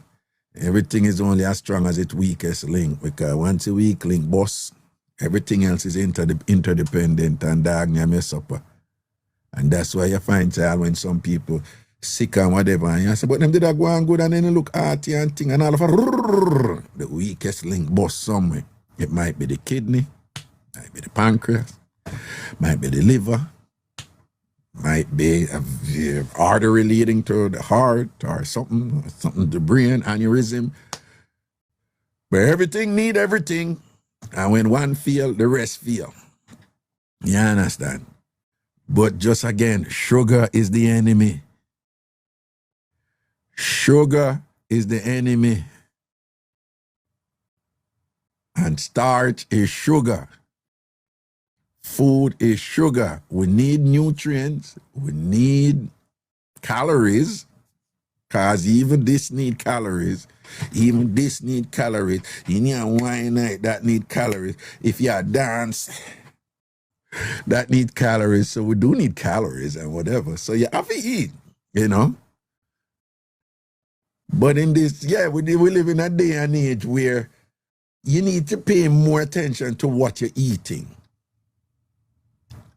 everything is only as strong as its weakest link, because once a weak link, boss, everything else is interdependent and dog mess up. And that's why you find, child, when some people sick and whatever, and you say, but them did that go on good, and then you look arty and thing, and all of the weakest link bust somewhere. It might be the kidney, might be the pancreas, might be the liver, might be a artery leading to the heart or something to the brain, aneurysm. But everything need everything, and when one fail, the rest fail. You understand? But just again, sugar is the enemy. Sugar is the enemy. And starch is sugar. Food is sugar. We need nutrients. We need calories. Because even this need calories. Even this need calories. You need a wine night that need calories. If you dance, that need calories. So we do need calories and whatever. So you have to eat, you know. But in this, we live in a day and age where you need to pay more attention to what you're eating.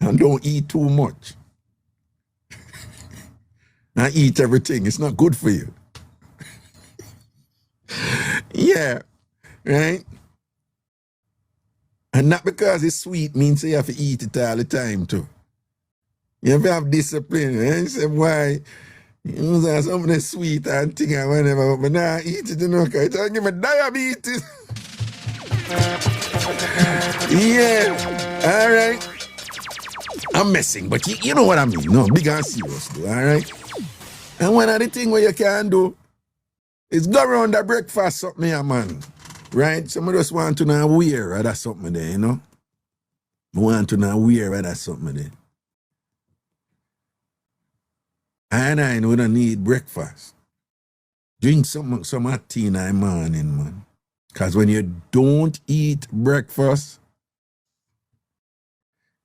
And don't eat too much. Not eat everything. It's not good for you. Yeah, right? And not because it's sweet means you have to eat it all the time too. You have to have discipline. Eh? You say, why? You know, something sweet and thing and whatever, but now eat it, you know, because it give me diabetes. Yeah, all right. I'm messing, but you know what I mean. No, big and serious, though, all right? And one of the things where you can do is go around the breakfast something here, man. Right? Some of us want to know where that's something there, you know? Want to know where that's something there. And I know we don't need breakfast. Drink some hot tea in the morning, man. Because when you don't eat breakfast,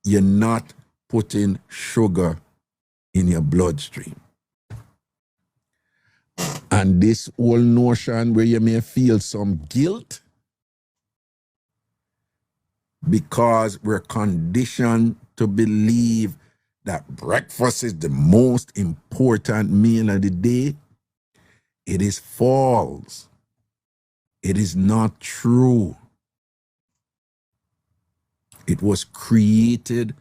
you're not putting sugar in your bloodstream. And this whole notion where you may feel some guilt because we're conditioned to believe that breakfast is the most important meal of the day, it is false. It is not true. It was created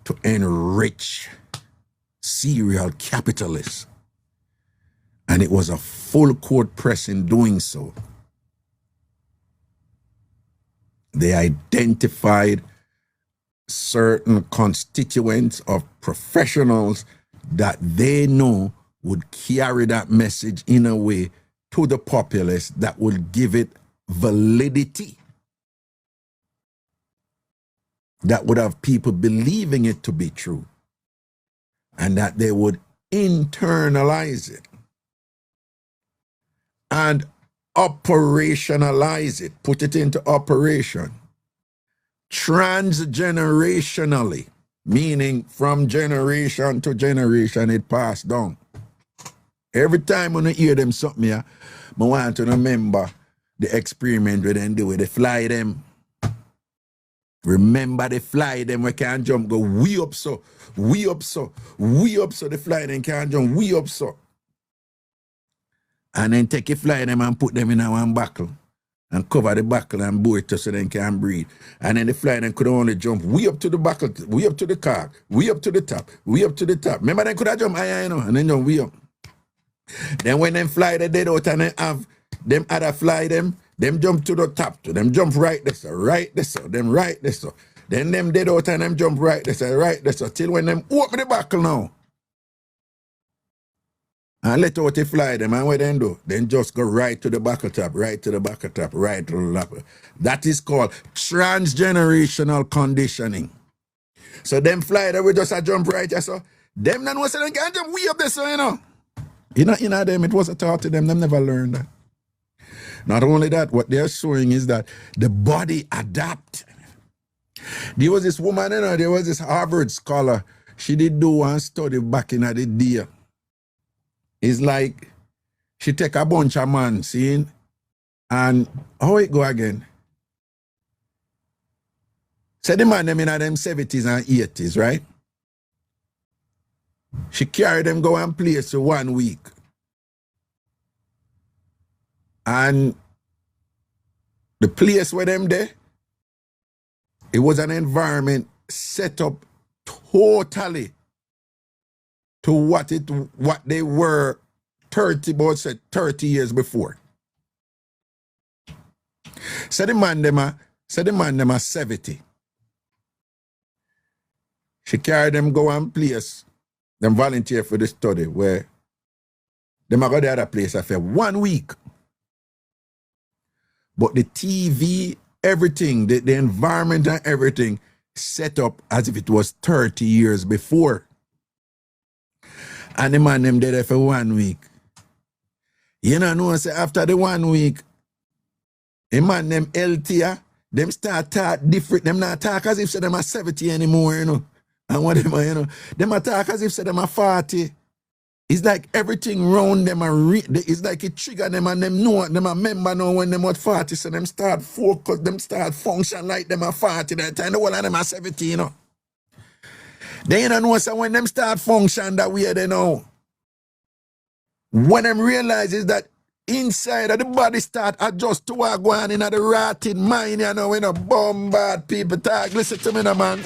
to enrich serial capitalists. And it was a full court press in doing so. They identified certain constituents of professionals that they know would carry that message in a way to the populace that would give it validity. That would have people believing it to be true. And that they would internalize it. And operationalize it, put it into operation. Transgenerationally, meaning from generation to generation it passed down. Every time when I hear them something here, I want to remember the experiment where they do it. They fly them. Remember they fly them, we can't jump, go way up so, way up so, way up so, they fly them can't jump, way up so. And then take a fly them and put them in a one buckle and cover the buckle and bow it so they can breathe. And then the fly them could only jump way up to the buckle, way up to the car, way up to the top, way up to the top. Remember they could have jumped higher, you know, and then jump way up. Then when them fly the dead out and they have them other fly them jump to the top, to them jump right there, so right there, so them right there, so. Then them dead out and them jump right there, so right there, so till when them open the buckle now. And let out the fly them, and what then do? Then just go right to the buckle top, right to the buckle top, right to the buckle. That is called transgenerational conditioning. So them fly there, we just a jump right there, so. Them not know so they can't jump way up there, so you know. You know them, it was a thought to them never learned that. Not only that, what they're showing is that the body adapt. There was this woman, you know, there was this Harvard scholar. She did do one study back in the day. It's like she take a bunch of men, see, and how it go again? Say the man them in them 70s and 80s, right? She carried them go and place for 1 week. And the place where them there, it was an environment set up totally to what they were 30 years before. So the man them are 70. She carried them go and place, them volunteer for the study where them go to the other place after 1 week. But the TV, everything, the environment and everything set up as if it was 30 years before. And the man them did it for 1 week. You know, say after the 1 week, the man them healthier, them start talk different. Them not talk as if say them are 70 anymore, you know. And what them, you know, them talk as if say them are 40. It's like everything round them it's like it trigger them and them know, them a member now when them at 40, so them start focus, them start function like them are 40 that time, the whole of them are 70, you know. Then you don't know, so when them start function that way, they know. When them realize is that inside of the body start adjust to what go on in the rotted mind, you know, when a bombard people talk. Listen to me now, man.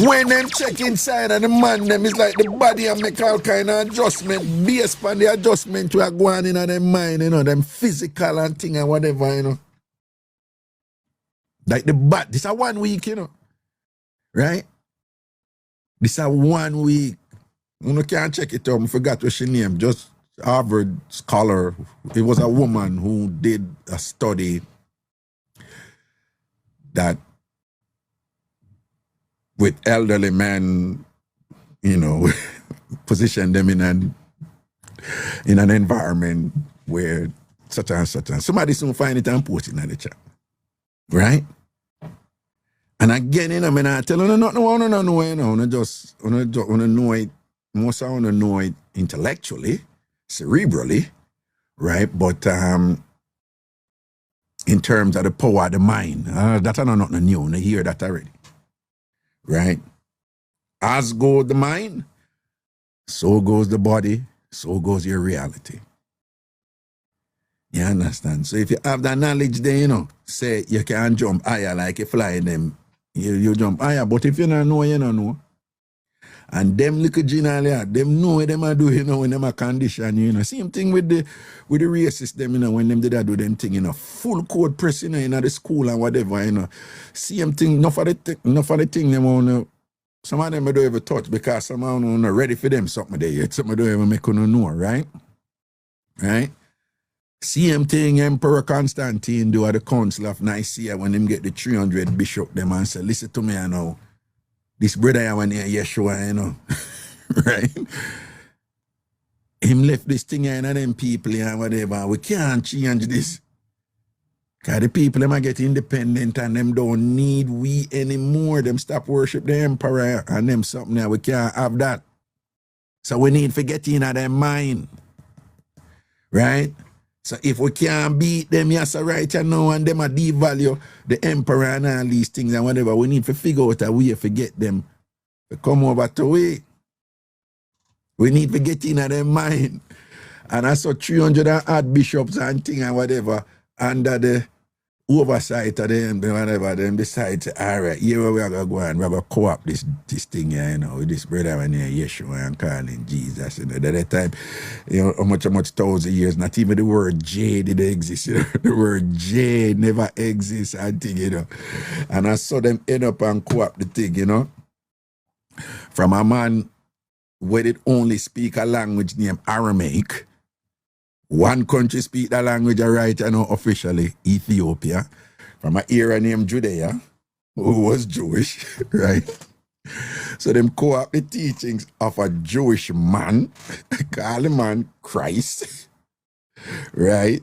When them check inside of the man, them is like the body and make all kind of adjustment based on the adjustment we are going in them mind, you know, them physical and thing and whatever, you know. Like the bat, this is 1 week, you know. Right? This is 1 week. You can't check it out. I forgot what she named. Just Harvard scholar. It was a woman who did a study that with elderly men, you know, position them in an environment where such and such and somebody soon find it and post it in the chat. Right? And again, you know, I mean, I tell you nothing, I don't know, you know, I just know it. Most I want to know it intellectually, cerebrally, right? But in terms of the power of the mind, that I know nothing new. I hear that already, right? As goes the mind, so goes the body, so goes your reality. You understand? So if you have that knowledge, then you know, say you can jump higher like you fly them, you jump higher. But if you don't know, you don't know. And them little genial, them know what them are doing, you know, when them are condition, you know. Same thing with the racist, them, you know, when them did do them thing, you know, full code press, you know, in the school and whatever, you know. Same thing, enough of the thing them want to, some of them don't ever touch because some of them not ready for them something there yet. Some of them don't even make them know, right? Right? Same thing Emperor Constantine do at the Council of Nicaea when them get the 300 bishop them and say, listen to me, I know. This brother I want to hear Yeshua, you know. Right? Him left this thing in them people and whatever. We can't change this. Because the people them are get independent and them don't need we anymore. Them stop worship the emperor and them something there. We can't have that. So we need to get in their mind. Right? So if we can't beat them, yes, right, you know, and them a devalue the emperor and all these things and whatever, we need to figure out a way to get them to come over to we. We need to get in their mind. And I saw 300 and odd bishops and things and whatever under the oversight of them, whatever, them decide to, all right, here we are going to go and we're going to co-op this thing here, you know, with this brother and Yeshua and calling Jesus. You know, at that time, you know, how much 1,000 years, not even the word J did exist, you know, the word J never exists and thing, you know. And I saw them end up and co-op the thing, you know, from a man where it only speak a language named Aramaic. One country speak that language right, you know, officially, Ethiopia, from an era named Judea, who was Jewish, right? So them co-op the teachings of a Jewish man, call the man Christ, right?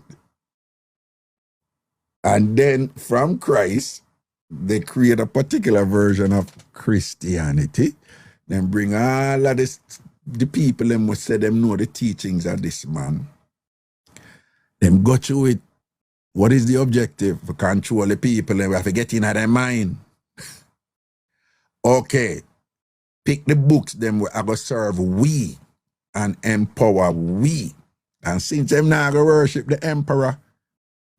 And then from Christ, they create a particular version of Christianity. Then bring all of this, the people them must say them know the teachings of this man. Them go through it. What is the objective? To control the people and we have to get in their mind. Okay. Pick the books them we are going to serve we and empower we. And since them not going to worship the emperor,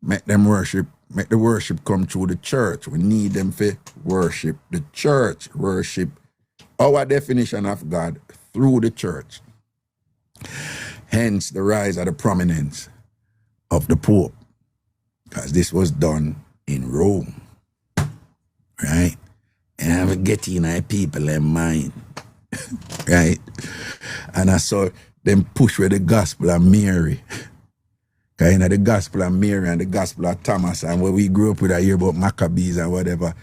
make the worship come through the church. We need them to worship the church. Worship our definition of God through the church. Hence the rise of the prominence of the Pope, because this was done in Rome, right? And I have get in our people in mind, right? And I saw them push with the gospel of Mary, kind of the gospel of Mary and the gospel of Thomas, and where we grew up with, I hear about Maccabees and whatever.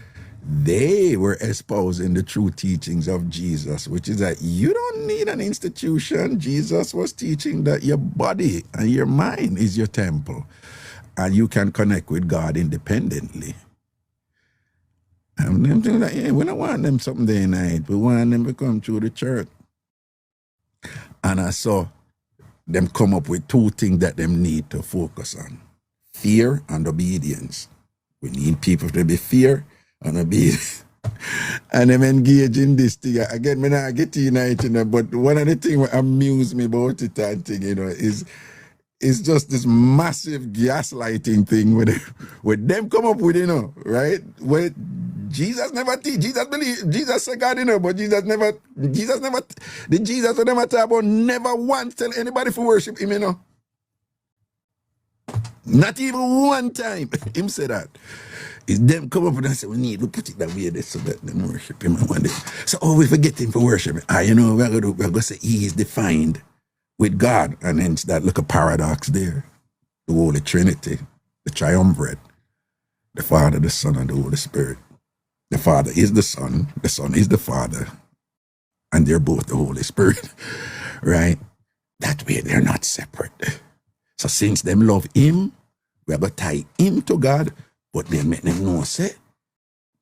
They were espousing the true teachings of Jesus, which is that you don't need an institution. Jesus was teaching that your body and your mind is your temple, and you can connect with God independently. And them things like, yeah, we don't want them something day and night. We want them to come through the church. And I saw them come up with two things that them need to focus on: fear and obedience. We need people to be fear and obedience. And them engage in this thing. Again, me not get united, but one of the things that amuse me about it, and thing, is just this massive gaslighting thing with them come up with, right? Where Jesus never teach, Jesus said God, but Jesus never, the Jesus who never talk about never once tell anybody to worship him, Not even one time. Him say that. It's them come up and say, we need to put it that way there so that them worship him one day. So, we forget him for worship him. We're going to say he is defined with God. And hence that look a paradox there. The Holy Trinity, the triumvirate, the Father, the Son, and the Holy Spirit. The Father is the Son is the Father, and they're both the Holy Spirit, right? That way they're not separate. So since them love him, we're going to tie him to God, but they make them know, say,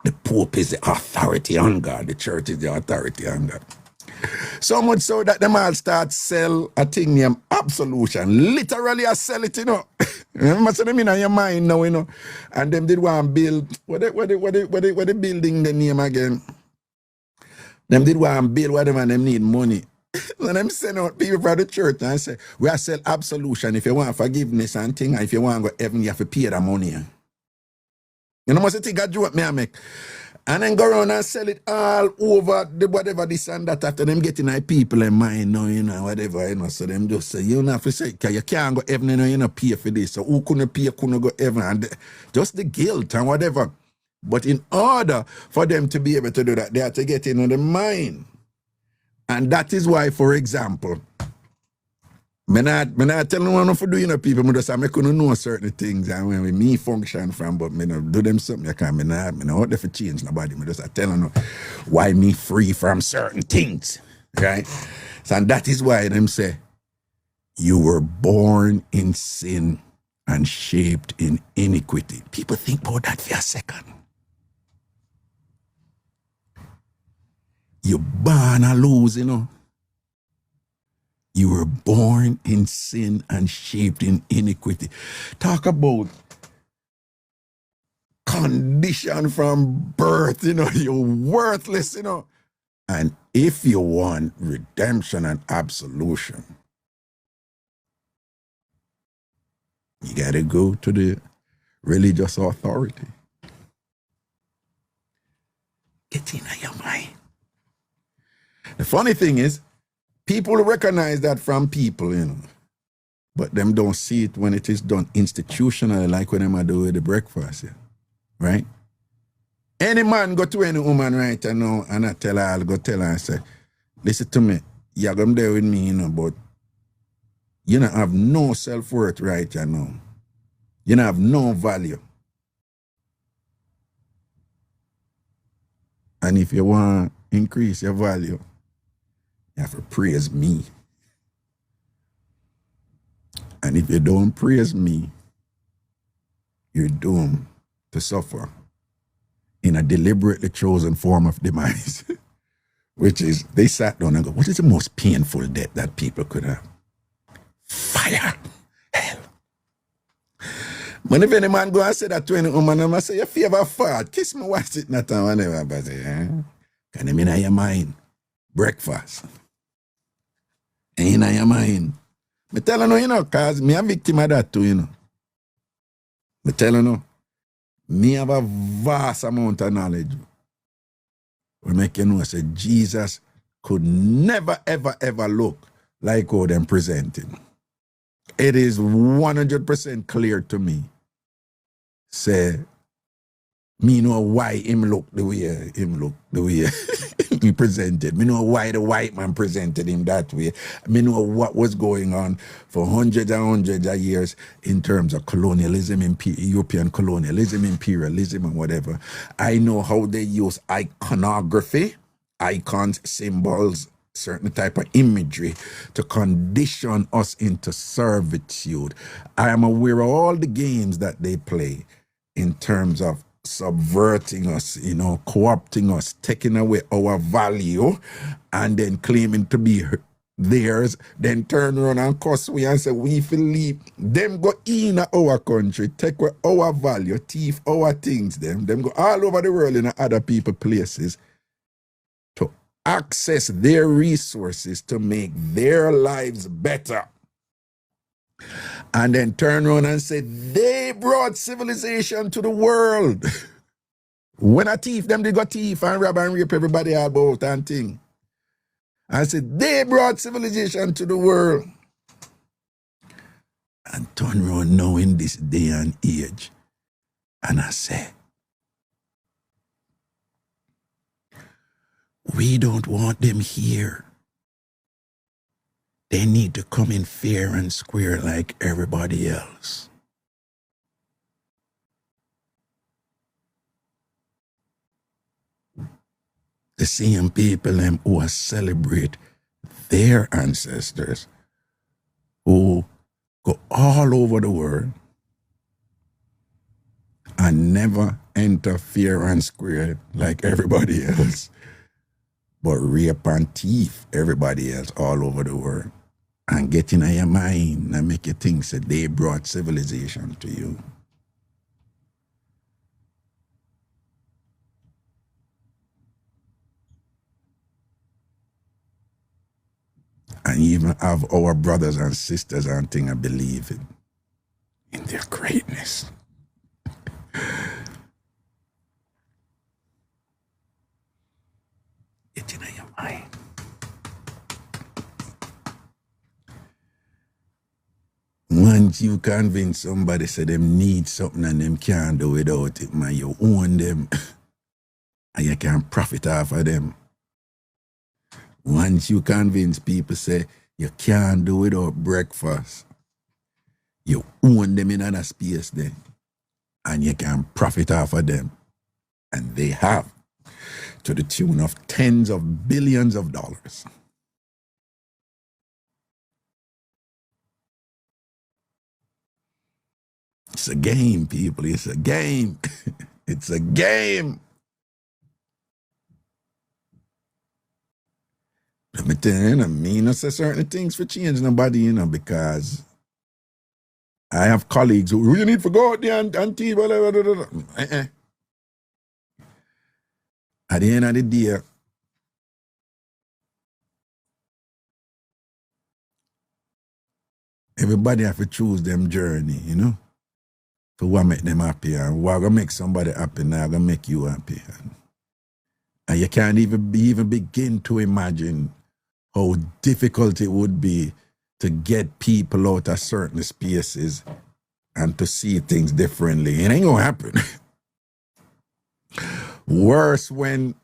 the Pope is the authority on God, the church is the authority on God. So much so that them all start sell a thing named absolution. Literally I sell it, Remember, so them in your mind now, And them did want to build, what they building the name again? Them did want to build whatever them need money. So them send out people from the church and say, we are sell absolution. If you want forgiveness and thing, and if you want to go heaven, you have to pay the money. Must think I joke me I make. And then go around and sell it all over the whatever this and that after them getting like people in mind now, whatever, So them just say, you don't have to say, you can't go heaven, you don't pay for this. So who couldn't pay, couldn't go heaven. And just the guilt and whatever. But in order for them to be able to do that, they have to get in the mind. And that is why, for example, me not telling one to do, people, I just say I couldn't know certain things and when me function from, but me not do them something, I can't, me not out there for change nobody, me just telling them why me free from certain things, right? So, and that is why them say, you were born in sin and shaped in iniquity. People think about that for a second. You're born a lose, You were born in sin and shaped in iniquity. Talk about condition from birth, you're worthless, And if you want redemption and absolution, you got to go to the religious authority. Get in your mind. The funny thing is, people recognize that from people, but them don't see it when it is done institutionally, like when them do with the breakfast, right? Any man go to any woman right now and I tell her, I'll go tell her and say, listen to me, you're going there with me, but you don't have no self-worth right now. You don't have no value. And if you want to increase your value, you have to praise me. And if you don't praise me, you're doomed to suffer in a deliberately chosen form of demise, which is, they sat down and go, what is the most painful death that people could have? Fire, hell. When if any man go and say that to any woman, I say, your favor fart, kiss me, watch it, not and whatever. But say, can you mean in your mind? Breakfast. In your mind. Me tell you, cause me a victim of that too, Me tell you, me have a vast amount of knowledge. We make you know, say Jesus could never, ever, ever look like how them presented. It is 100% clear to me. Say, me know why him look the way he presented. Me know why the white man presented him that way. Me know what was going on for hundreds and hundreds of years in terms of colonialism, European colonialism, imperialism, and whatever. I know how they use iconography, icons, symbols, certain type of imagery to condition us into servitude. I am aware of all the games that they play in terms of subverting us, co-opting us, taking away our value, and then claiming to be theirs, then turn around and cuss we and say we feel leave. Them go in our country, take away our value, thief our things, them go all over the world in other people places to access their resources to make their lives better. And then turn around and say they brought civilization to the world. When a thief, them they got thief and rob and rape everybody about and thing. I said, they brought civilization to the world. And turn around now in this day and age. And I say, we don't want them here. They need to come in fair and square like everybody else. The same people who celebrate their ancestors, who go all over the world and never enter fair and square like everybody else, but rape and thief everybody else all over the world and get in your mind and make you think that they brought civilization to you. And even have our brothers and sisters and things believe in their greatness. Get in your mind. Once you convince somebody say them need something and them can't do without it, man, you own them and you can profit off of them. Once you convince people say you can't do without breakfast, you own them in another space then, and you can profit off of them. And they have, to the tune of tens of billions of dollars. It's a game, people. It's a game. It's a game. Let me tell you, I mean, I say certain things for change nobody, because I have colleagues who you need to go out there and teach, whatever. At the end of the day, everybody have to choose them journey, for what make them happy, and what gonna make somebody happy now gonna make you happy. And you can't even begin to imagine how difficult it would be to get people out of certain spaces and to see things differently. It ain't gonna happen. Worse when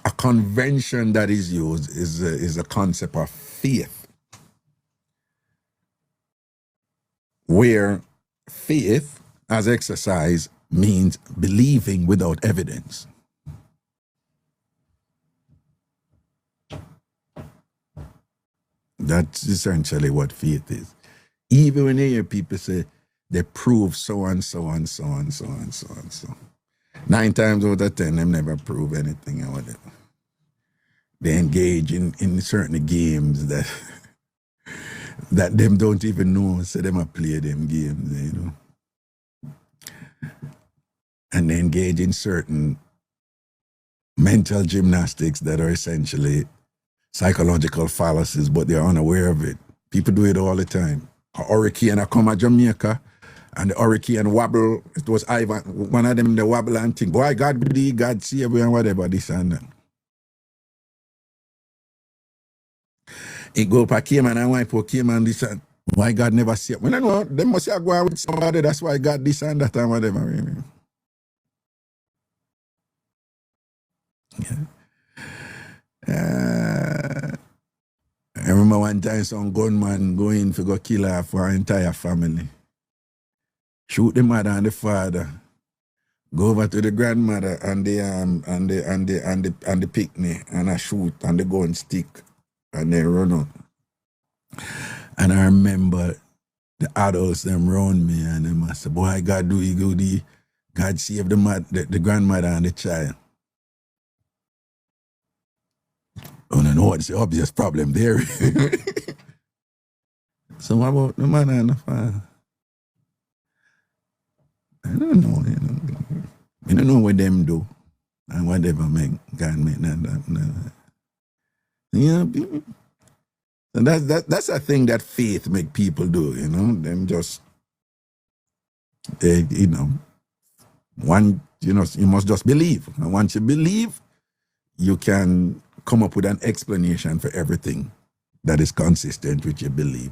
a convention that is used is a concept of faith, where faith as exercise means believing without evidence. That's essentially what faith is. Even when you hear people say they prove so and so and so and so and so and so, 9 times out of 10, them never prove anything or whatever. They engage in certain games that them don't even know, so them a play them games, And they engage in certain mental gymnastics that are essentially psychological fallacies, but they're unaware of it. People do it all the time. A hurricane come at Jamaica, and the hurricane wobble. It was Ivan, one of them, the wobble and think, boy, God be God save you and whatever, this and that. It go up a Cayman and wipe out Cayman this and why God never saved. When I know, they must have gone with somebody, that's why God this and that and whatever. Yeah. I remember one time some gunman go in to go kill off our entire family. Shoot the mother and the father. Go over to the grandmother and the picnic and I shoot and the gun stick and they run out. And I remember the adults them round me and they must say, boy, God do you good. God save the grandmother and the child. I don't know what's the obvious problem there. So what about the man and the father? I don't know, you know. I don't know what them do and whatever make God make that. You know, and that's a thing that faith make people do, you know. Them just you know, you must just believe. And once you believe, you can come up with an explanation for everything that is consistent with your belief.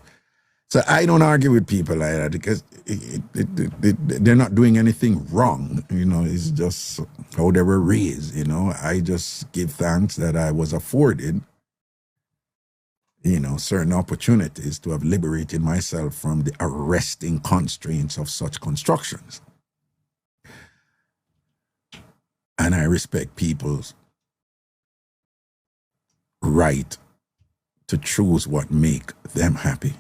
So I don't argue with people like that because they're not doing anything wrong. You know, it's just how they were raised. You know, I just give thanks that I was afforded, you know, certain opportunities to have liberated myself from the arresting constraints of such constructions. And I respect people's right to choose what make them happy.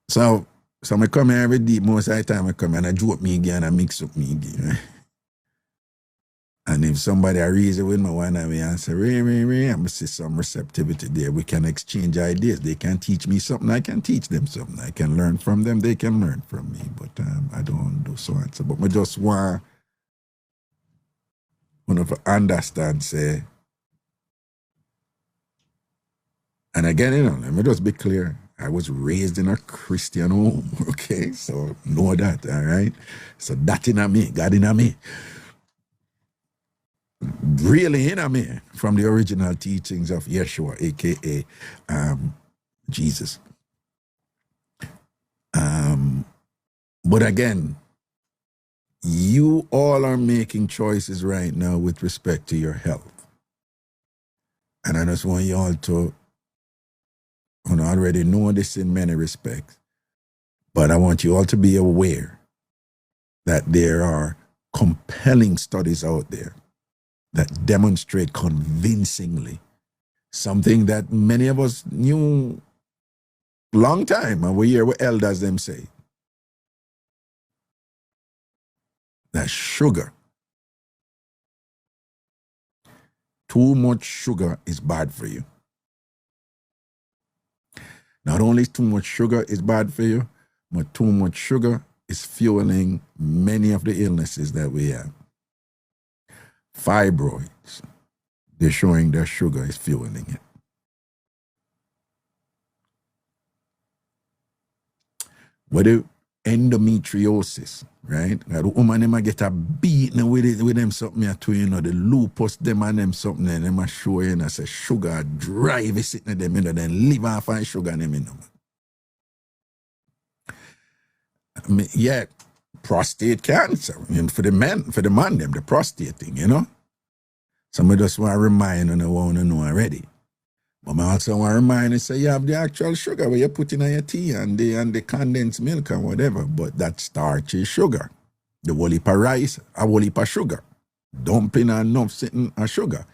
So I come here every day, most of the time I come and I joke me again and mix up me again. Right? And if somebody I reason with me one way and say, Ray, I'm see some receptivity there. We can exchange ideas. They can teach me something, I can teach them something. I can learn from them, they can learn from me. But I don't do so and so. But I just want to understand, say, and again, you know, let me just be clear. I was raised in a Christian home, okay? So know that, all right? So that in me, God in me. Really in me from the original teachings of Yeshua, a.k.a. Jesus. But again, you all are making choices right now with respect to your health. And I just want you all to already know this in many respects, but I want you all to be aware that there are compelling studies out there that demonstrate convincingly something that many of us knew long time, and we hear what elders them say, that sugar, too much sugar is bad for you. Not only is too much sugar is bad for you, but too much sugar is fueling many of the illnesses that we have. Fibroids, they're showing that sugar is fueling it. What if endometriosis, right? The woman them get a beating with them something too, you know, the lupus them and them something, and them a show you, and I say sugar drive is sitting them, you know, then live off of sugar them, you know. I mean, yeah, prostate cancer, I mean, for the man them, the prostate thing, you know. Somebody just want to remind and I want to know already. But I also want to remind and say you have the actual sugar where you put in your tea and the condensed milk and whatever, but that starch is sugar. The whole heap of rice, a whole heap of sugar. Dumpling and enough sitting a sugar.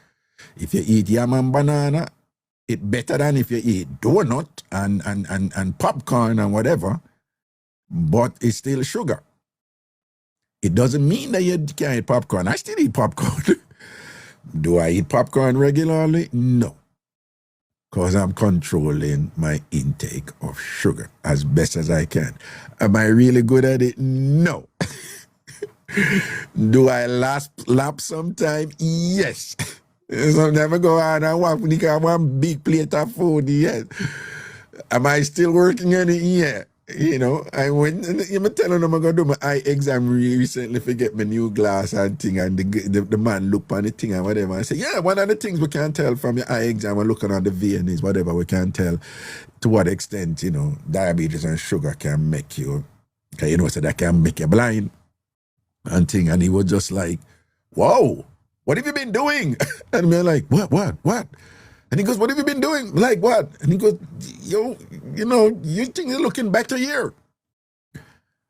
If you eat yam and banana, it's better than if you eat donut and popcorn and whatever, but it's still sugar. It doesn't mean that you can't eat popcorn. I still eat popcorn. Do I eat popcorn regularly? No. Because I'm controlling my intake of sugar as best as I can. Am I really good at it? No. Do I lap sometime? Yes. Sometimes I go out and want one big plate of food, yes. Am I still working on it? Yeah. You know, I went, I'm telling them I'm going to do my eye exam recently to get my new glass and thing, and the man look on the thing and whatever. I say, yeah, one of the things we can tell from your eye exam and looking at the vein is whatever, we can tell to what extent, you know, diabetes and sugar can make you, okay, you know, so that can make you blind and thing. And he was just like, whoa, what have you been doing? And we're like, what? And he goes, what have you been doing? Like what? And he goes, you know, you think you're looking better here.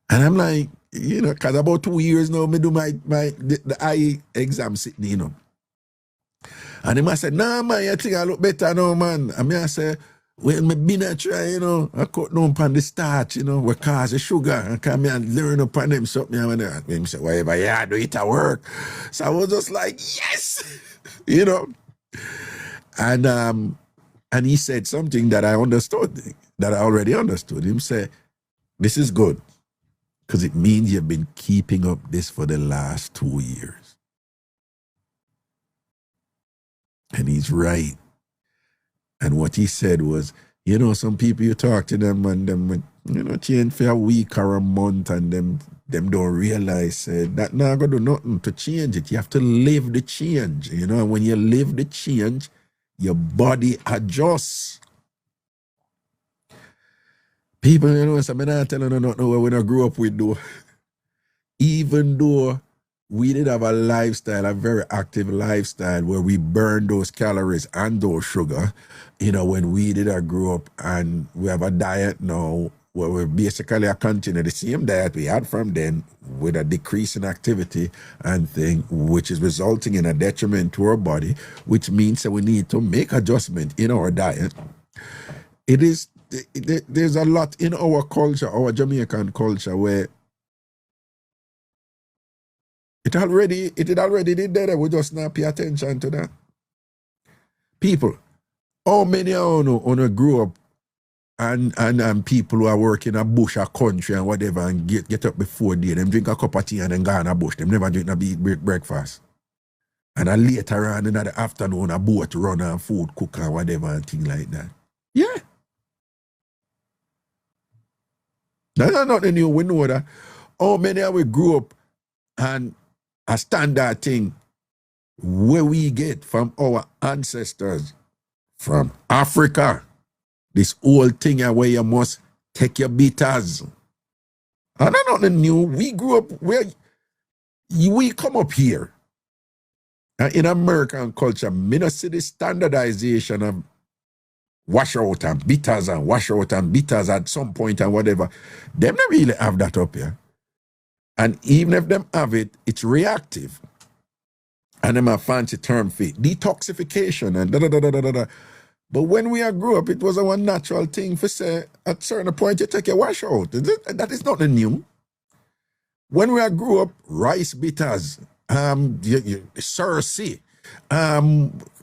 And I'm like, you know, because about 2 years now, me do the eye exam sitting, you know. And he said, nah, man, I think I look better now, man. And I say, well, me been a try, you know, I cut down upon the starch, you know, what cause the sugar, and come here and learn upon them something. And he said, whatever, yeah, do it at work. So I was just like, yes, you know. And he said something that I understood, that I already understood. Him say, this is good, because it means you've been keeping up this for the last 2 years. And he's right. And what he said was, some people you talk to them and them, change for a week or a month, and them don't realize that not gonna do nothing to change it. You have to live the change, and when you live the change, your body adjusts. People, so I'm not telling you nothing where we not grew up with, though. Even though we did have a lifestyle, a very active lifestyle, where we burn those calories and those sugar, when we did grow up, and we have a diet now where we basically are continuing the same diet we had from then, with a decrease in activity and thing, which is resulting in a detriment to our body, which means that we need to make adjustment in our diet. There's a lot in our culture, our Jamaican culture, where it already did there. We just not pay attention to that. People, how many of you grew up and people who are working a bush or country and whatever, and get up before day, them drink a cup of tea and then go on a bush. Them never drink a breakfast. And then later on in the afternoon, a boat run and food cook and whatever and things like that. Yeah. That's nothing new. We know that. How many of we grew up and a standard thing where we get from our ancestors from Africa, this old thing where you must take your bitters. And that's nothing new. We grew up where we come up here. And in American culture, me not see the standardization of wash out and bitters and wash out and bitters at some point and whatever. Them don't really have that up here. And even if them have it, it's reactive. And them a fancy term for it, detoxification and da-da-da-da-da-da. But when we grew up, it was a one natural thing for say, at certain point, you take a wash out. That is not new. When we grew up, rice bitters, Cersei,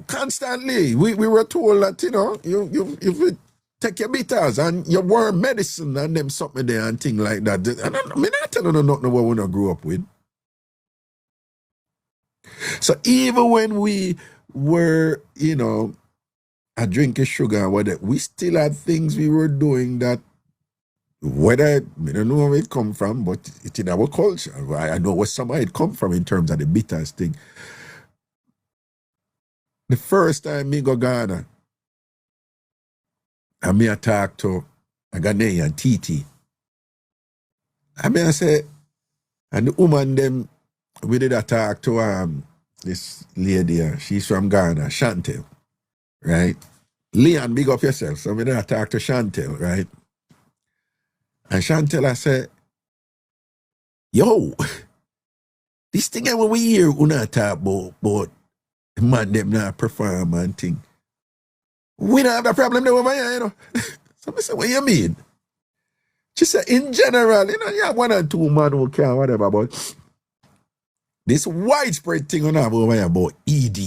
constantly, we were told that, you take your bitters and your worm medicine and them something there and things like that. And I'm not telling you nothing what we not grew up with. So even when we were, a drink of sugar and whatever, we still had things we were doing that, whether, I don't know where it come from, but it's in our culture. I know where some of it come from in terms of the bitters thing. The first time me go Ghana, and me talk to a Ghanaian, TT. I say, and the woman them, we did a talk to this lady, she's from Ghana, Chantel, right? Leon, big up yourself. So we did a talk to Chantel, right? And Chantel, I said, yo, this thing when we hear una talk about man them not perform and thing. We don't have a problem there over here, So I said, what you mean? She said, in general, you have one or two man who can, whatever, but this widespread thing on have over here about ED.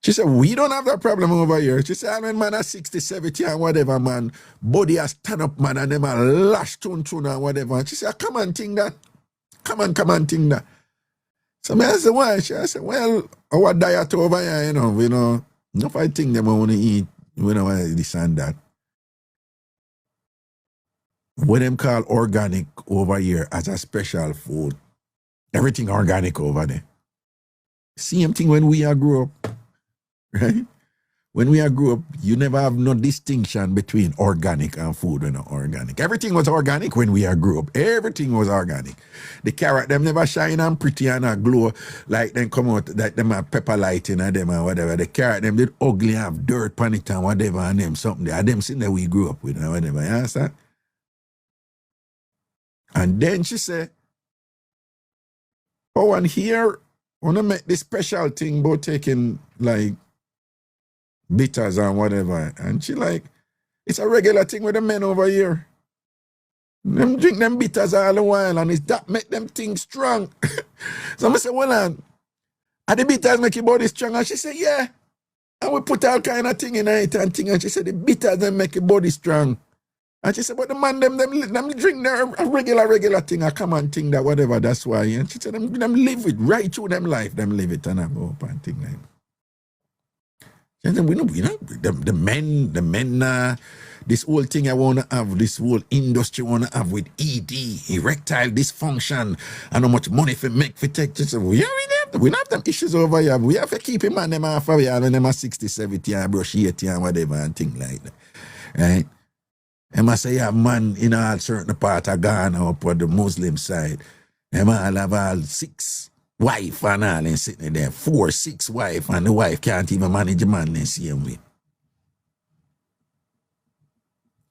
She said, we don't have that problem over here. She said, I mean, man, at 60, 70 and whatever, man, body has stand up, man, and them are lash tune and whatever. And she said, come on, think that. Come on, think that. So I said, why? She said, well, our diet over here, if I think them want to eat, we don't want this and that. What them call organic over here as a special food. Everything organic over there. Same thing when we grew up. Right? When we grew up, you never have no distinction between organic and food and not organic. Everything was organic when we grew up. Everything was organic. The carrot, them never shine and pretty and glow like them come out, like them have pepper lighting and them and whatever. The carrot, them did ugly, have dirt on it and whatever and them something there. Them thing that we grew up with and whatever. You understand? And then she said, oh, and here, I want to make this special thing about taking like bitters and whatever. And she like, it's a regular thing with the men over here. Them drink them bitters all the while and it's that make them things strong. So I say, well, And the bitters make your body strong. And she said, yeah. And we put all kind of thing in it and thing. And she said, the bitters them make your body strong. And she said, but the man, them drink their regular thing, a common thing, that whatever, that's why. And she said, them live it right through them life, them live it and I go up and thing like that. And then we know, the men, this whole thing I want to have, this whole industry want to have with ED, erectile dysfunction, and how much money for make for take. We don't have them issues over here. We have to keep him on them half of year when them are 60, 70, and brush 80 and whatever and things like that. Right? And I say, yeah, man, in a certain part of Ghana up on the Muslim side, them all have all 6 wife and all and sitting there, 4, 6 wife, and the wife can't even manage a man the same way.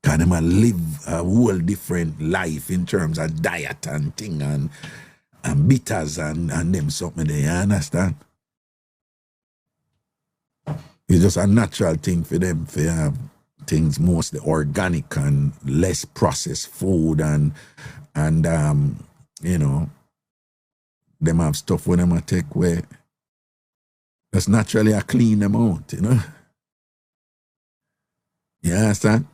Because them live a whole different life in terms of diet and thing and bitters and them something there, you understand? It's just a natural thing for them to have things mostly organic and less processed food and you know, them have stuff when them take away. That's naturally a clean them out, you know. You understand?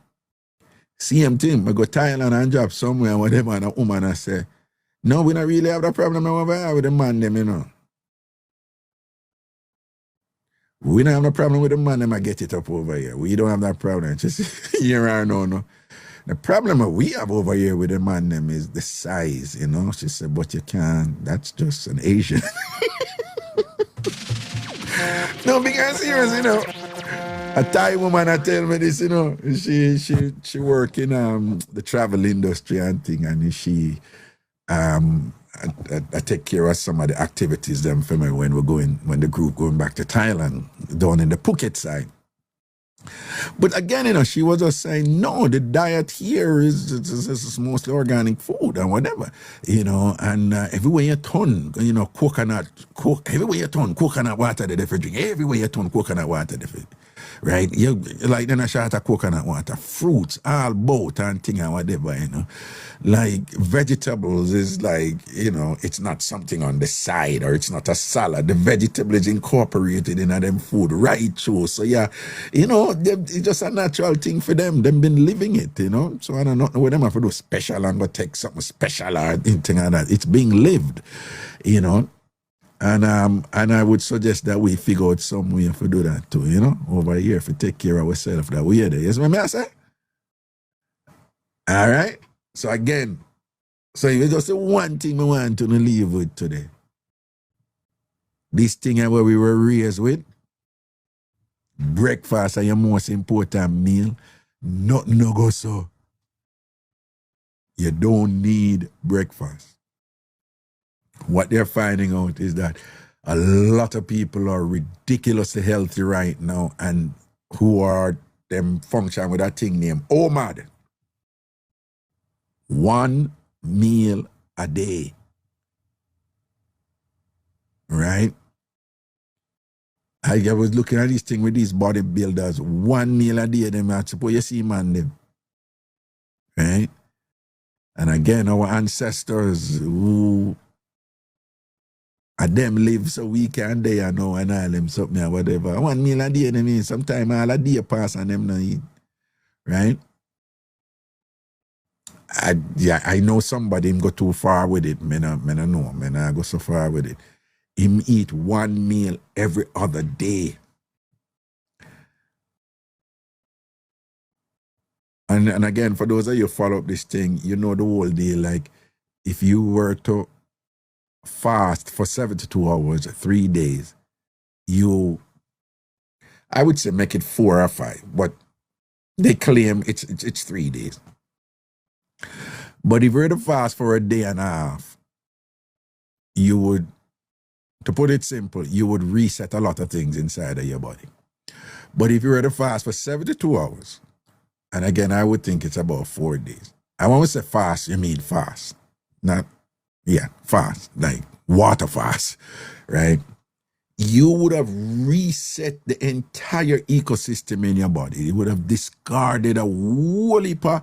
Same thing, I go to Thailand and drop somewhere and whatever, and a woman I say, no, we don't really have the problem over here with the man them, you know. We don't have no problem with the man them, I get it up over here. We don't have that problem. Just here or no. The problem we have over here with the man them is the size, you know. She said, but you can't, that's just an Asian. No, because serious, you know. A Thai woman I tell me this, you know. She work in the travel industry and thing, and she I take care of some of the activities them for me when the group going back to Thailand, down in the Phuket side. But again, you know, she was just saying, no, the diet here is mostly organic food and whatever, you know, and everywhere you turn, you know, everywhere you turn, coconut water they drink, everywhere you turn, coconut water they drink. Right? You like then a shot of coconut water, fruits, all both and thing and whatever, you know. Like vegetables is like, you know, it's not something on the side or it's not a salad. The vegetable is incorporated in them food right through. So yeah, you know, it's just a natural thing for them. Them been living it, you know. So I don't know what them have to do special and go take something special or anything like that. It's being lived, you know. And I would suggest that we figure out some way to do that too, you know, over here, if we take care of ourselves that way there. Yes, what I say? All right. So again, it's just one thing I want to leave with today. This thing where we were raised with, breakfast is your most important meal. Nothing no go so. You don't need breakfast. What they're finding out is that a lot of people are ridiculously healthy right now and who are them function with that thing named OMAD. 1 meal a day. Right? I was looking at this thing with these bodybuilders. 1 meal a day, them I suppose you see man them. Right? And again, our ancestors who them live so we can day and now and all them something or whatever. 1 meal a day, I mean, sometimes all a day pass and them not eat. Right? I know somebody him go too far with it. Me no know. Me not go so far with it. Him eat 1 meal every other day. And again, for those of you who follow up this thing, you know the whole day, like if you were to fast for 72 hours, 3 days, I would say make it 4 or 5, but they claim it's 3 days. But if you were to fast for a day and a half, you would, to put it simple, you would reset a lot of things inside of your body. But if you were to fast for 72 hours, and again, I would think it's about 4 days. I want to say fast, you mean fast. Not, fast, like water fast, right? You would have reset the entire ecosystem in your body. You would have discarded a whole heap of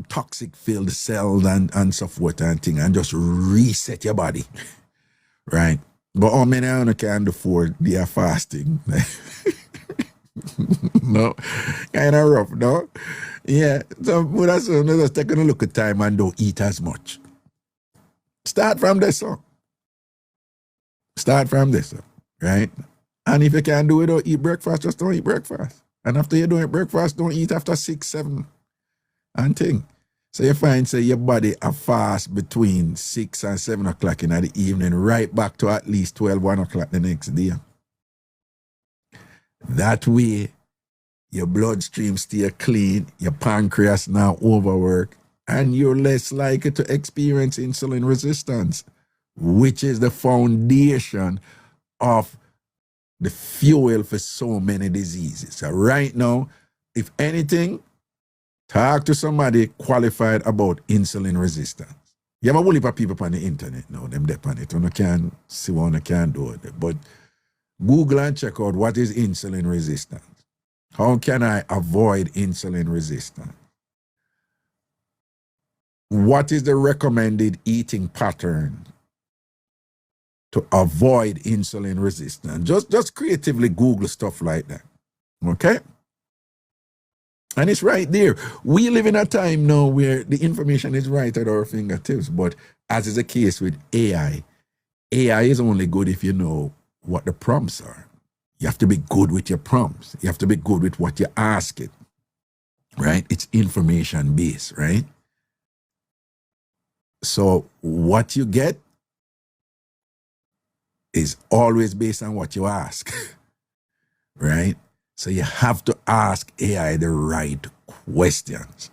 toxic filled cells and so forth and thing, and just reset your body. right? But how many of you can afford they are fasting? No, kind of rough, no? Yeah, so that's just taking a look at time and don't eat as much. Start from this, so. Start from this, right? And if you can't do it, don't eat breakfast, just don't eat breakfast. And after you don't eat breakfast, don't eat after 6, 7 and thing. So you find, say, your body a fast between 6 and 7 o'clock in the evening, right back to at least 12, 1 o'clock the next day. That way, your bloodstream stay clean, your pancreas now overwork, and you're less likely to experience insulin resistance, which is the foundation of the fuel for so many diseases. So right now, if anything, talk to somebody qualified about insulin resistance. You have a whole heap of people on the internet now, them dep on it. You can see what you can do with it. But Google and check out what is insulin resistance. How can I avoid insulin resistance? What is the recommended eating pattern to avoid insulin resistance? Just creatively Google stuff like that. Okay? And it's right there. We live in a time now where the information is right at our fingertips, but as is the case with AI is only good if you know what the prompts are. You have to be good with your prompts. You have to be good with what you ask it, right? It's information based, right? So what you get is always based on what you ask, right? So you have to ask AI the right questions.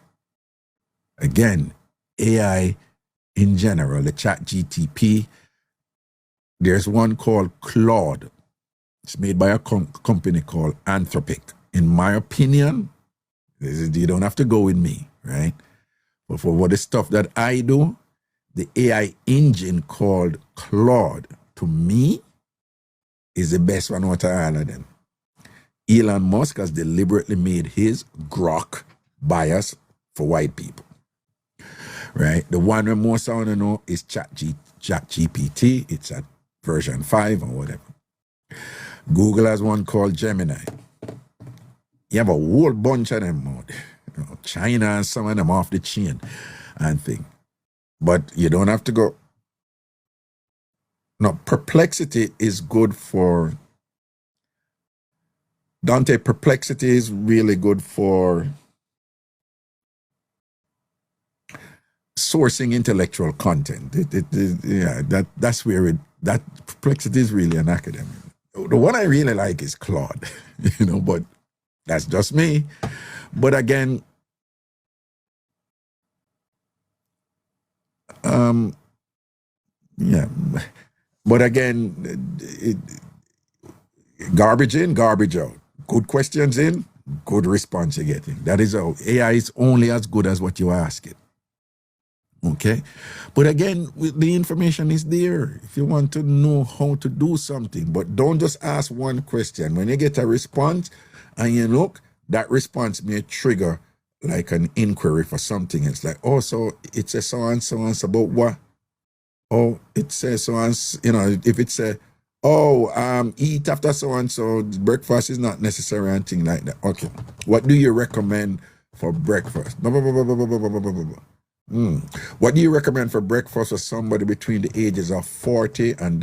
Again, AI in general, the ChatGPT, there's one called Claude. It's made by a company called Anthropic. In my opinion, you don't have to go with me, right? But for what the stuff that I do, the AI engine called Claude, to me, is the best one out of all of them. Elon Musk has deliberately made his Grok bias for white people, right? The one that most I want to know is ChatGPT. It's at version 5 or whatever. Google has one called Gemini. You have a whole bunch of them out there. You know, China and some of them off the chain and thing. But you don't have to go. No, Perplexity is good for Dante. Perplexity is really good for sourcing intellectual content. That's where that Perplexity is really an academic. The one I really like is Claude, but that's just me. But again, but again, garbage in, garbage out. Good questions in, good response you're getting. That is how AI is only as good as what you ask it. Okay? But again, the information is there if you want to know how to do something. But don't just ask one question. When you get a response and you look, that response may trigger like an inquiry for something. It's like, oh, so it says so and so about what? Oh, it says so and so, if it says, eat after so and so, breakfast is not necessary and things like that. Okay. What do you recommend for breakfast? What do you recommend for breakfast for somebody between the ages of 40 and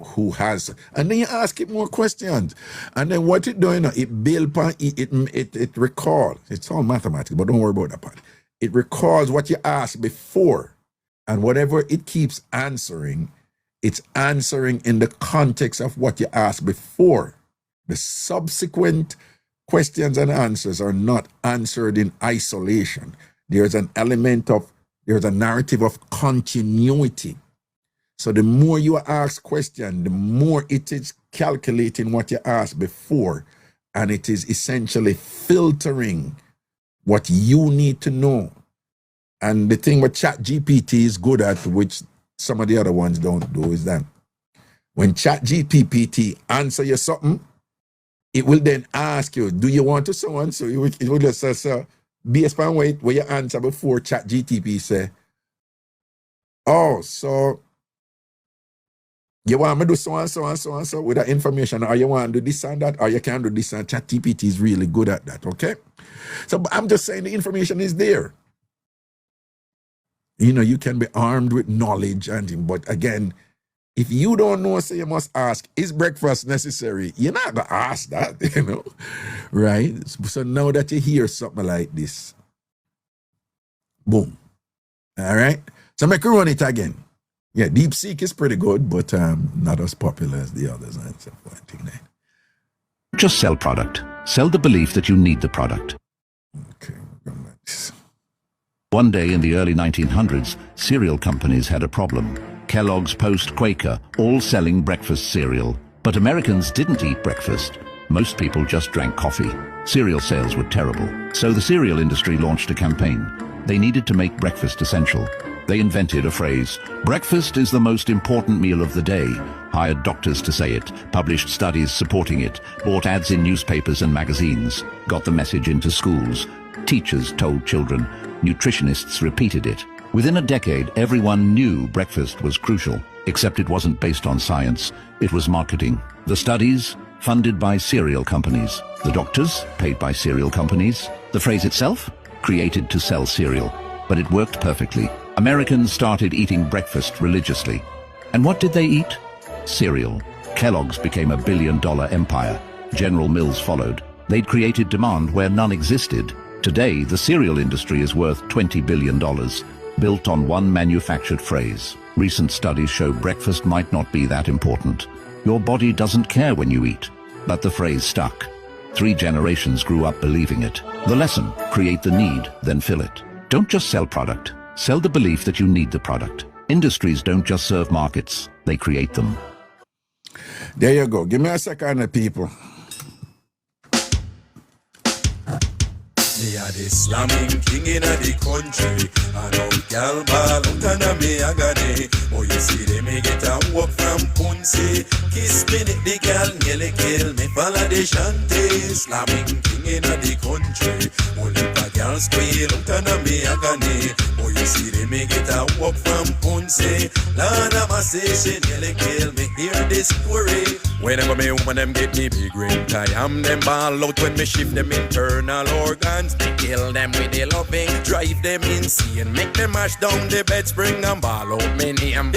who has, and then you ask it more questions, and then what it doing, it build upon it recalls. It's all mathematics, but don't worry about that part. It recalls what you asked before, and whatever it keeps answering, it's answering in the context of what you asked before. The subsequent questions and answers are not answered in isolation. There's a narrative of continuity. So the more you ask questions, the more it is calculating what you asked before, and it is essentially filtering what you need to know. And the thing what ChatGPT is good at, which some of the other ones don't do, is that when ChatGPT answer you something, it will then ask you, do you want to so and so? It will just say, so, based on where you answer before ChatGPT say, oh, so You want me to do so and so and so and so with that information, or you want to do this and that, or you can do this, and ChatGPT is really good at that, okay? So but I'm just saying the information is there. You know, you can be armed with knowledge, but again, if you don't know, so you must ask, is breakfast necessary? You're not going to ask that, you know, right? So now that you hear something like this, boom, all right? So make run it again. Yeah, DeepSeek is pretty good, but not as popular as the others. Just sell product. Sell the belief that you need the product. Okay. One day in the early 1900s, cereal companies had a problem. Kellogg's, Post, Quaker, all selling breakfast cereal. But Americans didn't eat breakfast. Most people just drank coffee. Cereal sales were terrible. So the cereal industry launched a campaign. They needed to make breakfast essential. They invented a phrase, breakfast is the most important meal of the day, hired doctors to say it, published studies supporting it, bought ads in newspapers and magazines, got the message into schools. Teachers told children, nutritionists repeated it. Within a decade, everyone knew breakfast was crucial, except it wasn't based on science, it was marketing. The studies, funded by cereal companies. The doctors, paid by cereal companies. The phrase itself, created to sell cereal. But it worked perfectly. Americans started eating breakfast religiously. And what did they eat? Cereal. Kellogg's became a billion-dollar empire. General Mills followed. They'd created demand where none existed. Today, the cereal industry is worth $20 billion, built on one manufactured phrase. Recent studies show breakfast might not be that important. Your body doesn't care when you eat. But the phrase stuck. 3 generations grew up believing it. The lesson, create the need, then fill it. Don't just sell product. Sell the belief that you need the product. Industries don't just serve markets, they create them. There you go. Give me a second, people. Me a the slamming king in the country. And all gal ball out and me a gane. Oh, you see them me get a walk from Punsi. Kiss me the gal nearly kill me. Follow the shanty. Slamming king in the country. Only a gal squeal out and me a gane. Oh, you see them me get a walk from Punsi. Lord of my say she nearly kill me. Hear this story. Whenever me woman them get me big ring, I am them ball out when me shift them internal organs. Me kill them with the loving, drive them insane, make them mash down the bed spring and ball out me name.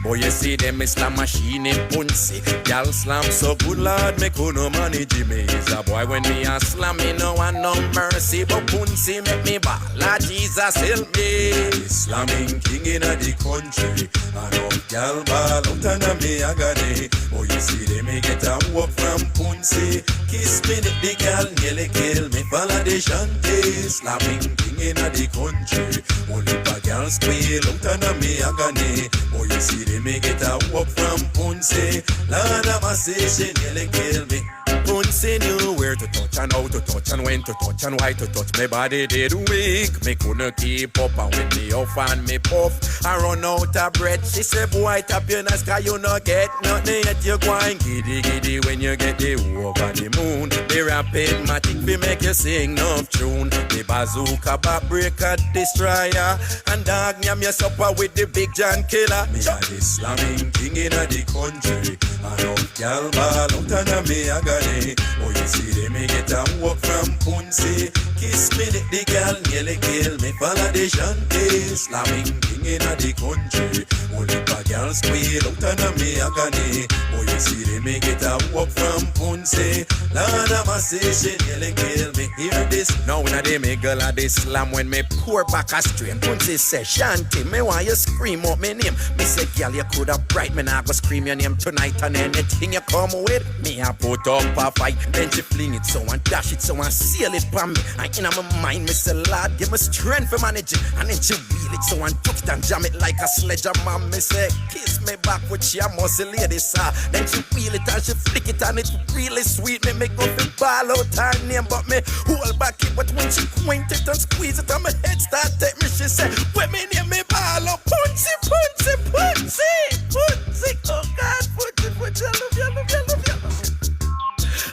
Boy, you see them me slam machine in Punsi. Y'all slam so good lord, me could no manage me. Is a boy when me a slam, me no one no mercy, but Punsi make me ball. Lord Jesus help me. Slamming king in the country, and up y'all ball out and me a gane. Oh, you see them me get a walk from Punsi. Kiss me the girl nearly kill me. Follow the shanty. Slapping king in the country. Only a girl squeal out and me a gane. Oh, you see them me get a walk from Punsi. Lord of my say she nearly kill me. Punsi knew where to touch and how to touch and when to touch and why to touch. My body did weak, me couldn't keep up. And when me off and me puff, I run out of breath. She said, boy, tap your nice cause you not get nothing yet. You going giddy giddy when you get the over the moon. The rapid matic we make you sing enough tune. The bazooka back breaker destroyer. And dog nyam your supper with the big John killer. Me a the slamming king in the country. And up y'all ball out and me a gane. Oh, you see them me get a walk from Punsi. Kiss me the girl nearly kill me. Follow the shanty. Slamming king in the country. Only a girl squeal out and me a gane. Oh, you see them me get a walk from Punsi. Lord of my say she nearly kill me. Hear this. Now when I dey me girl a dey slam when me pour back a strain. Punsi say shanty, me want you scream out me name. Me say girl you coulda bright, me nah go scream your name tonight and anything you come with. Me a put up a fight, then she fling it so and dash it so and seal it for me. And in my mind me say Lord give me strength for manage it. And then she wheel it so and took it and jam it like a sledgehammer. Me say kiss me back with your muscle lady sir. Then she wheel it and she flick it and it's really sweet. Me go fi ball out her name but me hold back it. But when she point it and squeeze it and my head start take me she say when me name me ball out Punsi, Punsi, Punsi, Punsi. Oh God, Punsi, Punsi, I love you, I love you, I love you, I love you.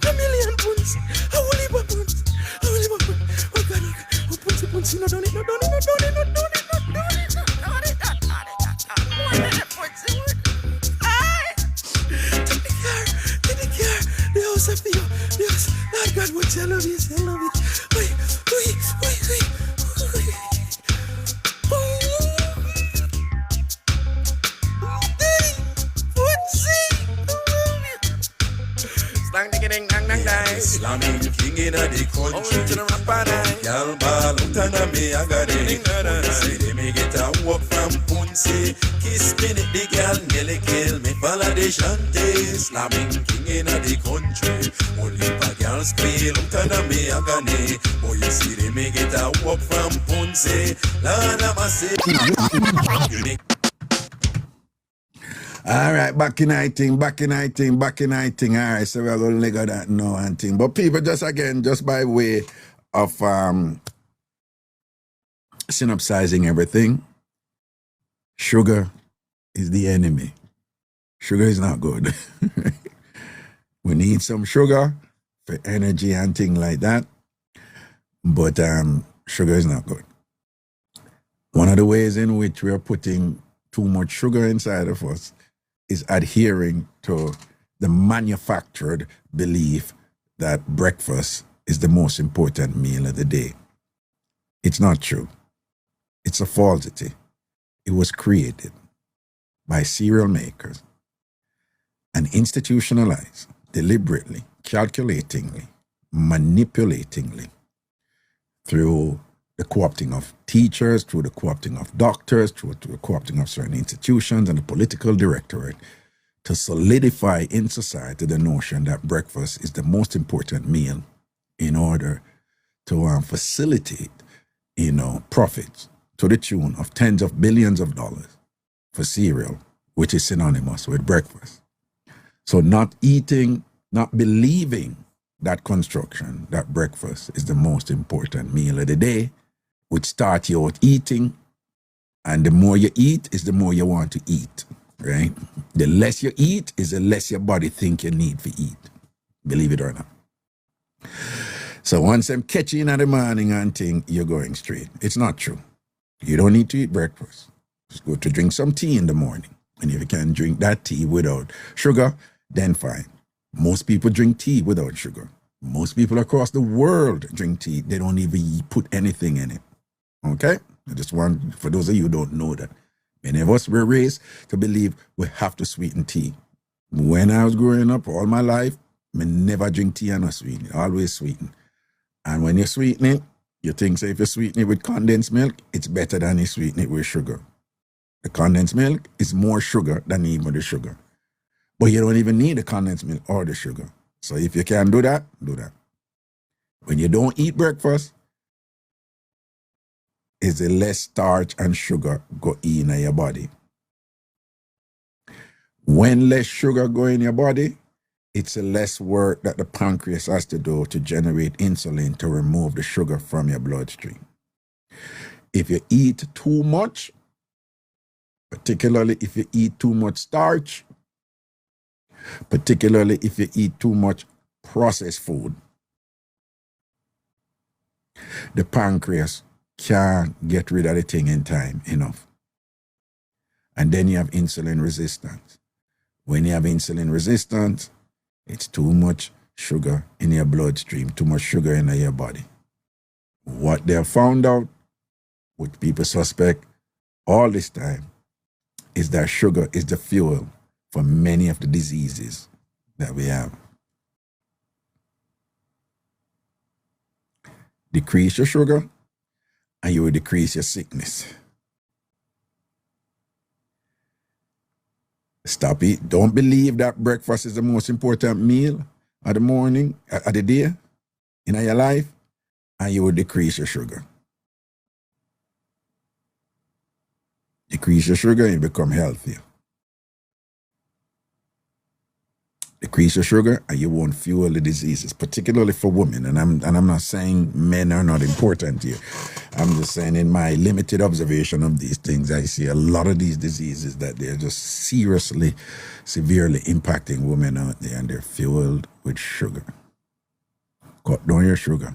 A million Punsi, I will leave a Punsi, I will leave a Punsi. Oh God, oh Punsi, Punsi, no don't it, no don't it, no don't it, no don't it, no don't it, no don't it, no don't it, no don't it, Punsi. bad boy, I love it, I love it. Oi, oi, oi, oi, oi. Slamming king in the country. Y'all ball out and me I got it. See them me get a walk from Punsi. Kiss me the girl nearly kill me. Follow the shanty. Slamming king in the country. Only a girl squeal out and me I got it. Boy you see them me get a walk from Punsi. Lord I must say. All right, back in 19. All right, so we're going to leg of that now and thing. But people, just by way of synopsizing everything, sugar is the enemy. Sugar is not good. We need some sugar for energy and things like that. But sugar is not good. One of the ways in which we are putting too much sugar inside of us is adhering to the manufactured belief that breakfast is the most important meal of the day. It's not true. It's a falsity. It was created by cereal makers and institutionalized deliberately, calculatingly, manipulatingly through the co-opting of teachers, through the co-opting of doctors, through the co-opting of certain institutions and the political directorate to solidify in society the notion that breakfast is the most important meal in order to facilitate, profits to the tune of tens of billions of dollars for cereal, which is synonymous with breakfast. So not believing that construction, that breakfast is the most important meal of the day, would start you out eating, and the more you eat is the more you want to eat, right? The less you eat is the less your body think you need to eat, believe it or not. So once I'm catching in the morning and think, you're going straight. It's not true. You don't need to eat breakfast. Just go to drink some tea in the morning. And if you can drink that tea without sugar, then fine. Most people drink tea without sugar. Most people across the world drink tea. They don't even put anything in it. Okay? I just want, for those of you who don't know that, many of us were raised to believe we have to sweeten tea. When I was growing up, all my life, I never drink tea and not sweeten it. Always sweeten. And when you sweeten it, you think, say, if you sweeten it with condensed milk, it's better than you sweeten it with sugar. The condensed milk is more sugar than even the sugar. But you don't even need the condensed milk or the sugar. So if you can do that, do that. When you don't eat breakfast, is the less starch and sugar go in your body. When less sugar go in your body, it's a less work that the pancreas has to do to generate insulin to remove the sugar from your bloodstream. If you eat too much, particularly if you eat too much starch, particularly if you eat too much processed food, the pancreas can't get rid of the thing in time enough. And then you have insulin resistance. When you have insulin resistance, it's too much sugar in your bloodstream, too much sugar in your body. What they have found out, which people suspect all this time, is that sugar is the fuel for many of the diseases that we have. Decrease your sugar, and you will decrease your sickness. Stop it. Don't believe that breakfast is the most important meal of the morning, of the day, in your life, and you will decrease your sugar. Decrease your sugar and you become healthier. Decrease your sugar and you won't fuel the diseases, particularly for women. And I'm not saying men are not important here. I'm just saying in my limited observation of these things, I see a lot of these diseases that they're just seriously, severely impacting women out there, and they're fueled with sugar. Cut down your sugar.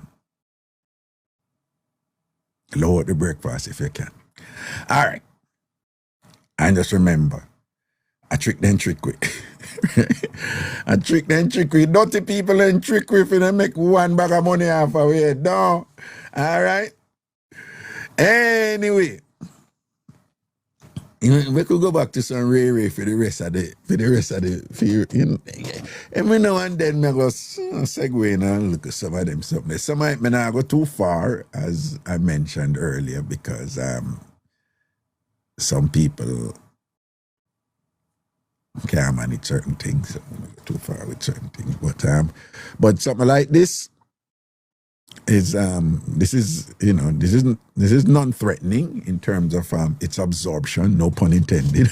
Lower the breakfast if you can. All right. And just remember, I trick then trick with. I trick then trick with. Dirty people and trick with and make one bag of money off of it. No. All right. Anyway. We could go back to some Ray for the rest of the every now and then I go segue and look at some of them something. Some might not go too far, as I mentioned earlier, because some people can't manage certain things, so I'm not go too far with certain things. But something like this is this is non-threatening in terms of its absorption, no pun intended,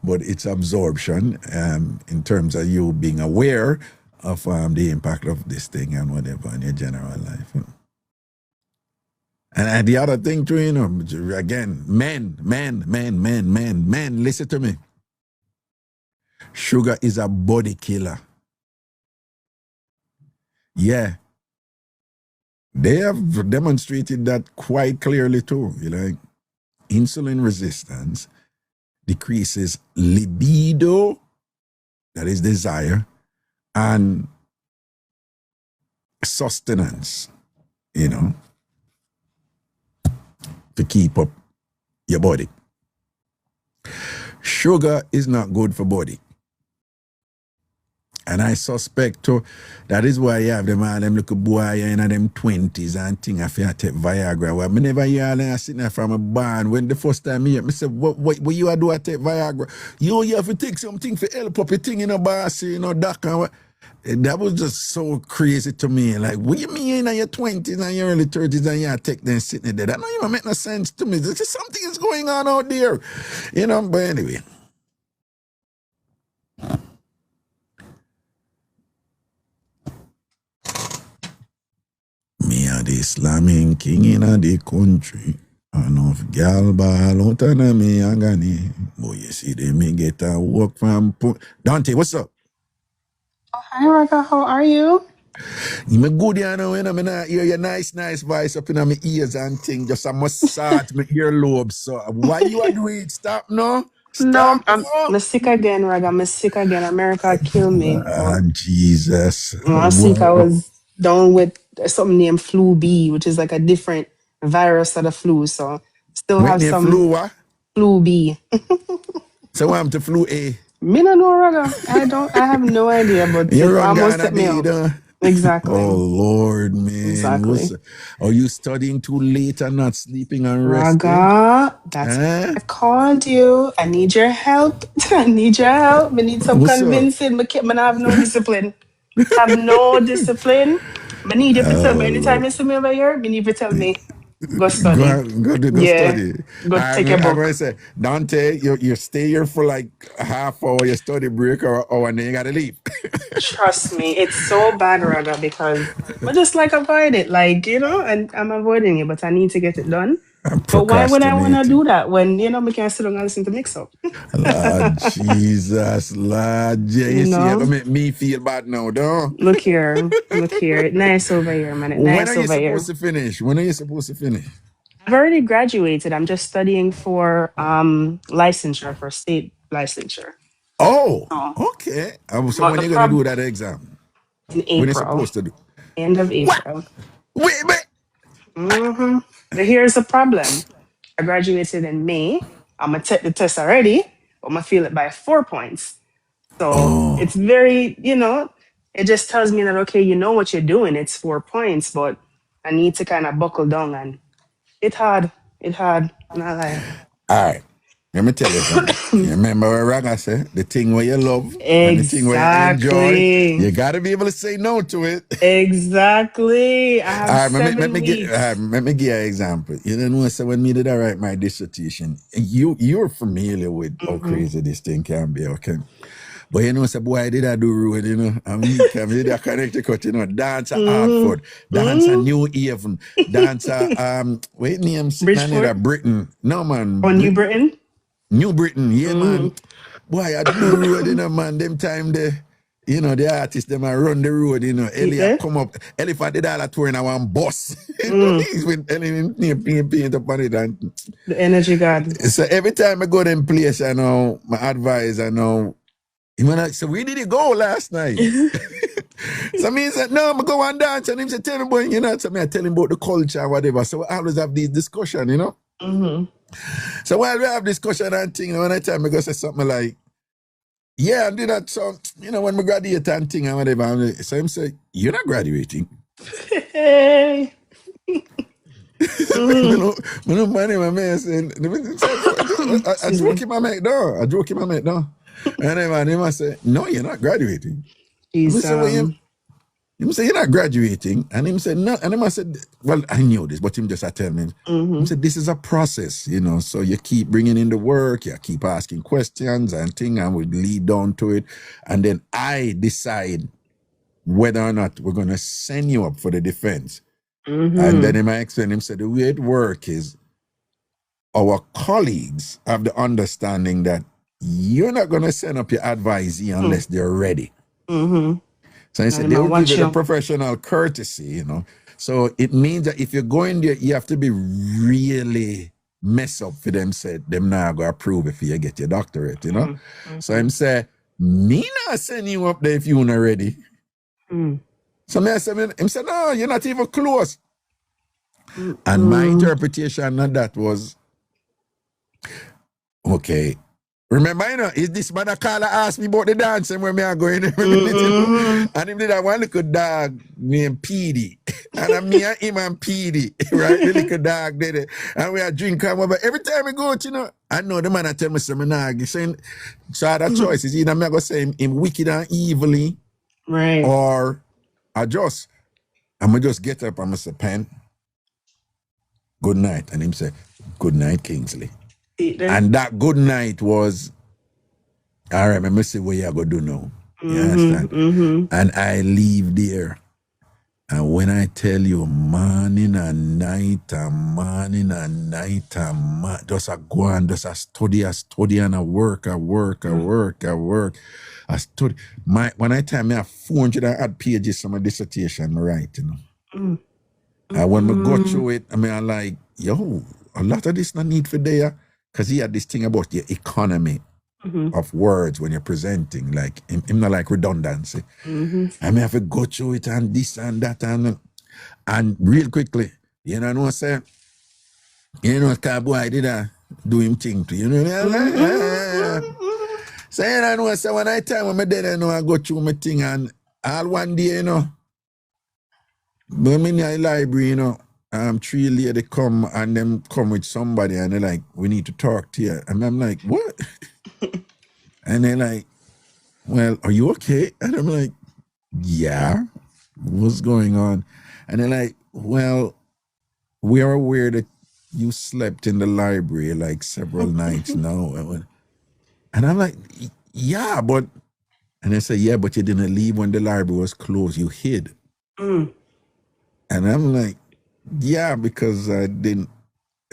but its absorption in terms of you being aware of the impact of this thing and whatever in your general life. And the other thing too, again, men, listen to me. Sugar is a body killer. Yeah. They have demonstrated that quite clearly too. Insulin resistance decreases libido, that is desire, and sustenance, to keep up your body. Sugar is not good for body. And I suspect too, that is why you have them all them little boy in them 20s and thing if you take Viagra. Well, I never hear them sitting there from a barn. When the first time I say, what you do I take Viagra? You have to take something for help up your thing in a bar, doc and what. That was just so crazy to me. Like, what you mean in your 20s and your early 30s and you take them sitting there? That don't even make no sense to me. There's just something is going on out there. But anyway. Me a the slamming king in a the country. Enough gal ball out of me agony. Boy, you see them me get a walk from Dante, what's up? Oh, hi Raga, how are you? You good when I hear your nice voice up in my ears and thing, just a massage my earlobes. So why you are doing it? Stop no? No, Stop I'm sick again, Raga. I'm sick again. America killed me. Jesus. I'm sick. I was down with something named flu B, which is like a different virus of the flu. So still have When some flu what? flu B. So what happened to flu A? Me no know, Raga. I have no idea, but You it run almost Ghana set me B, out. Exactly. Oh Lord, man. Exactly. Are you studying too late and not sleeping and resting? Raga, that's why I called you. I need your help. I need your help. I need some What's convincing. I have no discipline. Have no discipline. I need you to tell me anytime you see me over here, you need to tell me, go study. Go Yeah. study. Go take a I'm book. going to say, Dante, you stay here for like a half hour, you study break or hour, and then you got to leave. Trust me, it's so bad, Raga, because I just avoid it. And I'm avoiding it, but I need to get it done. But why would I want to do that when, we can't sit down and listen to Mixup? Lord Jesus, Lord. Yeah, you see, you're going to make me feel bad now, don't Look here. Nice over here, man. When Nice are you over here. supposed to finish? When are you supposed to finish? I've already graduated. I'm just studying for licensure, for state licensure. Oh, Oh. okay. So But when the are you going to do problem that exam? in When are you April, supposed to do? end of What? April. Wait. But here's the problem. I graduated in May. I'm going to take the test already, but I'm going to feel it by 4 points. So it's very, it just tells me that, okay, you know what you're doing. It's 4 points, but I need to kind of buckle down and it's hard. Not lie. All right. Let me tell you something. You remember what Raga said? The thing where you love and the thing where you enjoy, Exactly. you got to be able to say no to it. Exactly. I have All right, 7 weeks. let me give you an example. You know, so when me did I write my dissertation, you're familiar with how crazy this thing can be, okay? But so boy, did I do road, I did a Connecticut, dance at Hartford, dance at New Haven, dance at, wait, name sitting on there, Bridgeport? Britain. No, man. Or New Britain? New Britain, yeah, man. Boy, I do road, man, them time there. you know, the artists, them a run the road, you know. Ellie Yeah. come up, Ellie for the dollar tour in our bus. Mm. He's with Ellie paint upon it. And The energy god. so every time I go to them place, I know, my advice, I know, so where did he go last night? So me said, no, I'm go and dance. And him said, tell me, boy, you know, so me I tell him about the culture or whatever. So we always have these discussion, you know. Mm-hmm. So while we have discussion and thing, you know, when I time I go say something like, yeah, I do that. So, you know, when we graduate and thing and whatever, so him say, you're not graduating. Hey. I don't mind him, man. I joke him, I make no. I joke him, I make no. And then him I say, no, you're not graduating. He's, Him say, you're not graduating. And him said, no. And him I said, well, I knew this, but him just tell me. Him said, this is a process, you know. So you keep bringing in the work, you keep asking questions and thing, and we lead down to it. And then I decide whether or not we're going to send you up for the defense. And then him I explain, him said, the way it works is our colleagues have the understanding that you're not going to send up your advisee unless they're ready. So he said, they will give you the professional courtesy, you know. So it means that if you're going there, you have to be really mess up for them, said them now go approve if you get your doctorate, you know. So him say, me not send you up there if you're not ready. So me I say, him said, no, you're not even close. And my interpretation of that was, okay, remember, you know, is this man a caller asked me about the dancing where me are going every minute, you know? And him did that one little dog named P.D. And me and him and P.D., right? The little dog did it. And we are drinking, but every time we go out, you know, I know the man I tell me something now, saying, so I had a choice. Is either me I go say him wicked and evilly, right, or I just, I'm going to just get up, I'm going to say, Pen, good night. And him say, good night, Kingsley. And that good night was, all right, let me see what you're going to do now. You understand? And I leave there. And when I tell you morning and night, just a go and just a study and a work. I study. When I tell me I have 400 odd pages from my dissertation, I write, you know. And when we go through it, I mean, I'm like, yo, a lot of this not need for there. Because he had this thing about the economy of words when you're presenting, like, him not like redundancy. I mean, I have to go through it and this and that and real quickly, you know what I'm saying? You know, cowboy did do him thing to you know. So you know what I say, when I time when I did, I know I go through my thing and all one day, you know, but I'm in the library, you know, 3 ladies come and them come with somebody and they're like, we need to talk to you. And I'm like, what? And they're like, well, are you okay? And I'm like, yeah, what's going on? And they're like, well, we are aware that you slept in the library like several nights now. And I'm like, yeah, but, and they say, yeah, but you didn't leave when the library was closed. You hid. And I'm like, yeah, because I didn't.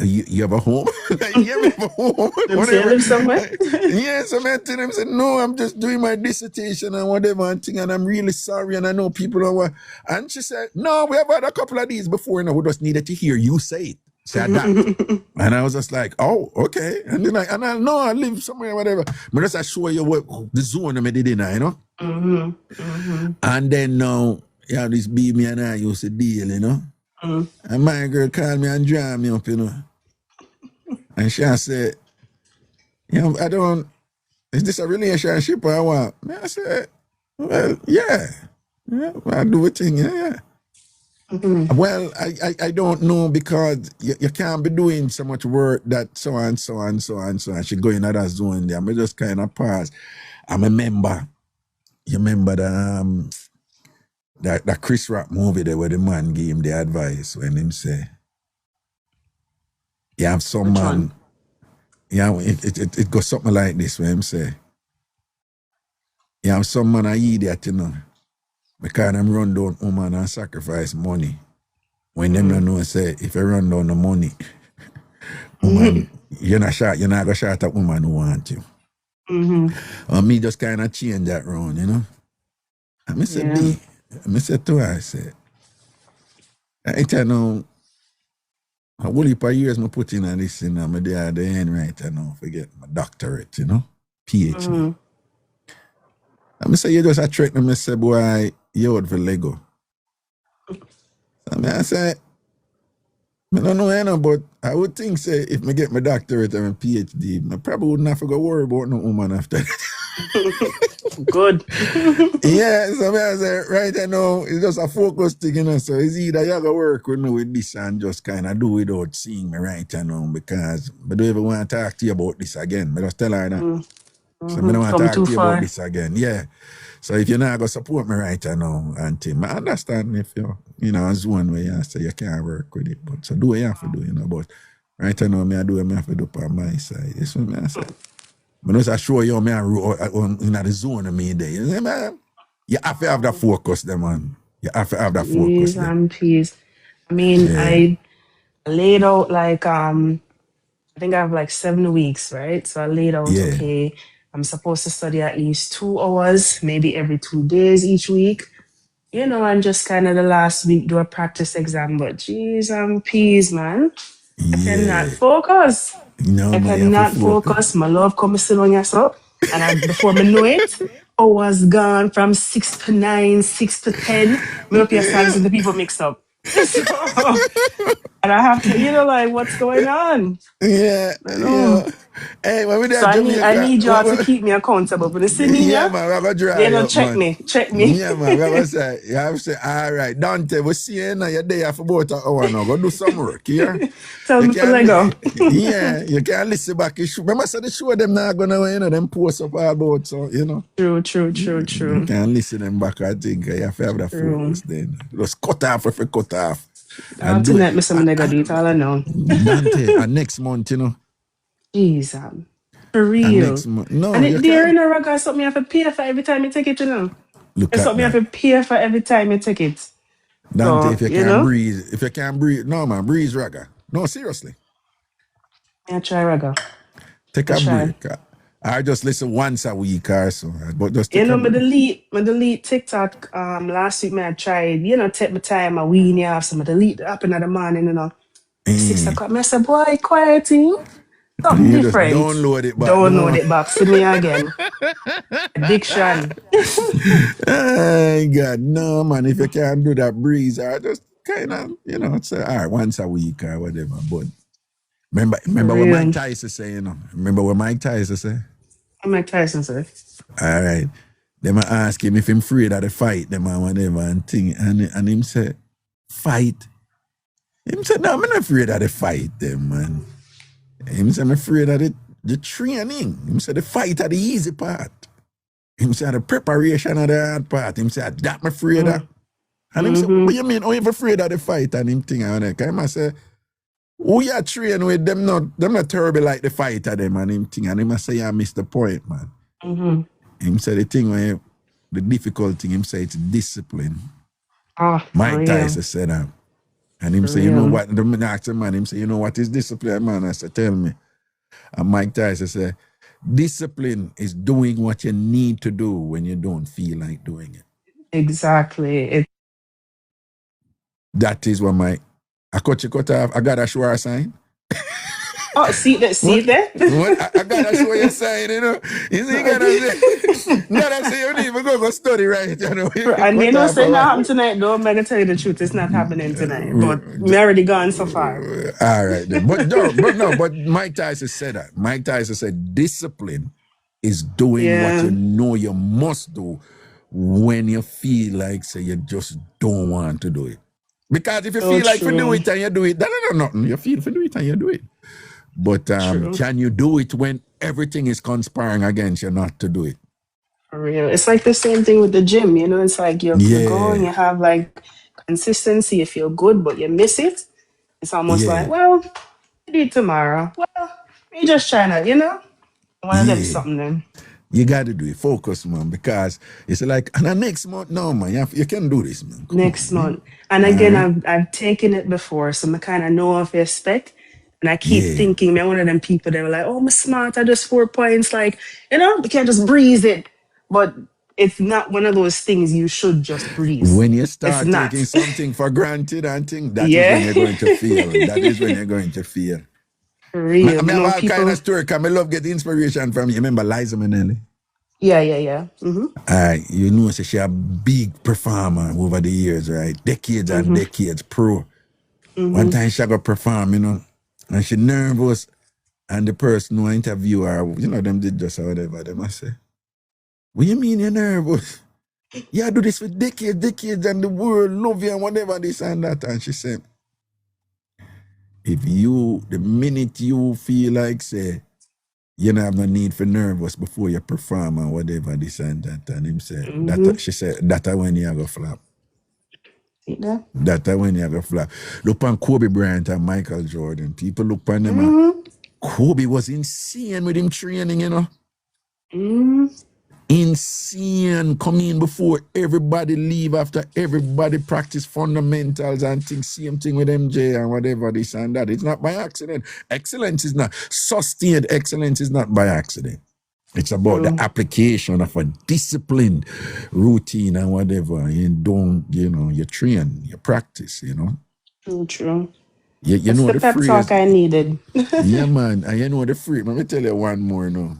You have a home? Like, yeah, we have a home. Whatever. Live somewhere? Yeah, so I tell them, said, no, I'm just doing my dissertation and whatever and thing, and I'm really sorry, and I know people don't want. And she said, no, we have had a couple of these before, and we just needed to hear you say it. Say that. And I was just like, oh, okay. And then I know I live somewhere, whatever. But just I show you what the zone I did in, you know? And then now, yeah, this baby and I used to deal, you know? And my girl called me and dram me up, you know. And she said, you know, is this a relationship or what? I said, well, yeah. I do a thing, yeah. Well, I don't know because you can't be doing so much work that so and so and so and so. And she go in that zone there. I just kind of pause. I remember, you remember that Chris Rock movie there where the man gave him the advice when him say, you have some man, yeah, it goes something like this when him say, you have some man a idiot, you know, because them run down woman and sacrifice money. When them don't know, say, if you run down the money, woman, you're not going to shot a woman who want you. Me just kind of change that round, you know. And I said, Yeah. D. And I said to her, I said, I tell you, a whole heap of years I put in on this, I'm there at the end right now, forget my doctorate, PhD. Mm-hmm. And I say, you just a trick, and I say, boy, you out for Lego. And I say, I don't know, but I would think, say, if I get my doctorate and my PhD, I probably wouldn't have to go worry about no woman after that. Good. Yeah, so I say, right now, it's just a focus thing, so it's either you go work with me with this and just kind of do without seeing me right now, because I don't even want to talk to you about this again. I just tell her that. So I don't want to Come talk too to you far. about this again. Yeah. So if you're not going to support me right now, Auntie, I understand if you're, it's one way you say you can't work with it. But so do what you have to do, But right now, I do what I have to do on my side. That's what I say. But I show you, in the zone of me there. You see, man? You have to have that focus there, man. You have to have that focus Peace there. and peace. I mean, Yeah. I laid out like I think I have like 7 weeks, right? So I laid out, Yeah. okay, I'm supposed to study at least 2 hours, maybe every 2 days each week. And just kind of the last week do a practice exam. But geez and peas, man. I cannot focus. No, I man, you have to cannot focus. My love comes still on yourself. And before me know it, I was gone from 6 to 9, 6 to 10. Me up here start listening to people mixed up. So, and I have to, like, what's going on? Yeah, yeah. Hey, when we there So at I Jamaica, need y'all to keep me accountable. When you see me yeah, here, man, we're going to dry up, check man. me. Yeah, man, we're going to say, you have to say, all right, Dante, we see you now, you're there for about an hour now. Go do some work here. Tell me to let go. Yeah, you can't listen back. Remember, so the show them not going to, them post up all about, so, True. You can't listen them back, I think. You have to have that focus then. Just cut off if you cut off. And do Tonight, Mr. Nigga, do it all I know. Dante, and next month, Jeez, for and real. next month. No, And you there can't. in a rock, something you have to pay for every time you take it, Look It's at something you that. have to pay for every time you take it. Dante, So, if you can't breathe, no man, breathe Raga. No, seriously. I try Raga. Take I a try. break. I just listen once a week or so. But just take a Me break. delete TikTok last week, I tried, take my time, I wean off, so I delete up in the morning, 6 o'clock. I said, boy, quieting. Something You just different. download it back. Download No. it back. See me again. Addiction. Oh, God, no, man. If you can't do that breeze, I just kind of, say, all right, once a week or whatever. But remember what Mike Tyson say, Remember what Mike Tyson say? What Mike Tyson say? All right. They might ask him if him afraid of the fight, them and whatever and thing. And him say, fight? Him say, no, I'm not afraid of the fight, them, man. Him say, I'm afraid of the training. Him say, the fight are the easy part. Him say, the preparation are the hard part. Him say, that I'm afraid of. And him say, what you mean, you afraid of the fight? And him think, and I say, who you train with, them not terrible like the fighter, them, and him think, and him say, you missed the point, man. Him say, the thing where, the difficult thing, him say, it's discipline. Mike Tyson said that. And him say, you know what, the ask man, him say, you know what is discipline, man? I said, tell me. And Mike Tyson said, discipline is doing what you need to do when you don't feel like doing it. Exactly. That is what I cut off. I got a show a sign. Oh, see there? What? I got to show you a sign, You see, you gotta say, gotta say you need to go study, right? And say not happen tonight, though. I'm gonna tell you the truth, it's not happening tonight. But me already gone so far. All right, then. But Mike Tyson said that. Mike Tyson said discipline is doing what you know you must do when you feel like, say, you just don't want to do it. Because if you feel like to do it and you do it, that ain't nothing. You feel to do it and you do it. But can you do it when everything is conspiring against you not to do it? For real. It's like the same thing with the gym, It's like you go and you have like consistency, you feel good, but you miss it. It's almost like, well, I do it tomorrow. Well, you just trying to, I want to do something then. You got to do it. Focus, man, because it's like, and the next month, no, man, you can do this, man. Next month. And again, I've taken it before, so I kind of know what to expect. And I keep thinking, man, one of them people, they were like, oh, I'm smart, I just 4 points. Like, you can't just breeze it. But it's not one of those things you should just breeze. When you It's start not. taking something for granted and thing, that is when Yeah. you're going to feel. That is when you're going to feel. For real. I mean, I have all kind People. of story because I love get inspiration from you. Remember Liza Minnelli? Yeah. You know, so she a big performer over the years, right? Decades and decades, pro. One time she got perform, you know, and she nervous, and the person who interview her, you know, them did just or whatever, them I say, what you mean you're nervous? Yeah, I do this for decades, and the world love you and whatever, this and that. And she said, the minute you feel like, say, you don't have no need for nervous before you perform or whatever, this and that. And him said, she said, that's when you go flop. Yeah. That's when you go flop. Look on Kobe Bryant and Michael Jordan. People look on them. Kobe was insane with him training, you know. Insane. Come in before everybody leave, after everybody practice fundamentals and things. Same thing with MJ and whatever, this and that. It's not by accident. Excellence is not, sustained excellence is not by accident. It's about the application of a disciplined routine and whatever. You don't, you know, you train, you practice, you know. True. You That's know the the pep phrase. talk I needed. Yeah, man. And you know the phrase. Let me tell you one more now.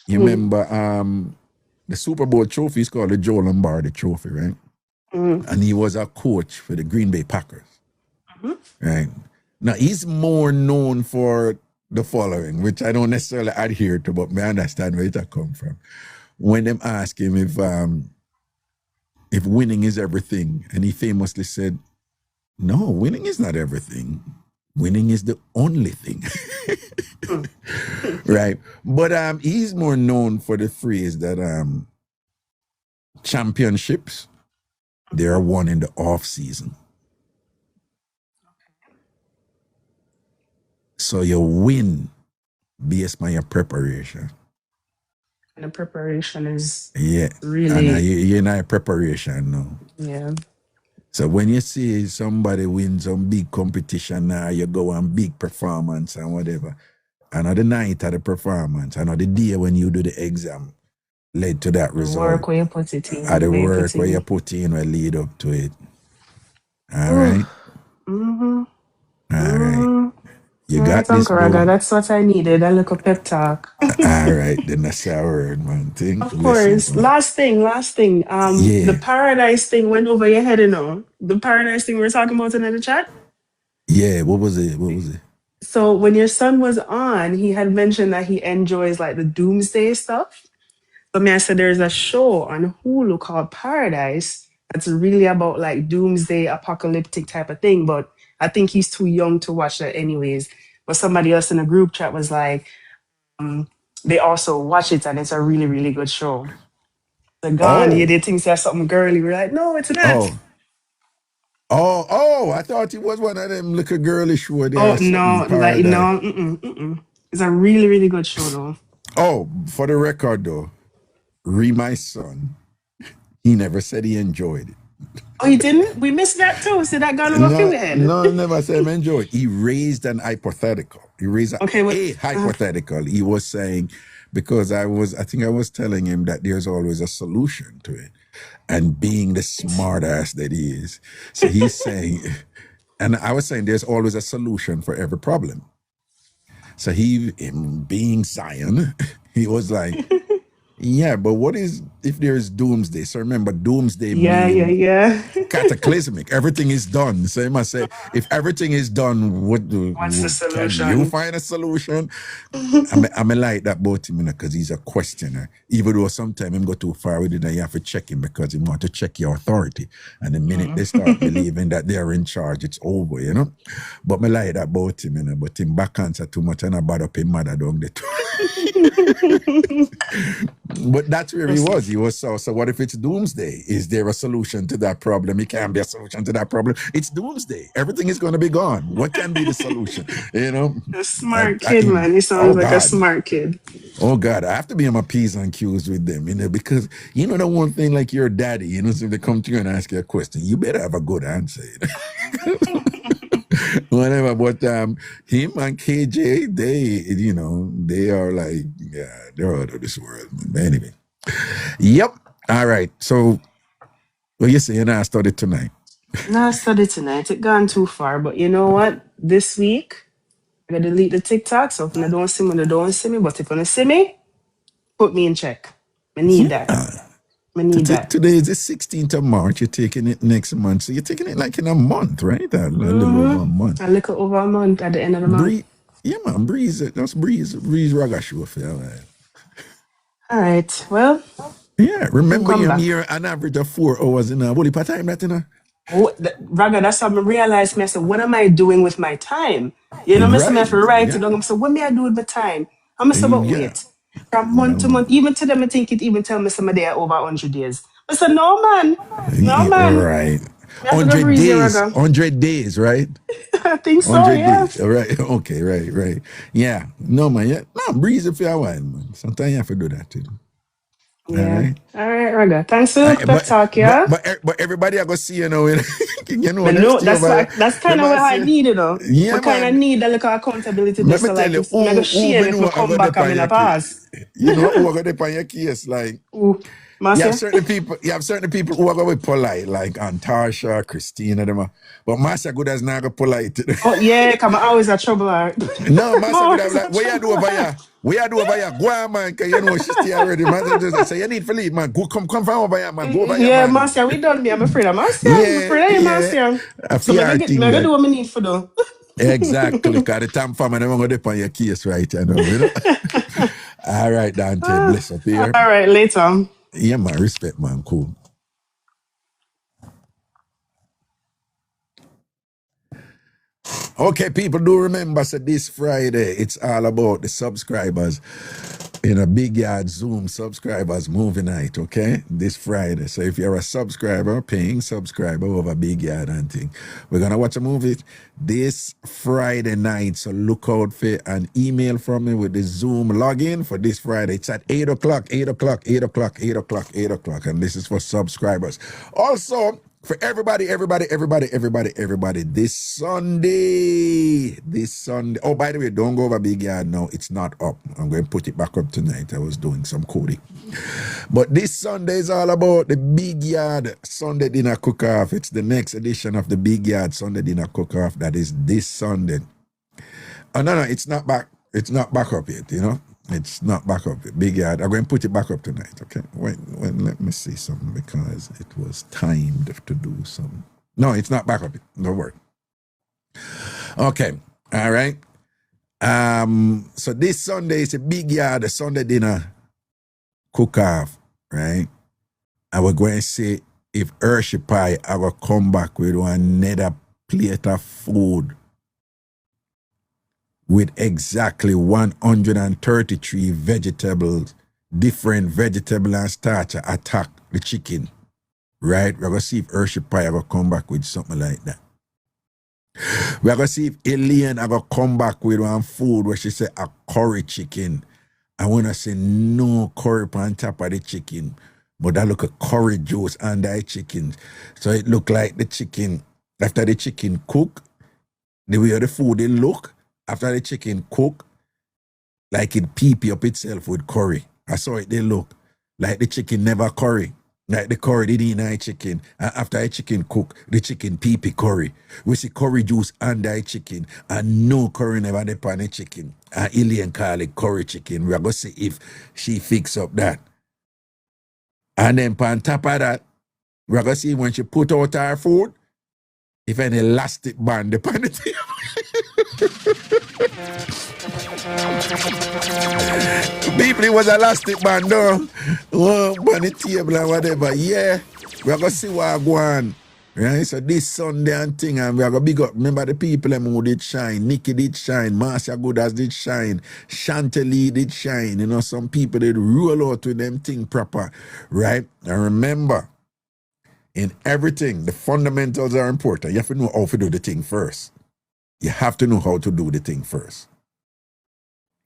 You remember the Super Bowl trophy is called the Joe Lombardi Trophy, right? And he was a coach for the Green Bay Packers. Right? Now, he's more known for the following, which I don't necessarily adhere to, but I understand where it come from. When them ask him if winning is everything, and he famously said, no, winning is not everything. Winning is the only thing. Right? But he's more known for the phrase that championships, they are won in the off season. So you win based on your preparation. And the preparation is really... And you're in a preparation now. Yeah. So when you see somebody win some big competition now, you go on big performance and whatever, and on the night of the performance, and on the day when you do the exam, led to that result. The work where you put it in. The work where you put in will lead up to it. All right? All right. You got this, Uncle Raga, that's what I needed, a little pep talk. All right, then that's our word, man. Of course. Last thing. The paradise thing went over your head, you know. The paradise thing we were talking about in the chat. Yeah, what was it? So when your son was on, he had mentioned that he enjoys like the doomsday stuff. So I said there's a show on Hulu called Paradise that's really about like doomsday apocalyptic type of thing, but I think he's too young to watch that anyways. But somebody else in the group chat was like, they also watch it and it's a really, really good show. The Gandhi, they think there's something girly. We're like, no, it's not. I thought it was one of them little girly show there. No. It's a really, really good show though. Oh, for the record though, my son, he never said he enjoyed it. Oh, he didn't? We missed that too. So that got over your head. No, never said he enjoyed it. He raised an hypothetical. He raised a hypothetical. He was saying, because I think I was telling him that there's always a solution to it. And being the smart ass that he is. So he's saying, and I was saying there's always a solution for every problem. So him being Zion, he was like, yeah, but what is if there's doomsday? So remember, doomsday means cataclysmic. Everything is done. So he must say, if everything is done, what's the solution? Can you find a solution? I'm like that about him, because he's a questioner. Even though sometimes him go too far with it, and you have to check him because he want to check your authority. And the minute they start believing that they're in charge, it's over, you know. But me like that about him, you know. But him back answer too much and I bad up him mother down the But that's where he was. He was so what if it's doomsday? Is there a solution to that problem? It can't be a solution to that problem. It's doomsday. Everything is going to be gone. What can be the solution? You know? A smart kid, man. He sounds like a smart kid. Oh, God. I have to be on my P's and Q's with them, you know, because, you know, the one thing like your daddy, you know, so if they come to you and ask you a question, you better have a good answer. You know? Whatever, but him and KJ, they are like, they're out of this world. But anyway, yep. All right. So, what you say? You're not study tonight. No, I studied tonight. It gone too far, but you know what? This week, I gotta delete the TikTok. So if you don't see me, they don't see me. But if you see me, put me in check. I need that. I need that. Today is the 16th of March. You're taking it next month. So you're taking it like in a month, right? A little over a month. A little over a month at the end of the month. Yeah, man. Breeze it. Let's breeze Raga show for you. All right. Well. Yeah. Remember, come you're back. here an average of 4 hours in a what time that in a? Oh, Raga, that's how I realized, me, I said, what am I doing with my time? You know, I have to write it down. So what may I do with my time? I'm saying, but wait. From month to month, even to them, I think it even tell me some day over 100 days. I said, no, man. No, man. Right. I have to go breezy, Raga. 100 days, right? I think so, yeah. Days. Right. Okay, right. Yeah. No, man. Yeah. No, breeze if you're a while, man. Sometimes you have to do that too. Yeah. All right, Raga. Thanks for the talk, yeah. But everybody I go see you know. You know, that's kind of what I need, you know. Yeah, I kind of need a little accountability. Let Just me tell you, I'm going to share if I come back and in a pass. You know who are going to pay your case, like. You have certain people who are going to be polite, like Antarsha, Christina, them. But Master good as not go polite. Oh yeah, come on, always a trouble. No, Master good as like, what you do over here? Go on, man, because you know she's still already. Master just say, you need to leave, man. Go come from over here, man. Go over here, yeah, man. Master, we done me. I'm afraid of Master. I'm afraid of Master. So I'm going to do what I need for though. Exactly, because the TamFam and I'm going to depend on your case right, you know. All right, Dante, bless up here. All right, later. Yeah, man, respect, man, cool. Okay, people, do remember, so this Friday, it's all about the subscribers in a Big Yard Zoom subscribers movie night, okay? This Friday. So if you're a subscriber, paying subscriber over Big Yard and thing, we're going to watch a movie this Friday night. So look out for an email from me with the Zoom login for this Friday. It's at 8 o'clock. And this is for subscribers. Also, for everybody, this Sunday. Oh, by the way, don't go over Big Yard now. It's not up. I'm going to put it back up tonight. I was doing some coding. But this Sunday is all about the Big Yard Sunday Dinner Cook-Off. It's the next edition of the Big Yard Sunday Dinner Cook-Off. That is this Sunday. Oh, no, it's not back. It's not back up yet, you know. It's not back up. Big Yard. I'm going to put it back up tonight, okay? Wait, let me see something because it was timed to do some. No, it's not back up. Don't worry. Okay. All right. So this Sunday is a Big Yard, a Sunday dinner cook-off, right? And we're going to see if Hershey Pie I will come back with another plate of food with exactly 133 vegetables, different vegetable and starch attack the chicken, right? We're going to see if Hershey Pie will come back with something like that. We're going to see if Elaine will come back with one food where she say a curry chicken. I want to say no curry on top of the chicken, but that look a curry juice under the chicken. So it look like the chicken, after the chicken cook, the way the food they look, after the chicken cook, like it pee up itself with curry. I saw it, they look like the chicken never curry. Like the curry didn't eat chicken. And after the chicken cook, the chicken pee curry. We see curry juice under the chicken and no curry never depend on the chicken. And Elaine call it curry chicken. We're going to see if she fix up that. And then on top of that, we're going to see when she put out her food, if any elastic band upon the table. People, it was elastic band, though. On the table and whatever. Yeah, we're going to see what I go on. Right? So this Sunday and thing, and we're going to big up. Remember the people who did shine. Nikki did shine. Marcia Goodas did shine. Chantilly did shine. You know, some people did roll out with them thing proper. Right? And remember, in everything, the fundamentals are important. You have to know how to do the thing first. You have to know how to do the thing first.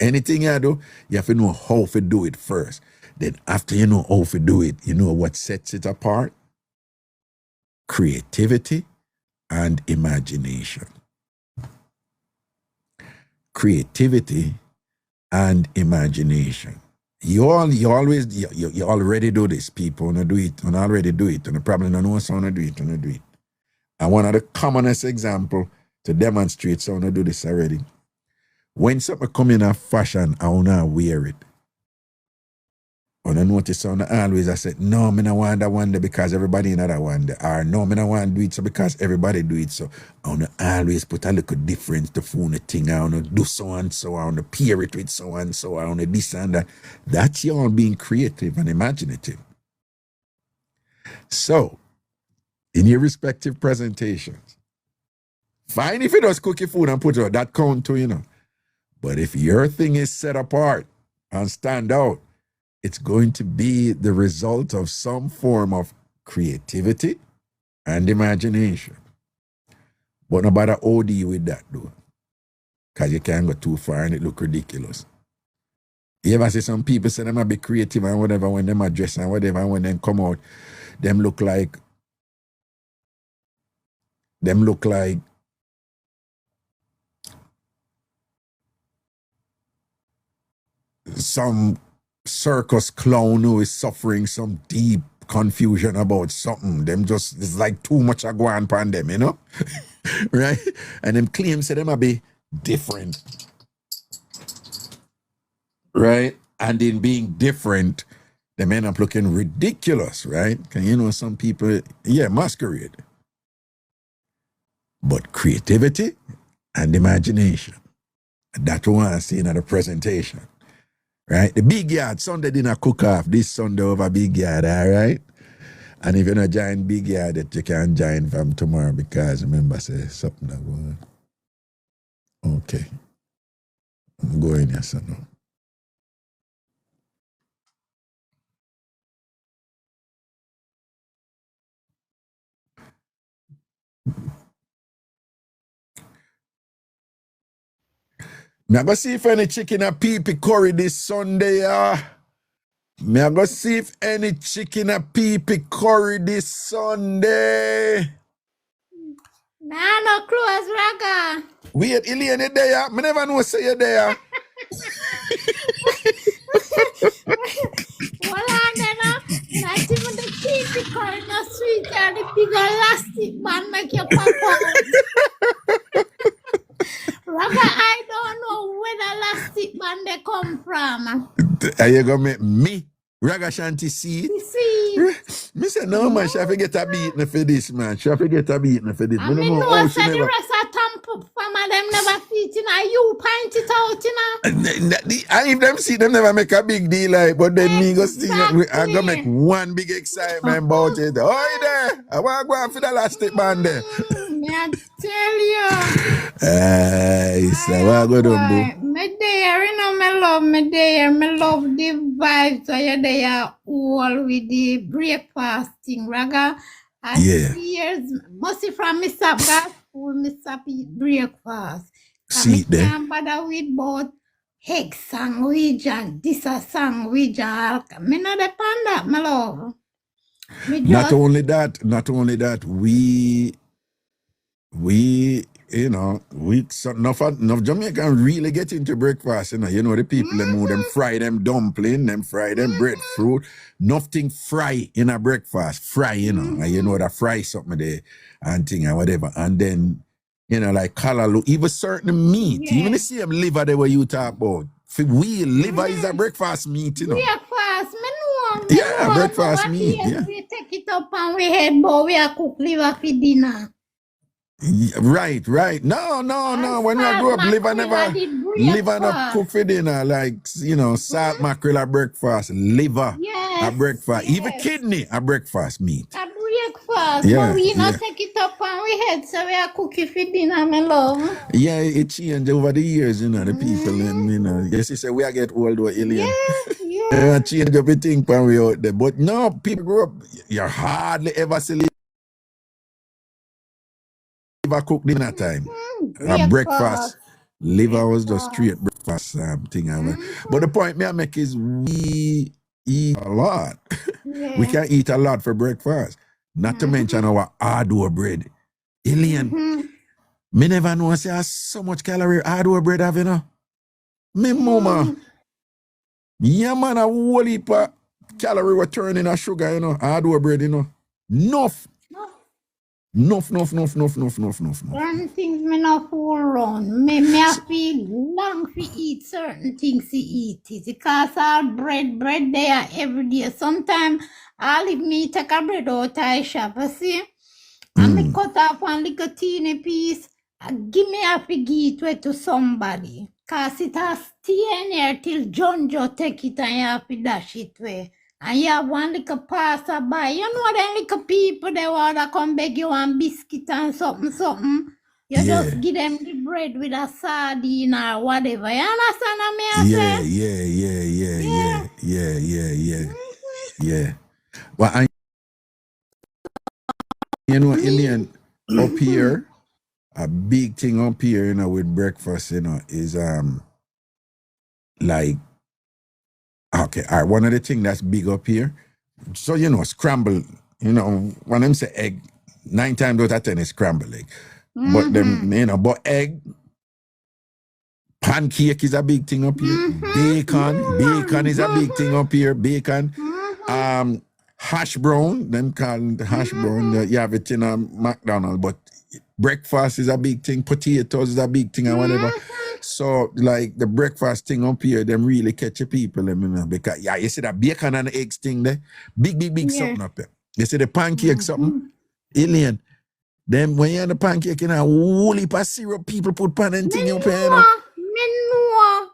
Anything you do, you have to know how to do it first. Then after you know how to do it, you know what sets it apart? Creativity and imagination. Creativity and imagination. You already do this, people. You do it, and already do it, and probably don't know how to do it, and do it. And one of the commonest example to demonstrate so I do this already. When something come in a fashion, I wanna wear it. When I notice on always I said, no, I don't want that one day because everybody in that one day. Or no, I don't want to do it so because everybody do it. So I want to always put a little difference to phone the thing. I want to do so and so. I want to pair it with so and so. I want to this and that. That's y'all being creative and imaginative. So, in your respective presentations, fine if you just cook your food and put it out, that count too, you know. But if your thing is set apart and stand out, it's going to be the result of some form of creativity and imagination. But nobody OD with that though. Because you can't go too far and it look ridiculous. You ever see some people say they might be creative and whatever when they dress and whatever, and when they come out, them look like some circus clown who is suffering some deep confusion about something. Them just, it's like too much a go on upon them, you know? Right? And them claims that they might be different. Right? And in being different, they end up looking ridiculous, right? Because you know, some people, masquerade. But creativity and imagination, that's what I see in the presentation. Right? The big yard, Sunday dinner cook off this Sunday over big yard, all right? And if you're not join big yard, that you can join from tomorrow because remember, say something that going. Okay. I'm going here, so now. Me I go see if any chicken a pee-pee curry this Sunday, Me I go see if any chicken a pee-pee curry this Sunday. Nah, no close, Raga. Wait, Elaine, you there? Me never know say you there. Well, on then, not even the pee curry, no sweet, and the big elastic man make you pop out. Raga, I don't know where the elastic man they come from. Are you gonna make me Ragashanti see? Me say no man, she have to get a beating for this man. She have to get a beating for this. I mean, no, I said the rest of TamFam and them never fit in. You pint it out, you know. And if them see them never make a big deal like, but then me go see I gonna make one big excitement about it. Oh, there! I want to go for the elastic band there. I tell you. So what go do? Me there, you know, me love me there. Me love the vibes. So you there all with the breakfast thing, Raga. Years, mostly from Mixup Gospel, Mixup eat breakfast. See there. Can't bother with both egg sandwich and this a sandwich. Me not depend that, my love. Not only that, we you know, enough Jamaican really get into breakfast, you know the people them who them fry them dumpling, them fry them breadfruit, nothing fry in a breakfast, fry, you know, and you know that fry something there and thing and whatever, and then, you know, like callaloo, even certain meat, even the same liver they were you talk about, for we liver is a breakfast meat, you know. Breakfast, breakfast meat, we take it up and we head, but we are cook liver for dinner. Right. No. When I grew up, liver not cook for dinner. Like, you know, salt mackerel at breakfast, liver at breakfast, even kidney at breakfast meat. At breakfast, but we not take it up and we head, so we are cooking for dinner, my love. Yeah, it changed over the years, you know, the people, and, you know, yes, you say we are get old or alien. Yeah. Change everything when we out there. But no, people grew up, you hardly ever see liver cook dinner time. Breakfast. Liver was just straight breakfast thing. But the point me I make is we eat a lot. We can eat a lot for breakfast. Not to mention our hardware bread. Alien. Me never know I say so much calorie hardware bread have, you know. Me mama. Yeah, man, a whole heap of calorie were turning a sugar, you know, hardware bread, you know. Enough. Enough. Certain things me not fool around. Me have to long to eat certain things to eat it. Because all bread there every day. Sometimes I'll leave me take a bread out of shop, you see? And me cut off one little teeny piece. Give me a fig it to somebody. Cause it has stay in here till Jonjo take it and you have to dash it way. And you have one little passerby. You know them little people they want to come beg you one biscuit and something. You just give them the bread with a sardine or whatever. You understand what me I say? Yeah. Well, you know, Alien, up here, a big thing up here, you know, with breakfast, you know, is like, okay, all right, one of the things that's big up here, so, you know, scrambled, you know, when them say egg, 9 times out of 10 is scrambled egg. But them, you know, but egg, pancake is a big thing up here. Bacon is a big thing up here. Bacon. Hash brown, them call it hash brown. You have it in a McDonald's, but breakfast is a big thing. Potatoes is a big thing and whatever. So, like, the breakfast thing up here, them really catch the people, you know, because, yeah, you see that bacon and eggs thing there? Big something up here. You see the pancake something? Alien. Then when you have the pancake, you know, whole heap of syrup people put pan and thing up here, you know.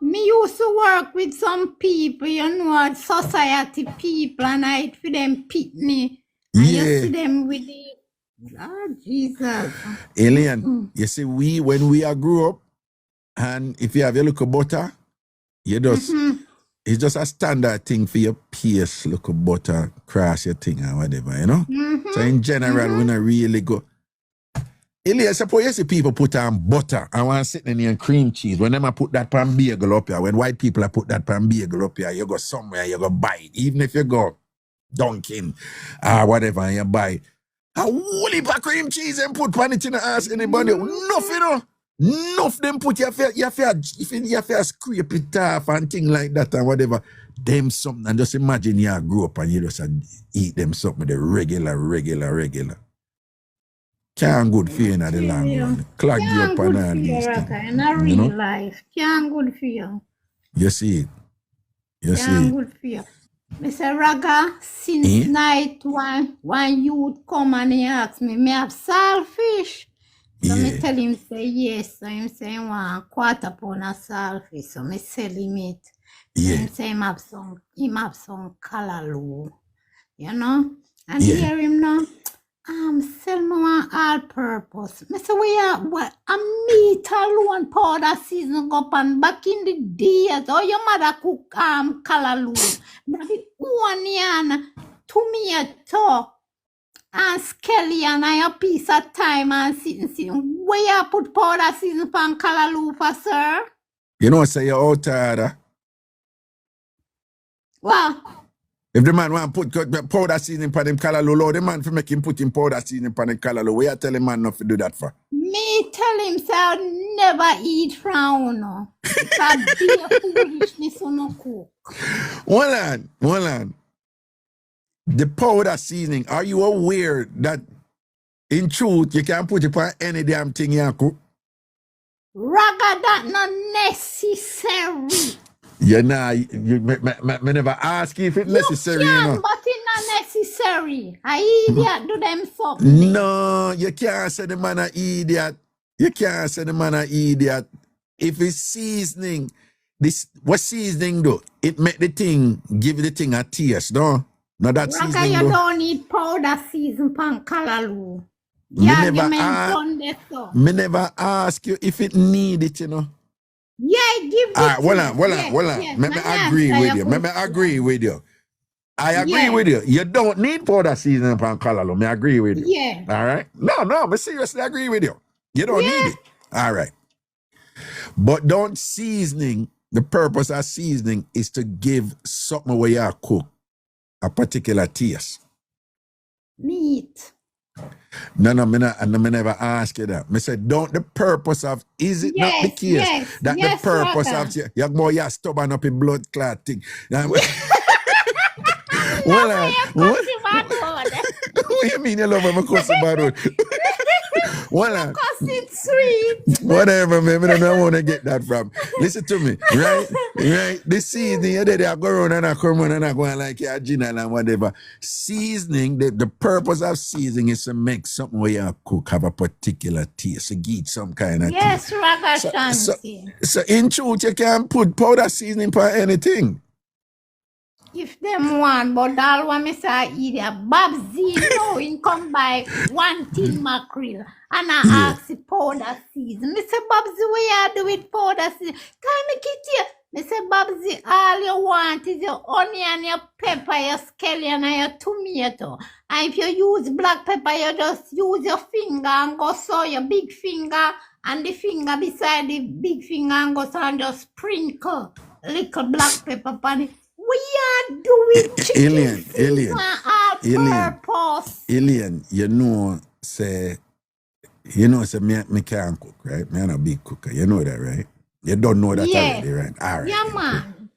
Me used to work with some people, you know, society people, and I for them pick me. And you see them with the Jesus. Alien, you see, when we grew up, and if you have your little butter, you just it's just a standard thing for your paste, little butter, cross your thing or whatever, you know? So in general, when I really go. Ilya, suppose you see people put on butter and want to sit in here and cream cheese. When them a put that pan bagel up here, when white people a put that pan bagel up here, you go somewhere, you go buy it. Even if you go Dunkin' or whatever and you buy it. A whole heap of cream cheese and put pan it in the ass anybody. Enough, you know. Enough them put your fair scrape it off and thing like that and whatever. Them something. And just imagine you grow up and you just eat them something the regular. Can't good for you in the long run. Clog you up and all these things. In a real life. Can't good for you. You see it. Can't good for you. Mr. Raga, since night one youth come and he ask me have saltfish? So me tell him say yes. So him say he want 1/4 pound of saltfish. So me sell him it. So him say him have some callaloo. You know? And hear him now. Sell me one all-purpose. Me say, what? A meat alone powder season up and back in the days. Oh, your mother cook callaloo. That the onion, tomato, and scallion and a piece of thyme and sitting. Where you put powder season pan callaloo for, sir? You know, say you're out there. What? If the man want to put powder seasoning for them callaloo, the man for make him put him powder seasoning for them callaloo. Where you tell him man not to do that for? Me tell him say I'll never eat from no. Because be a foolishness on no cook. Hold on. The powder seasoning, are you aware that in truth you can put it on any damn thing you cook? Raga, that not necessary. You know, me never ask you if it's necessary. You know. But it's not necessary. I idiot do them something. No, you can't say the man an idiot. If it's seasoning, what seasoning do? It make the thing, give the thing a taste, no? No, that Raga, seasoning you do. don't need powder season pan callaloo. Me never ask you if it need it, you know. Yeah, give it. Hold on. Let me agree with you. I agree with you. You don't need powder seasoning upon callaloo. Me agree with you. Yeah. All right. No, but seriously agree with you. You don't need it. All right. But don't seasoning. The purpose of seasoning is to give something where you cook a particular taste. Meat. No, me never ask you that. Me say, don't the purpose of, is it not the case that the purpose of, you boy, you're stubborn up in blood clot thing. Well, what you mean you love him, of course, about it? Well, whatever, man. I don't want to get that from. Listen to me, right? This seasoning, they go around and I come on and I go and like your gin and whatever. Seasoning, the purpose of seasoning is to make something where you cook have a particular taste, to get some kind of Yes, taste. Ragashanti. So in truth, you can put powder seasoning for anything. If them want, but all what me say eat a Babsy now in come by 1 tin mackerel and I ask the powder season. Me say Babsy, what you do with powder season? Can me get you? Me say Babsy, all you want is your onion, your pepper, your scallion and your tomato. And if you use black pepper, you just use your finger and go so your big finger and the finger beside the big finger and go so and just sprinkle little black pepper on it. We are doing chicken Alien, all purpose. Alien, say me can't cook, right? Me not a big cooker. You know that, right? You don't know that already, right? All right. Yeah, man.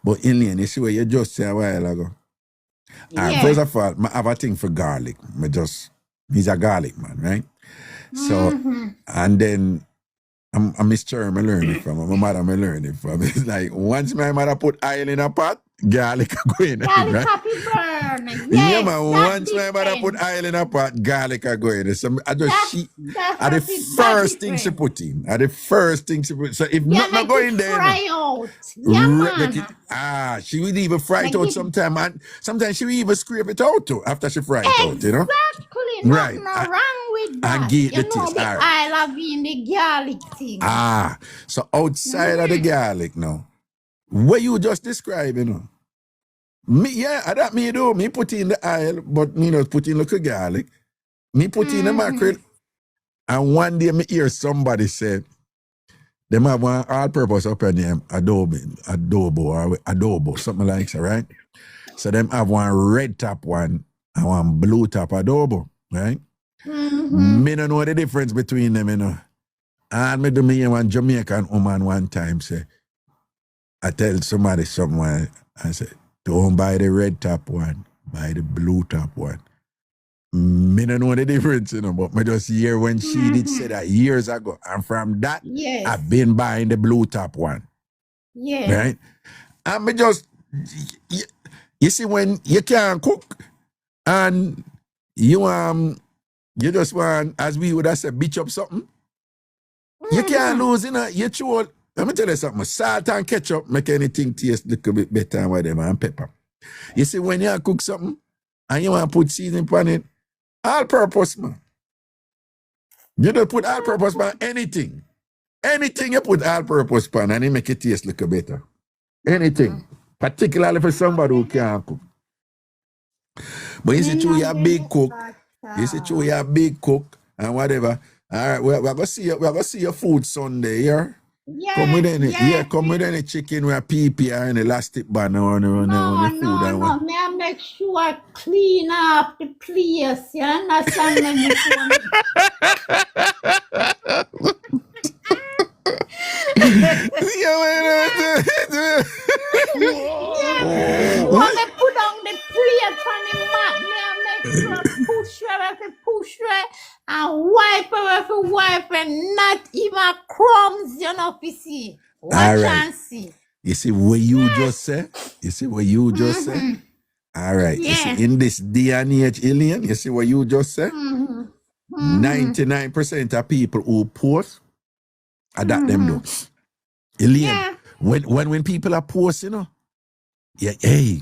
But Alien, you see what you just said a while ago? All right, first of all, I have a thing for garlic. He's a garlic man, right? So, and then I miss Cherry, I learned it from. My mother, I learned it from. It's like, once my mother put oil in a pot, garlic go in. Garlic right? happy burn. Yes, Yeah, man. Once my mother put oil in a pot, garlic go in. So I just are the first thing she put in. The first thing she put. So if not go in there, fry out. Yeah, man. she would even fry it out sometime, and sometimes she would even scrape it out too after she fry it out. You know. Exactly. Nothing wrong with that. And give you the know taste. the I love in the garlic thing. So outside of the garlic now. What you just described, you know. That me do. Me put in the oil, but me not put in little garlic. Me put in the mackerel. And one day me hear somebody say, them have one all-purpose up in them adobo, something like that, right? So them have one red top one and one blue top adobo, right? Me don't know the difference between them, you know. And me do me hear one Jamaican woman one time say, I tell somebody somewhere, I say, don't buy the red top one, buy the blue top one. Me don't know the difference, you know, but me just hear when she did say that years ago. And from that, I've been buying the blue top one. Yeah. Right? And me just, you see, when you can't cook and you just want, as we would have said, bitch up something, you can't lose, you know, you throw. Let me tell you something. Salt and ketchup make anything taste a little bit better and whatever, and pepper. You see, when you cook something and you want to put seasoning on it, all purpose, man. You don't put all purpose on anything. Anything you put all purpose on and it make it taste a little better. Anything. Particularly for somebody who can't cook. But you see, you're a big cook. You see, you're a big cook and whatever. All right, we're going to see your food Sunday here. Yeah, come with any chicken with pea or any elastic bun on the food. No. May I make sure I clean up the place. You understand me? When I put on the plate on the mat, may I make sure push and wipe and not even crumbs, you know, to see. Watch and see. You see what you just say? All right. Yeah. You see, in this day and age, Alien, you see what you just said? 99% of people who post are that them do. Alien, when people are posting, you know,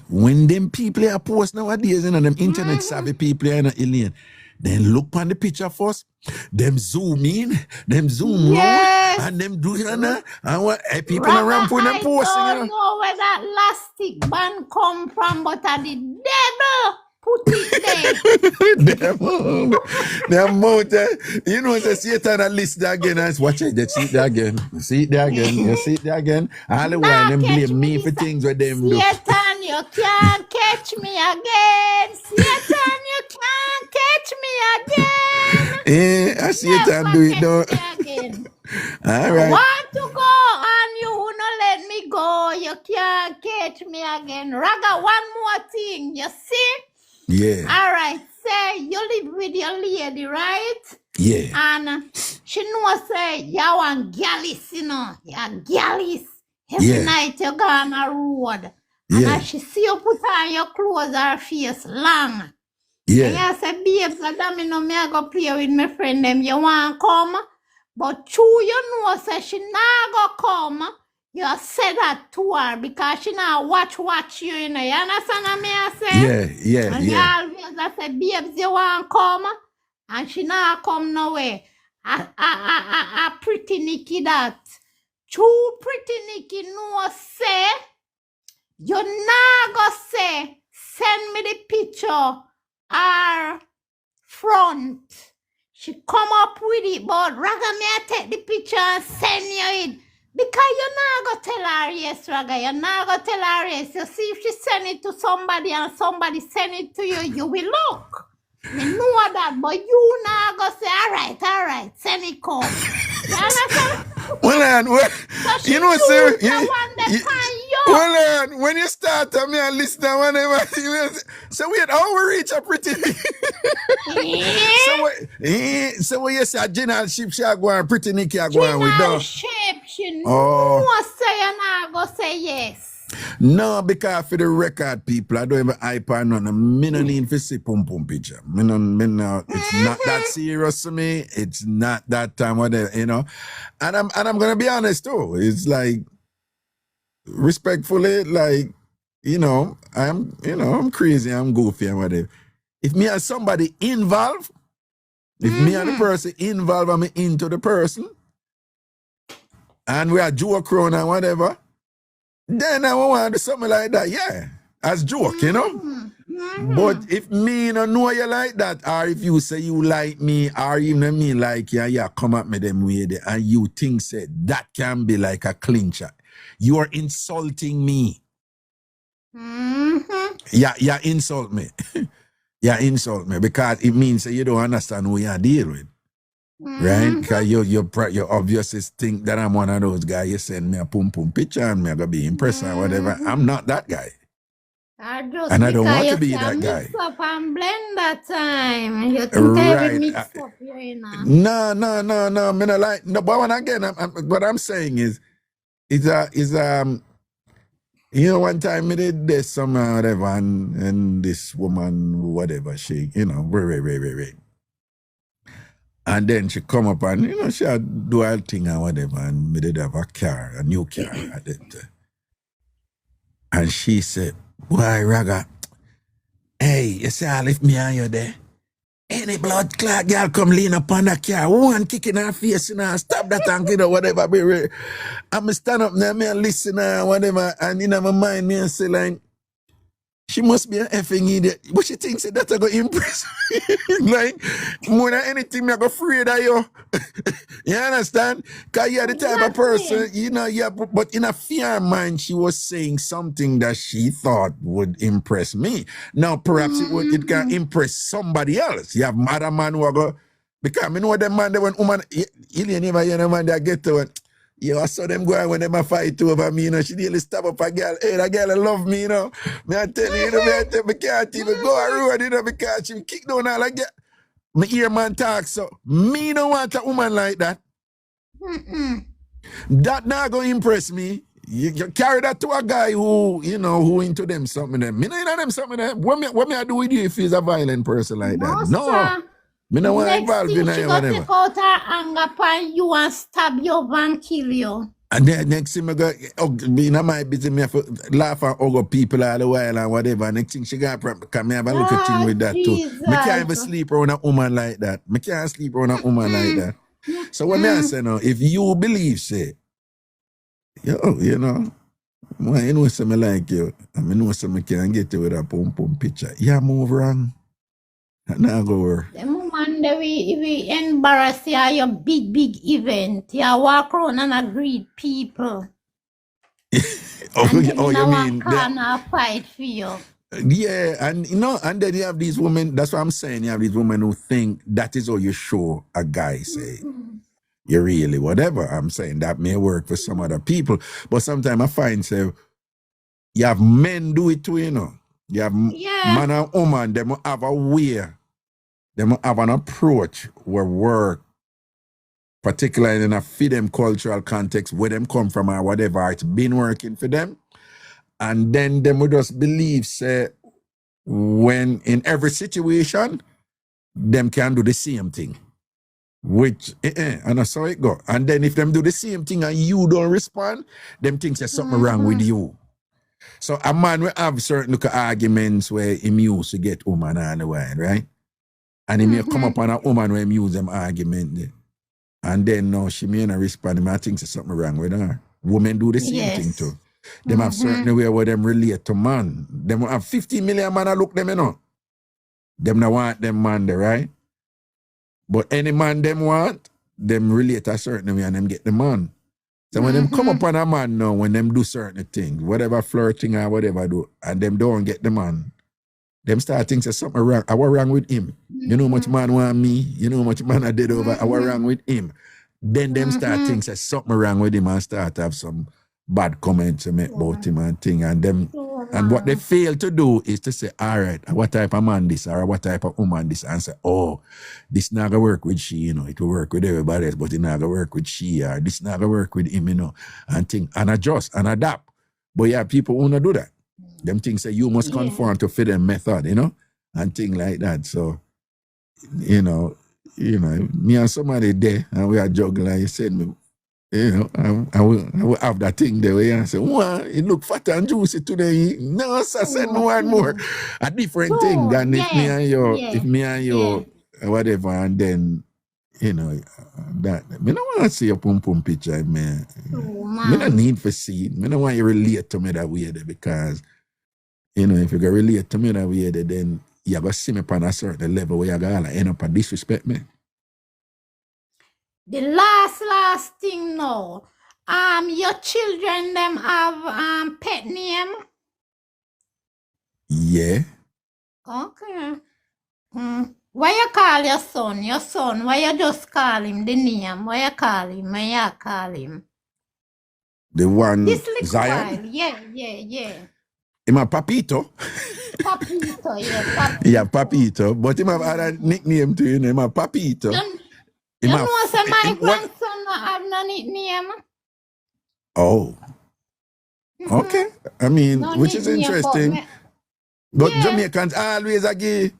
when them people are post nowadays, you know, them internet savvy people are in Alien, then look on the picture first, them zoom in, them zoom out, and them do it, and what people around for them posting. I don't know where that elastic band come from, but I the devil put it there. Them mouth, you know, the Satan and list that again, and watch it, they see it there again, you see it there again. All the while, them blame me for things where them do. Satan, you can't catch me again. Satan, you can't catch me again. I see it and do it now. Again. All I right. want to go and you will not let me go. You can't catch me again. Raga, one more thing. You see? Yeah. All right. Say you live with your lady, right? Yeah. And she knows say you want gallis, you know. You're gallis. Every night you go on a road. And as she see you put on your clothes, her face long. Yeah. And you say, babes, I don't know me I go play with my friend them. You want to come? But true, you know, say she not go come. You say that to her because she not watch you, you know. You understand what me I say? Yeah. And you always I say, babes, you want to come? And she not come nowhere. A pretty Nikki that. True pretty Nikki no say, you not go say, send me the picture her front. She come up with it, but Raga, me I take the picture and send you it. Because you not go tell her yes, Raga. You not go tell her yes. You see, if she send it to somebody and somebody send it to you, you will look. Me know that, but you not go say, all right, send it come. You understand? Well, So you know, sir. Well, when you start to me and listen to whatever, so wait, how we reach a pretty. So when you say general ship, she are going pretty Nikki are going with general them. shape, she no say you not go say yes. No, because for the record, people, I don't even hype on none. Me no need to see pum picture. Me no, it's not that serious to me. It's not that time, whatever, you know. And I'm gonna be honest too. It's like respectfully, like, you know, I'm crazy, I'm goofy and whatever. If me and somebody involved, if me and the person involved, I'm into the person, and we are joke around and whatever. Then I want to do something like that, yeah, as joke, you know. But if me don't know you like that, or if you say you like me, or even me like you, yeah, come at me them way there, and you think say that can be like a clincher, you are insulting me. Yeah, insult me. Yeah, insult me because it means that you don't understand who you deal with. Right? Because you obviously think that I'm one of those guys. You send me a pum picture and me I gotta be impressed or whatever. I'm not that guy. And I don't want to be that guy. Mixup and Blenda time. You think I will mix up here, you know? No. Me not like no. But when again, what I'm saying is you know, one time me did this somewhere whatever, and this woman whatever she, you know, very. And then she come up and, you know, she had do her thing and whatever, and me did have a new car at it. And she said, boy, Raga, hey, you see I left me and you there? Any blood clot girl come lean up on that car, one kick in her face, you know, stop that and get whatever, baby. I'm stand up there, me and listen and whatever, and in my mind, me and say like, she must be an effing idiot. But she thinks that I go impress me. Like, more than anything, I go afraid of you. You understand? Because you're the type of person, you know, yeah, but in a fear mind, she was saying something that she thought would impress me. Now, perhaps it can impress somebody else. You have other man who are go, because I know them man, they when woman, you never hear them man that get to it. Yo, I saw them going when they fight over me, you know. She nearly stab up a girl. Hey, that girl love me, you know. Me I tell you, me can't even go around, you know, because she kick down all like that. Me hear man talk, so me don't want a woman like that. That not gonna impress me. You carry that to a guy who, you know, who into them something. Me not into them something. What me I do with you if he's a violent person like that? No. Me no want involved in it. Next thing, she go take out her anger upon you and stab you and kill you. And then next thing I go, being my busy, me have to laugh and hug people all the while and whatever. Next thing she got, because me have a little thing with that too. Me can't even sleep around a woman like that. Me can't sleep around a woman like that. So what me I say now, if you believe, say, you know, well, you know something like you, I know something can get you with a pum picture. You move wrong. Now go over. The moment that we embarrass you at your big event, you walk around and greet people. You mean that? Fight for you. Yeah, and and then you have these women, that's what I'm saying, you have these women who think that is how you show a guy, say, you really whatever. I'm saying that may work for some other people, but sometimes I find, say, you have men do it too, You have man and woman, they will have a way, they will have an approach where work, particularly in a for them cultural context, where them come from or whatever, it's been working for them. And then they will just believe, say, when in every situation, them can do the same thing. Which, and that's how it go. And then if them do the same thing and you don't respond, them think there's something wrong with you. So a man will have certain look at arguments where he used to get woman all the while, right? And he may come up on a woman where he use them argument there. And then now she may not respond, he may think there's something wrong with her. Women do the same thing too. Them have certain way where them relate to man. Them have 50 million man look them, Them not want them man there, right? But any man them want, them relate a certain way and them get the man. So when them come up on a man now, when them do certain things, whatever flirting or whatever do, and them don't get the man, them start thinking there's something wrong. I was wrong with him. You know how much man want me? You know how much man I did over? I was wrong with him. Then them start thinking there's something wrong with him and start to have some bad comments to make about him and thing. And them and what they fail to do is to say, all right, what type of man this or what type of woman this, and say, oh, this not gonna work with she, it will work with everybody else, but it not gonna work with she, or this not gonna work with him, and think and adjust and adapt. But yeah, people who not do that. Them things say you must conform to fit them method, and things like that. So, me and somebody there and we are juggling, and he said me, I will have that thing there where I say, wow, it look fat and juicy today. No, sir, I said no one more. A different thing than if me and you, whatever, and then, that. Me don't want to see a pum pum picture, man. Me don't need to see it. Me don't want you to relate to me that way there because, if you can relate to me that way there, then you go see me on a certain level where you go end up and disrespect me. The last thing now. Your children them have pet name? Yeah. Okay. Why you call your son? Your son, why you just call him the name? Why you call him? Why you call him? The one This little Zion? while. Yeah. Him a Papito. Papito, yeah, Papito. Yeah, Papito. But him have other nickname too, him a Papito. You know say my grandson not have no nickname? Oh. Okay. I mean, No which is nickname, interesting. But Jamaicans always give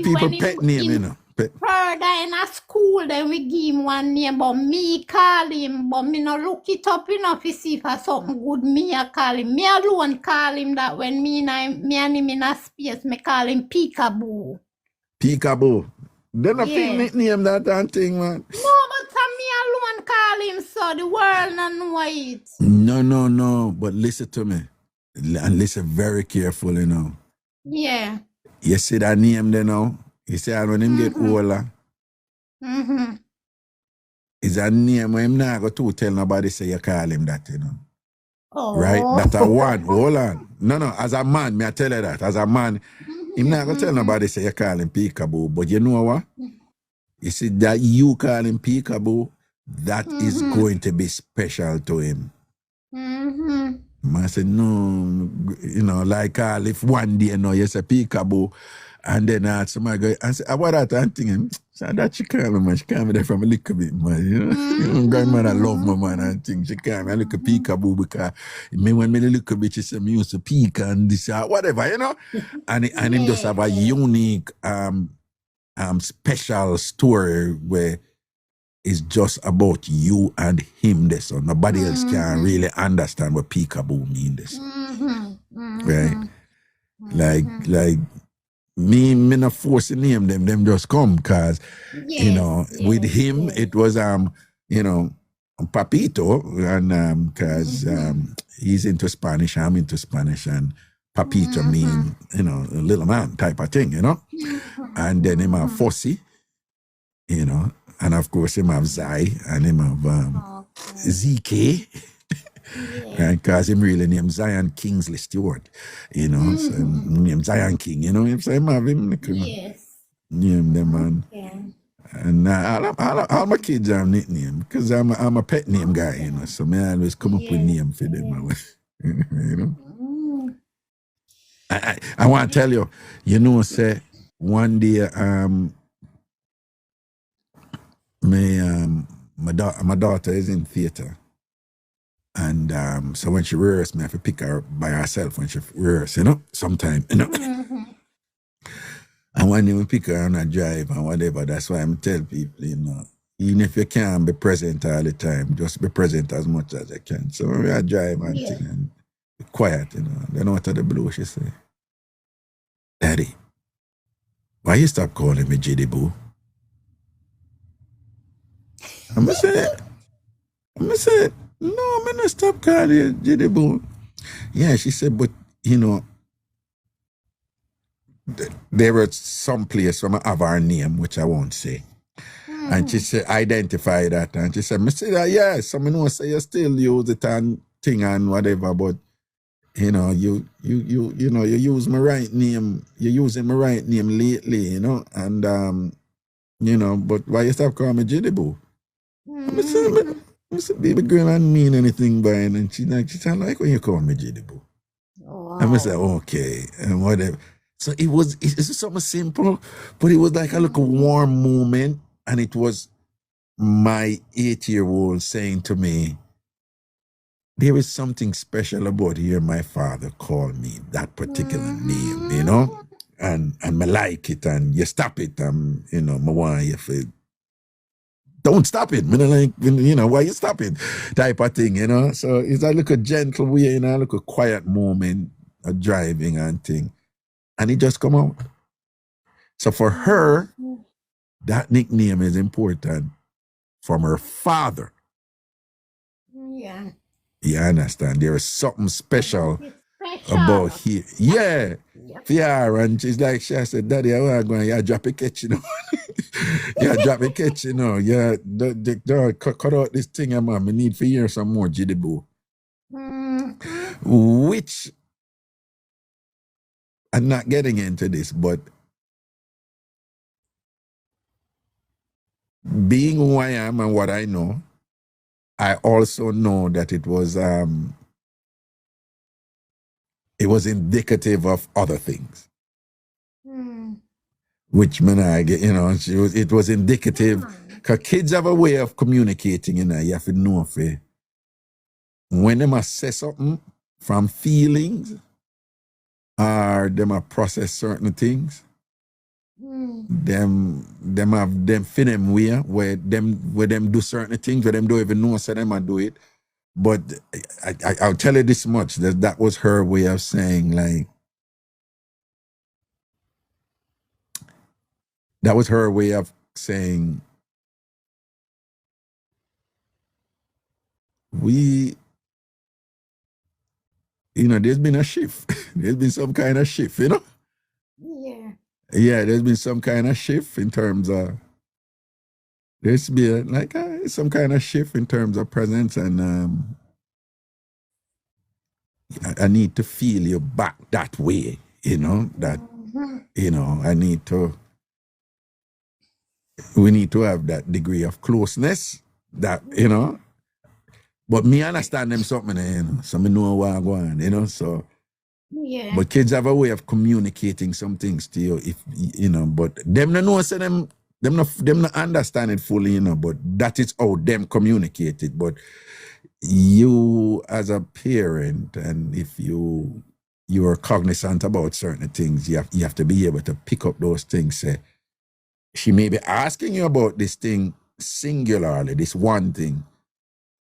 people pet name, Further in a school, then we give him one name, but me call him, but me no look it up enough to see for something good. Me a call him. Me alone call him that when me and him in a space, me call him Peekaboo. Peekaboo. They not feel nickname that thing, man. No, but me alone call him, so the world not know it. No. But listen to me. And listen very careful, Yeah. You see that name there now? You see when him get older, is a name where him not go to tell nobody say you call him that, Oh. Right? That's a one. Hold on. No. As a man, me I tell you that. As a man, him not gonna tell nobody say you call him Peekaboo. But you know what? You see that you call him Peekaboo, that is going to be special to him. I said, no, like if one day you say Peekaboo, and then somebody go and say, what that and thinking, so that she call me, man. She call me there from a little bit, man. Grandmother love my man and thing. She call me a little Peekaboo because when me a little bit, she said me used to peek and this whatever, And him just have a unique special story where it's just about you and him this, so nobody else can really understand what Peekaboo mean this. Right? Like me not forcing them just come because with him it was Papito and because he's into Spanish, I'm into Spanish, and Papito mean a little man type of thing, and then him have Fossy, and of course him have Zai and him have ZK. Yeah. Because him really named Zion Kingsley Stewart, you know, so him named Zion King, you know what I'm saying? Have him Yes. name them, man. Yeah. And all my kids have nickname because I'm a pet name guy, you know, so I always come up with name for them, you know. I want to tell you, you know, say one day, my daughter is in theater, and so when she rehearses, me I have to pick her by herself when she rehearses, you know, sometime, you know. And when you pick her on a drive and whatever, that's why I'm tell people, you know, even if you can't be present all the time, just be present as much as you can. So when I drive and thing and be quiet, you know, then out of the blue she say, Daddy, why you stop calling me Jiddy Boo? I'm say, no, I'm not stop calling you Jiddy Boo. Yeah, she said, but you know, there was some place where I have her name, which I won't say. And she said, identify that. And she said, I said, yeah, so I know say you still use it and thing and whatever, but you know, you know, you use my right name, you're using my right name lately, you know, and you know, but why you stop calling me Jiddy Boo? I said, baby girl, I don't mean anything by it. And she said, like when you call me Jiddy Boo. Wow. And I said, okay, and whatever. So it's something simple, but it was like a little warm moment. And it was my 8-year-old saying to me, there is something special about hearing my father call me that particular name, you know? And I like it, and you stop it, you know, I want you to don't stop it. Like, you know, why you stop it? Type of thing, you know? So it's a little gentle way, you know, a little quiet moment of driving and thing. And it just come out. So for her, that nickname is important from her father. Yeah. You understand? There is something special about here. Yeah. Yeah, and she's like, she said, Daddy, I want to go and you drop a catch, you know. Yeah, drop a catch, you know. Yeah, cut out this thing, man. I need to hear some more Jiddy Boo. Which, I'm not getting into this, but being who I am and what I know, I also know that it was indicative of other things. Which man I get, you know, it was indicative. Because kids have a way of communicating, you know, you have to know if when they must say something from feelings or they must process certain things, them have for them where them do certain things where them don't even know so them do it. But I'll tell you this much, that was her way of saying, like, that was her way of saying, you know, there's been a shift. There's been some kind of shift, you know? Yeah. Yeah, there's been some kind of shift in terms of, there's been like some kind of shift in terms of presence, and I need to feel you back that way, you know, that, you know, we need to have that degree of closeness that, you know, but me understand them something, you know, so me know what I'm going, you know, so. Yeah. But kids have a way of communicating some things to you, if you know, but them no know, so them not understand it fully, you know, but that is how them communicate it. But you as a parent, and if you are cognizant about certain things, you have to be able to pick up those things. Say, she may be asking you about this thing singularly, this one thing,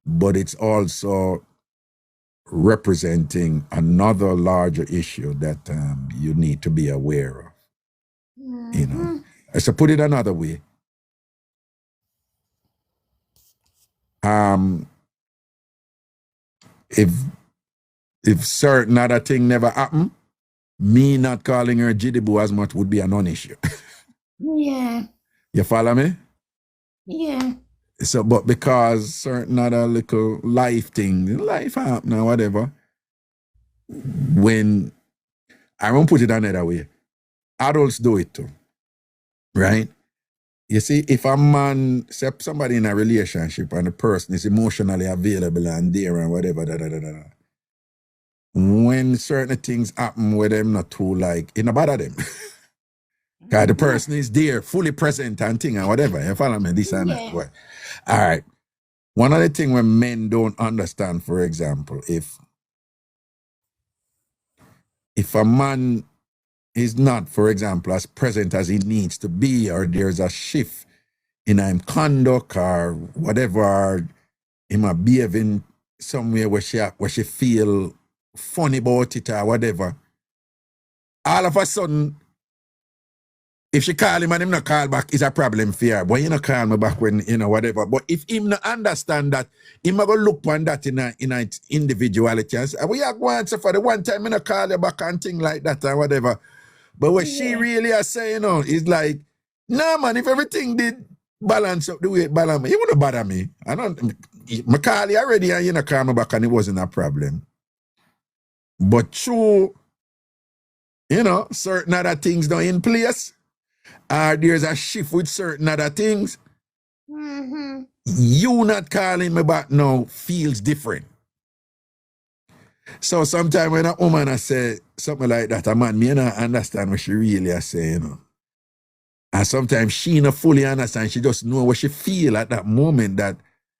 but it's also representing another larger issue that you need to be aware of. You know, so put it another way. If certain other thing never happened, me not calling her Jiddy Boo as much would be a non-issue. Yeah. You follow me? Yeah. So, but because certain other little life happen or whatever, when I won't put it another way, adults do it too, right? You see, if a man, say somebody in a relationship and the person is emotionally available and there and whatever, when certain things happen where them not too like, it not bother them. Because the person is there, fully present and thing and whatever. You follow me? This and that. Well, all right. One of the things when men don't understand, for example, if a man is not, for example, as present as he needs to be, or there's a shift in him conduct or whatever, or he might behave in somewhere where she feel funny about it or whatever, all of a sudden, if she call him and him not call back, is a problem for her. But you not call me back when, whatever. But if him not understand that, him not go look on that in a individuality and say, we are going to for the one time, I not call you back and thing like that or whatever. But what she really is saying, is like, nah, man, if everything did balance up the way it balance me, it wouldn't bother me. I call you already and you not call me back and it wasn't a problem. But true, certain other things not in place, there's a shift with certain other things, you not calling me back now feels different. So sometimes when a woman I say something like that, a man may not understand what she really is saying. And sometimes she not fully understand, she just know what she feel at that moment that,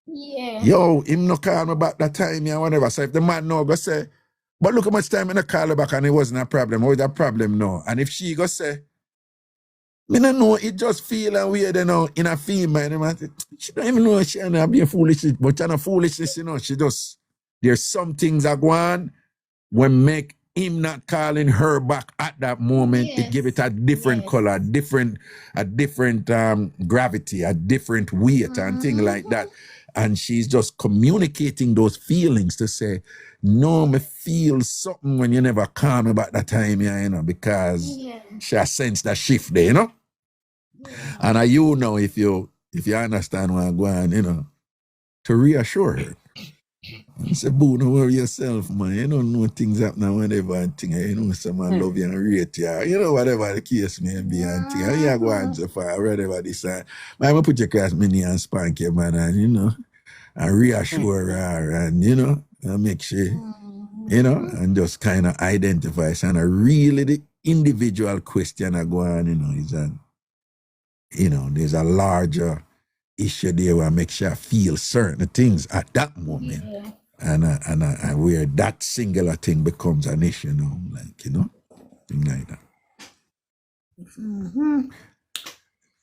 yo, him not call me back that time or whatever. So if the man now go say, but look how much time I not call her back and it wasn't a problem, or it's a problem now. And if she go say, I don't know, it just feel weird, in a female. She don't even know she ain't being foolish, but she's not foolishness, she just, there's some things that go on when make him not calling her back at that moment. It give it a different color, a different gravity, a different weight and thing like that. And she's just communicating those feelings to say, no, me feel something when you never call me back that time, because she has sensed that shift there, And if you understand what I'm going, to reassure her. You say, boo, don't worry yourself, man. You don't know things happen whenever and thing. Someone love you and rate you. Whatever the case may be and thing. You go on so far, whatever this. I'm going to put your class mini and spank you, man, and, and reassure her and, and make sure, and just kind of identify. And really the individual question I go on, is that, there's a larger issue there where make sure I feel certain things at that moment. And where that singular thing becomes an issue, thing like that.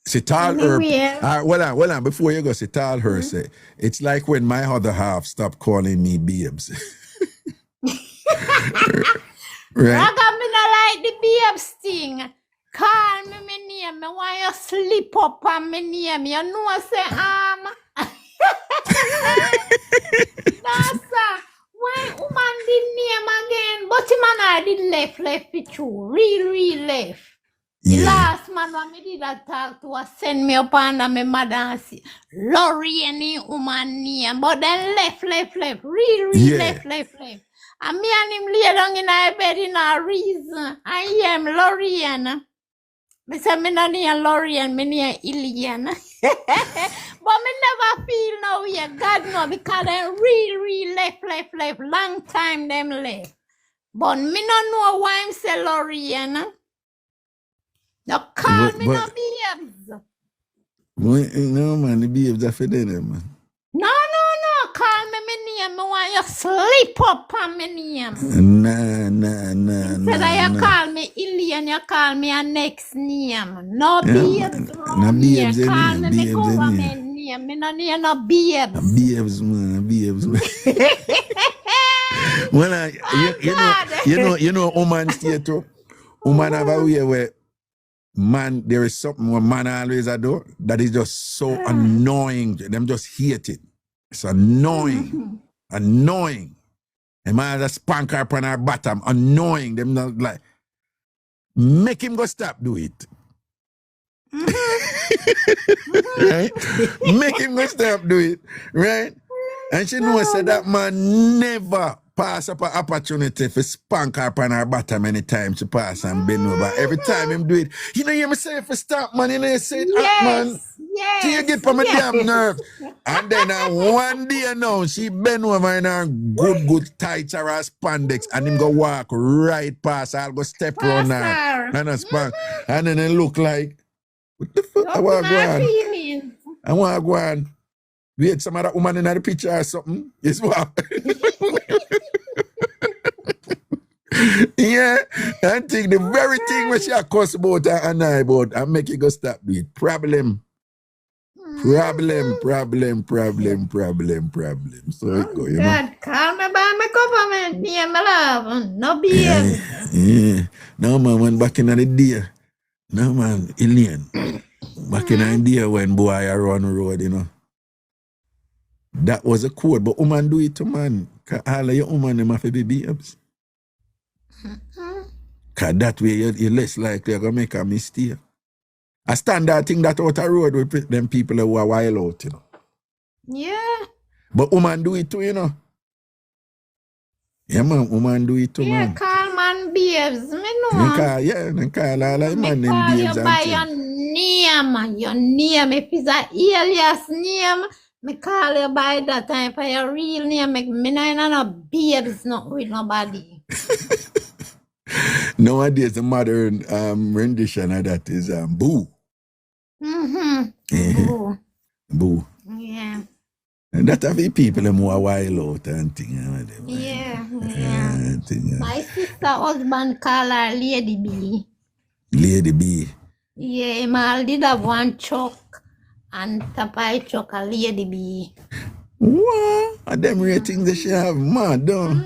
Sital Herb. Well on, before you go, Sital Herb say, it's like when my other half stopped calling me babes. Right? Raga, me not like the babes thing. Call me my name. Me want you slip up on my name. You know say Nasa, why woman did name again? But the man I did left it true. Real left. The last man when me did that talk to was send me up under my mother and say, Lori any woman name. But then left. Real left. And me and him lay down in our bed in a reason. I am Lorian. Me say me no near Lorian, me near Ilian. But me never feel no way. God no, because them real left. Long time them left. But me no know why I'm say Lorian. No call me no babes. No man, the babes are for them, man. No. Call me my name. Me want you slip up on my name. Nah. Instead of you call me Ilian, you call me a next name. No babes wrong here. Call me government name. Me no need no babes. Babes, man. Well, woman stay too. Woman have a way where man, there is something where man always do that is just so annoying. Them just hate it. It's annoying. Annoying. And man just spank her up on her bottom. Annoying. Them not like, make him go stop do it. Right? Make him go stop do it. Right? And she knows said that man never pass up an opportunity for spank her upon her bottom any time she pass and bend over. Every time him do it, you know, you say for stop, man, you know, you say it, man. Yes. Till you get for my damn nerve. And then one day now, she bend over in her good tights or her spandex and him go walk right past. I'll go step around her and a spank. And then it look like, what the fuck? I want to go on. I want to go on. Wait, some other woman in the picture or something. Yes, what? Yeah, I think the very thing which I cuss about and I about and make you go stop do it. Problem. So it go, you know. God, call me by my government name, my love. No beer. Yeah. No man, when back in the day. No man, Elaine. Back in the day when boy I run the road, you know. That was a code, but woman do it to man. Cause all of your woman them have to be babes. Cause that way you're less likely to make a mistake. A standard thing that out the road with them people who are wild out, you know. Yeah. But woman do it too, you know. Yeah, man, woman do it too, Yeah, man. call man babes. Me know. Then call all the man them Call babes you and by things. your name. If it's a alias name, me call you by that time for your real name. Me no no babes not with nobody. Nowadays, the modern rendition of that is boo. Boo. Boo. Yeah. And that have the people them who are wild out and thing. Yeah. Thing, My sister husband call her Lady B. Lady B. Yeah, mal did have one chuck and tapai chuck a Lady B. What? And them ratings they should have mad, though.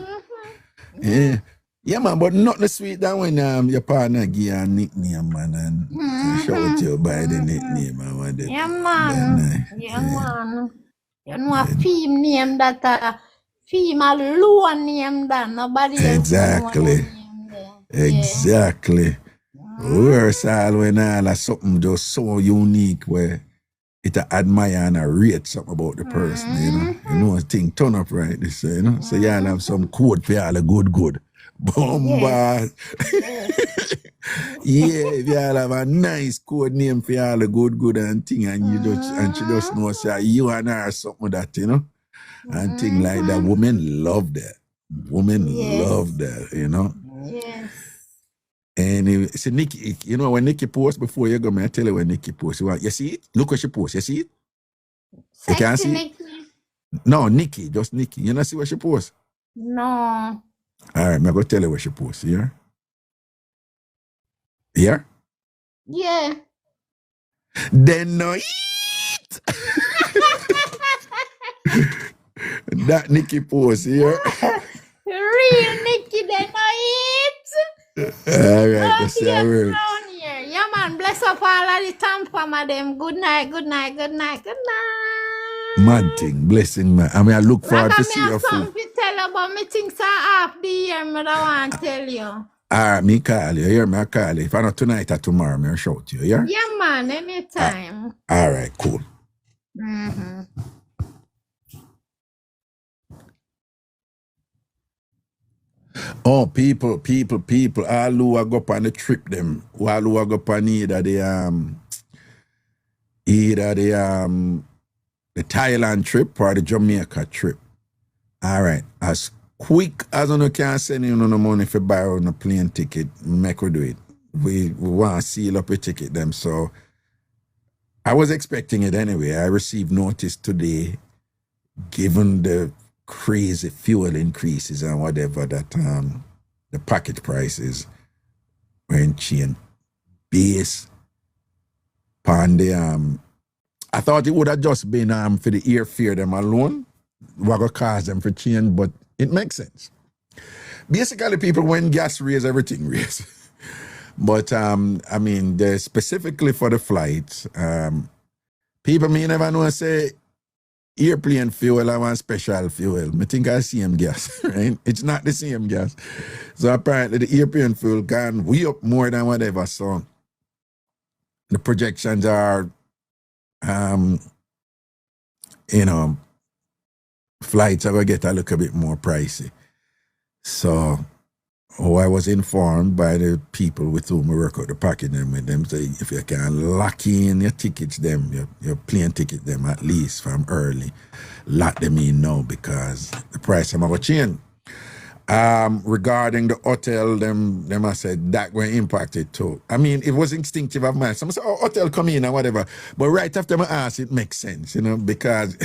Yeah. Yeah, man, but not the sweet that when your partner give you a nickname, man, and shout you by the nickname and what they Yeah, man. Man. You know a female name that female alone name that nobody else know that name there. Exactly. Worse all when all of something just so unique where it admire and rate something about the person, you know. You know, thing turn up right this, you know. So y'all have some code for all the good. Bombard. Yeah, if y'all have a nice code name for all the good and thing, and you just and she just know say you and her something that, you know, and thing like that. Women love that. Love that, you know. Yes. And see Nikki, you know when Nikki posts before you go, I tell you when Nikki posts. You see it? Look what she posts. You see it? You can't see it? No, Nikki, just Nikki. You not see what she posts? No. All right, I'm going to tell you what she posts here. Here? Yeah. Then no eat. That Nikki post here. Real Nikki, then I eat. All right, that's all right. Yeah, man, bless up all of the TamFam of them. Good night. Mad thing, blessing, man. I mean, I look forward to see your food. Something to tell about me things are half the year, me don't want to tell you. All right, me call you. Hear me, I call you. If I not tonight or tomorrow, me I'll shout you, yeah? Yeah, man, anytime. All right, cool. Oh, people, all who are go up on the trip them, all who are go up on either the Thailand trip or the Jamaica trip. All right, as quick as you can send you no money for buy on a plane ticket, make we do it. We want to seal up a ticket them, so I was expecting it anyway. I received notice today, given the crazy fuel increases and whatever that the package prices went change base on the I thought it would have just been for the airfare them alone what gonna cause them for change, but it makes sense. Basically people when gas raise, everything raise. But I mean specifically for the flights, people may never know say airplane fuel, I want special fuel. I think I see same gas, right? It's not the same gas. So apparently the airplane fuel can way up more than whatever. So the projections are, you know, flights are going to get a little bit more pricey. So, I was informed by the people with whom we work out the package them with them say if you can lock in your tickets, them your plane ticket them at least from early, lock them in now because the price of our change. Regarding the hotel, them I said that were impacted too. I mean, it was instinctive of mine. Some say, oh, hotel come in or whatever. But right after my ask, it makes sense, you know, because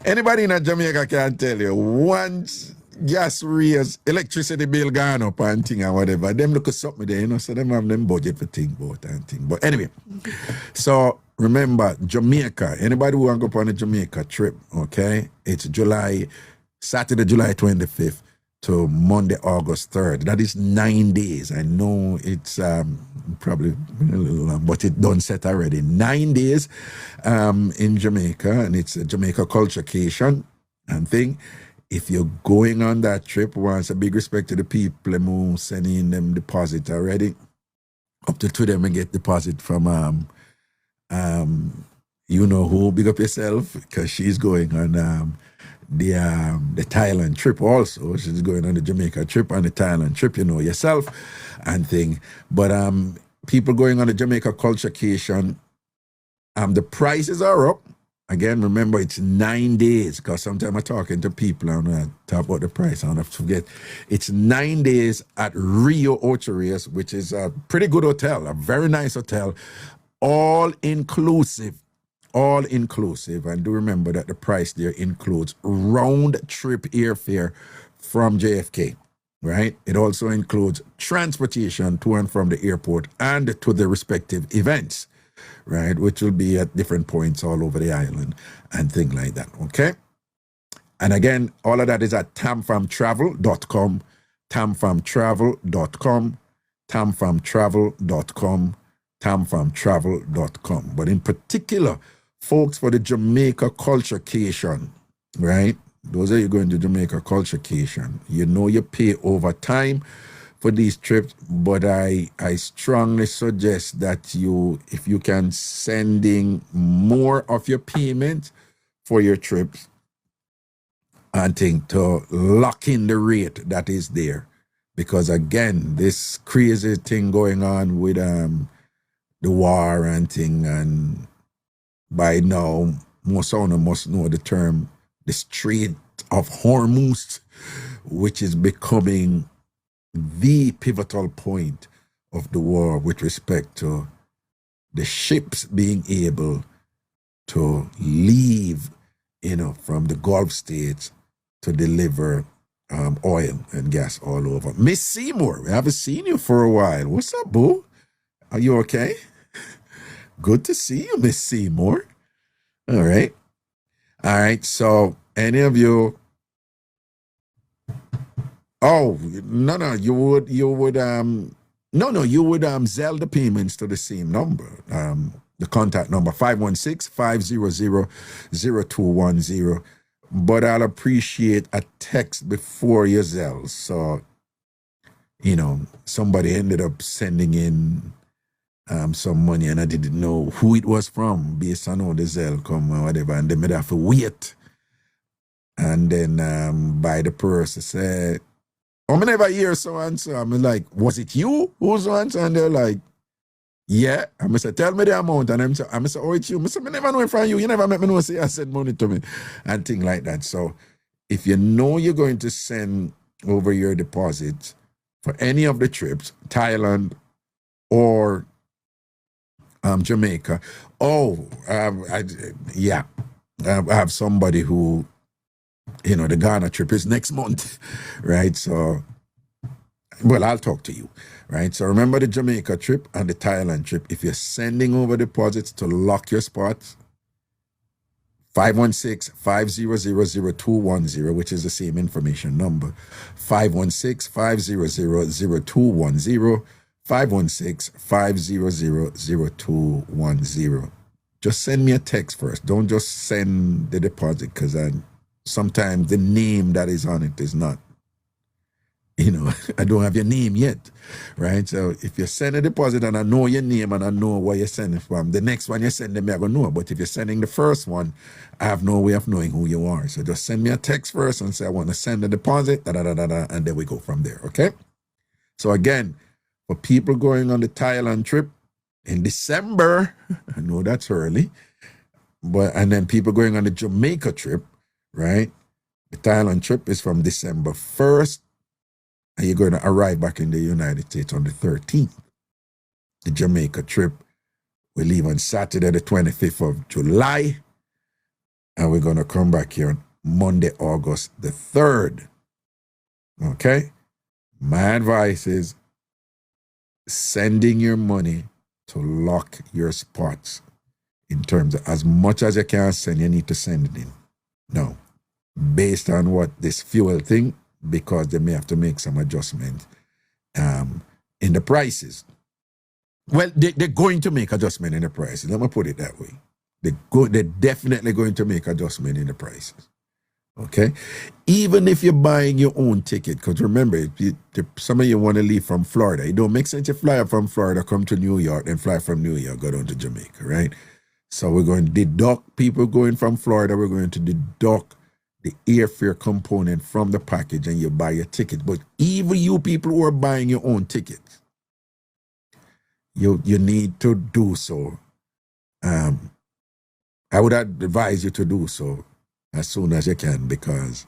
anybody in Jamaica can tell you once gas raise, electricity bill gone up and thing or whatever, them look at something there, you know, so them have them budget for thing about and thing. But anyway, so remember, Jamaica, anybody who want to go on a Jamaica trip, okay, it's Saturday, July 25th. To Monday, August 3rd. That is 9 days. I know it's probably a little long, but it done set already. 9 days in Jamaica, and it's a Jamaica culturecation and thing. If you're going on that trip, once a big respect to the people who sending them deposit already. Up to them and get deposit from you know who, big up yourself, because she's going on the Thailand trip also. She's going on the Jamaica trip and the Thailand trip, you know yourself and thing. But people going on the Jamaica culturecation, the prices are up. Again, remember it's 9 days because sometimes I'm talking to people and I talk about the price. I don't have to forget. It's 9 days at Rio Ocherias, which is a pretty good hotel, a very nice hotel, all inclusive. All inclusive, and do remember that the price there includes round trip airfare from JFK, right? It also includes transportation to and from the airport and to the respective events, right? Which will be at different points all over the island and things like that, okay? And again, all of that is at tamfamtravel.com, tamfamtravel.com, tamfamtravel.com, tamfamtravel.com. But in particular, folks, for the Jamaica culturecation, right? Those are you going to Jamaica culturecation. You know you pay over time for these trips, but I strongly suggest that if you can sending more of your payment for your trips and think to lock in the rate that is there. Because again, this crazy thing going on with the war and thing, and by now, most of them must know the term, the Strait of Hormuz, which is becoming the pivotal point of the war with respect to the ships being able to leave, you know, from the Gulf states to deliver oil and gas all over. Miss Seymour, we haven't seen you for a while. What's up, boo? Are you okay? Good to see you, Miss Seymour. All right. All right. So any of you, you would Zelle the payments to the same number. The contact number 516-500-0210. But I'll appreciate a text before your Zelle. So, you know, somebody ended up sending in some money and I didn't know who it was from based on how the Zelle come or whatever, and they made have to wait. And then by the person said, I never hear so and so. I'm like, was it you who's so and so? And they're like, yeah. I said, tell me the amount. And I'm say, oh, it's you. I said, I never know it from you. You never make me know say I send money to me and things like that. So if you know you're going to send over your deposit for any of the trips, Thailand or Jamaica. I have somebody who, you know, the Ghana trip is next month, right? So, well, I'll talk to you, right? So remember the Jamaica trip and the Thailand trip. If you're sending over deposits to lock your spots, 516-500-0210, which is the same information number, 516-500-0210, 516-500-0210. Just send me a text first. Don't just send the deposit because sometimes the name that is on it is not I don't have your name yet, right? So if you send a deposit and I know your name and I know where you're sending from, the next one you send them, I'm going to know. But if you're sending the first one, I have no way of knowing who you are. So just send me a text first and say, I want to send a deposit, and then we go from there, okay? So again, for people going on the Thailand trip in December, I know that's early, and then people going on the Jamaica trip, right? The Thailand trip is from December 1st, and you're going to arrive back in the United States on the 13th. The Jamaica trip, we leave on Saturday, the 25th of July, and we're going to come back here on Monday, August the 3rd. Okay? My advice is sending your money to lock your spots in terms of as much as you can send, you need to send it in. Now, based on what this fuel thing, because they may have to make some adjustments in the prices. Well, they're going to make adjustment in the prices. Let me put it that way. They're definitely going to make adjustment in the prices. Okay? Even if you're buying your own ticket, because remember, some of you want to leave from Florida. It don't make sense to fly up from Florida, come to New York, and fly from New York, go down to Jamaica, right? So we're going to deduct people going from Florida. We're going to deduct the airfare component from the package, and you buy your ticket. But even you people who are buying your own tickets, you need to do so. I would advise you to do so as soon as you can, because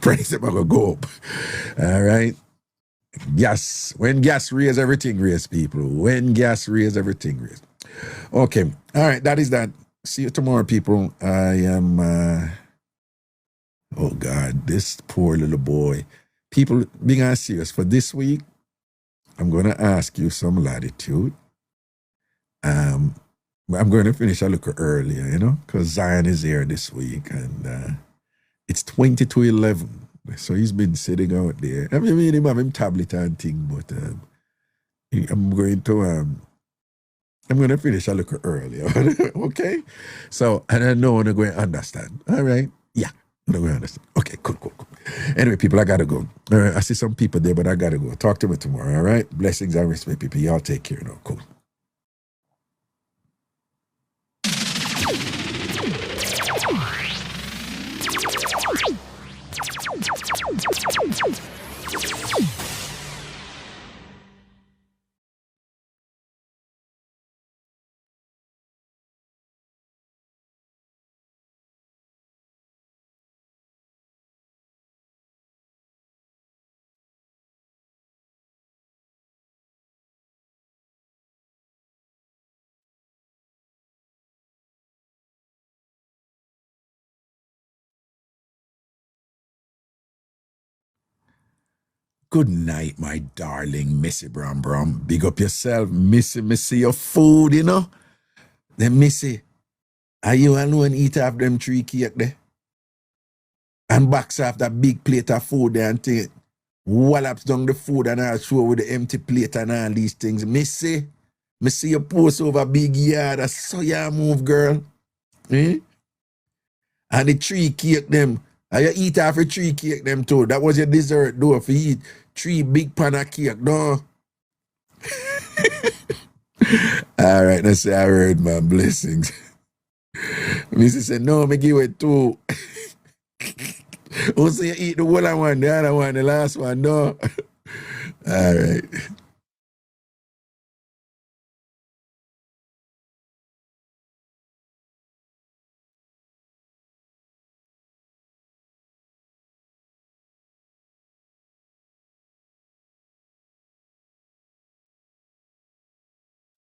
prices are going to go up. All right? Gas. When gas raise, everything raise, people. When gas raise, everything raise. Okay. All right. That is that. See you tomorrow, people. I am, oh God, this poor little boy. People, being serious, for this week, I'm going to ask you some latitude. I'm going to finish a little earlier, because Zion is here this week, and it's 20 to 11. So he's been sitting out there. I mean, him have him tablet and thing, but I'm going to finish a little earlier, okay? So, and I know I'm going to understand, all right? Yeah, I'm going to understand. Okay, cool. Anyway, people, I got to go. All right, I see some people there, but I got to go. Talk to me tomorrow, all right? Blessings and respect, people. Y'all take care now. Cool. Good night, my darling Missy Bram Bram. Big up yourself, Missy your food, Then Missy, are you alone eat half them 3 cake there? And box off that big plate of food there and take wallops down the food and I'll show with the empty plate and all these things. Missy you post over big yard. I saw you move, girl. And the 3 cake them. And you eat half a 3 cake them too. That was your dessert though. If you eat 3 big pan of cake, no. All right, let's say I heard, man. Blessings. Missy said, no, me give it 2. Also, you eat the one one, the other one, the last one, no. All right.